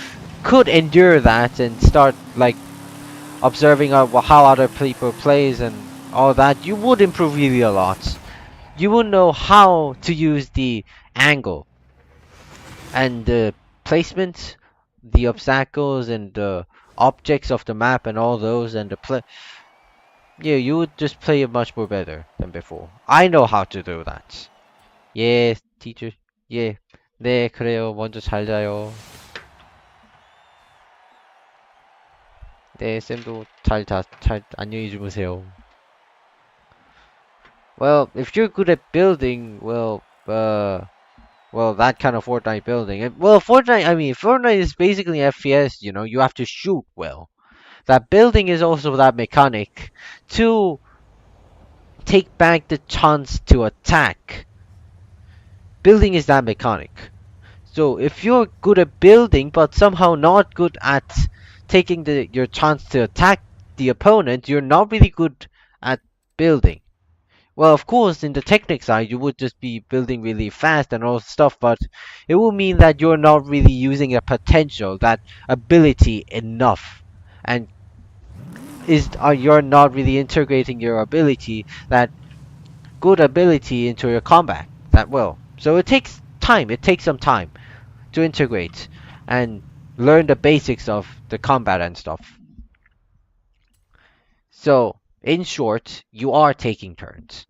could endure that and start, like, observing how other people plays and all that, you would improve really a lot. You would know how to use the angle and the placement, the obstacles and the objects of the map and all those, and the play. Yeah, you would just play it much more better than before. I know how to do that. Yeah, teacher. Yeah. 네, 그래요. 먼저 잘 자요. 네, 쌤도 잘 안녕히 주무세요. Well, if you're good at building, well, that kind of Fortnite building. Well, Fortnite is basically FPS, you know, you have to shoot well. That building is also that mechanic to take back the chance to attack. Building is that mechanic. So if you're good at building, but somehow not good at taking your chance to attack the opponent, you're not really good at building. Well, of course, in the technic side, you would just be building really fast and all stuff, but it will mean that you're not really using a potential, that ability enough, and you're not really integrating your ability, that good ability into your combat that well. So it takes time. It takes some time to integrate and learn the basics of the combat and stuff. So, in short, you are taking turns.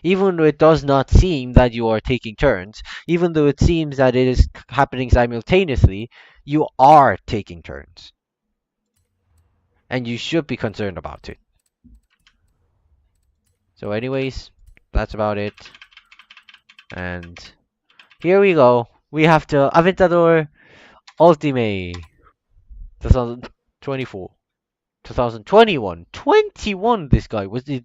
Even though it does not seem that you are taking turns, even though it seems that it is happening simultaneously, you are taking turns. And you should be concerned about it. So anyways, that's about it. And here we go. We have the Aventador Ultimae 2024. 2021. 21 this guy. Was it?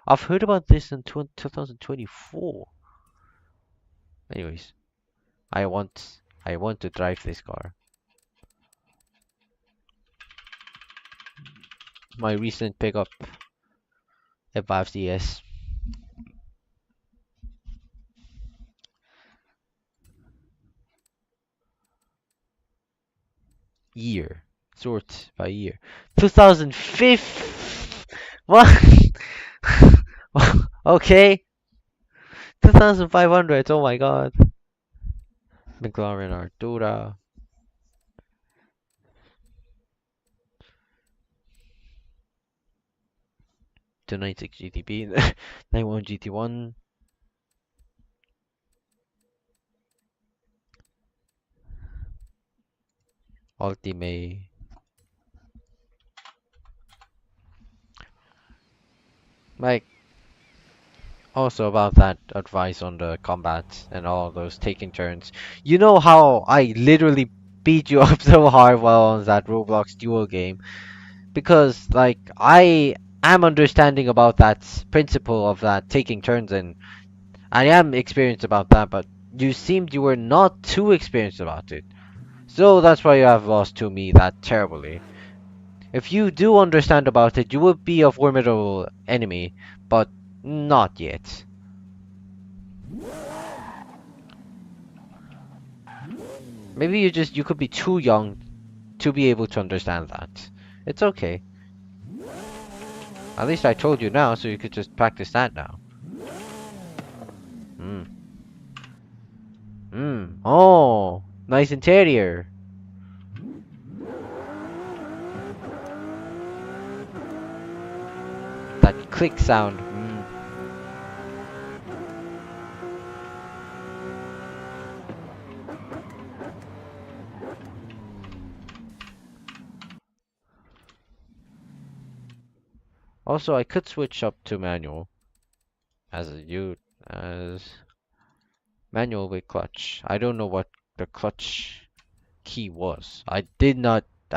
I've heard about this in 2024. Anyways, I want to drive this car. My recent pickup, F5CS. Year. Sort by year. 2005. What? Okay. 2500. Oh my god. McLaren Artura. To 96 GTP. 91 GT1. Ultimae. Like, also about that advice on the combat and all those taking turns. You know how I literally beat you up so hard while on that Roblox duel game? Because, like, I am understanding about that principle of that taking turns, and I am experienced about that, but you seemed you were not too experienced about it. So that's why you have lost to me that terribly. If you do understand about it, you would be a formidable enemy, but not yet. Maybe you could be too young to be able to understand that. It's okay. At least I told you now, so you could just practice that now. Hmm. Hmm. Oh, nice interior. That click sound. Hmm. Also, I could switch up to manual as manual with clutch. I don't know what the clutch key was. I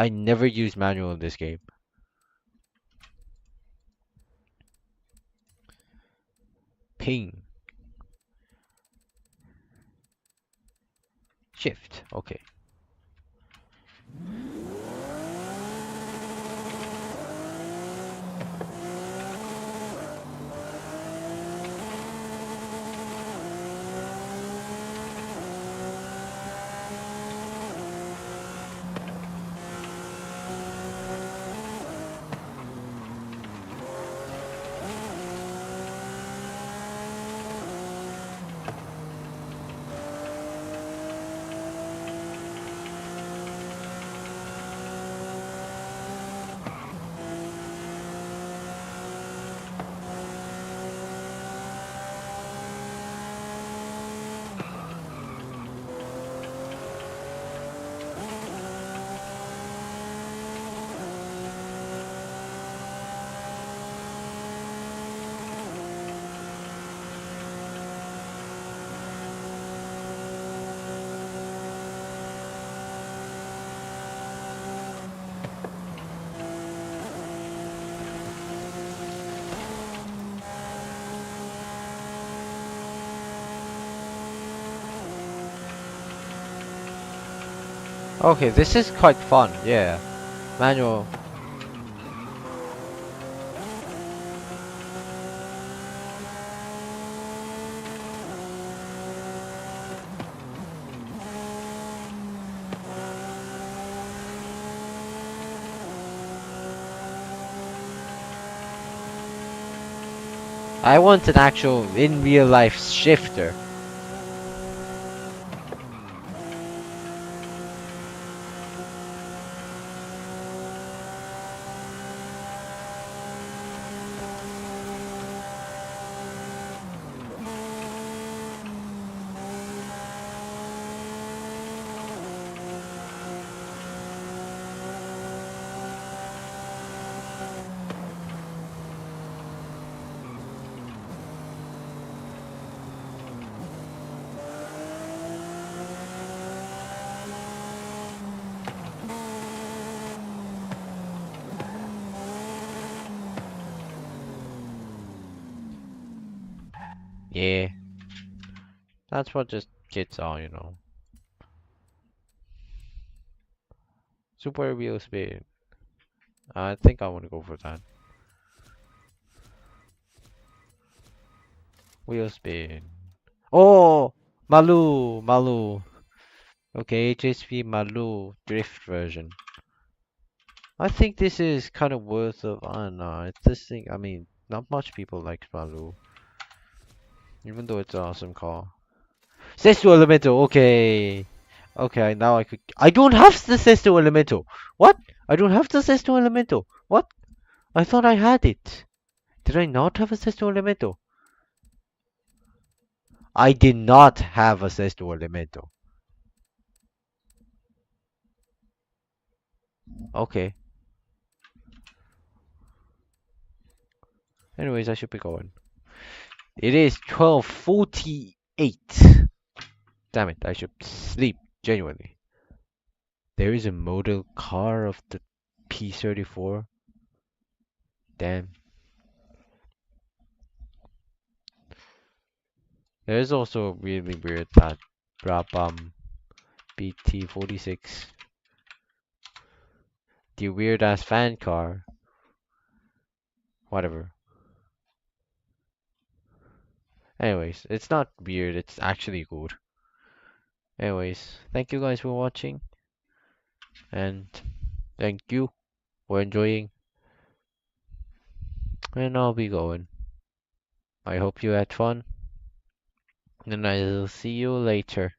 never used manual in this game. Ping. Shift. Okay. Okay, this is quite fun. Yeah. Manual. I want an actual in real life shifter. Yeah. That's what just kids are, you know. Super wheel speed. I think I want to go for that. Wheel speed. Oh! Malu! Malu. Okay, HSP Malu drift version. I think this is kind of worth of. I don't know. It's this thing. I mean, not much people like Malu, even though it's an awesome car. Sesto Elemento. Okay. Okay, now I could. I don't have the Sesto Elemento. What? I don't have the Sesto Elemento. What? I thought I had it. Did I not have a Sesto Elemento? I did not have a Sesto Elemento. Okay. Anyways, I should be going. It is 12:48. Damn it, I should sleep, genuinely. There is a model car of the P34. Damn. There's also really weird that Brabham BT46. The weird ass fan car. Whatever. Anyways, it's not weird, it's actually good. Anyways, thank you guys for watching, and thank you for enjoying, and I'll be going. I hope you had fun, and I'll see you later.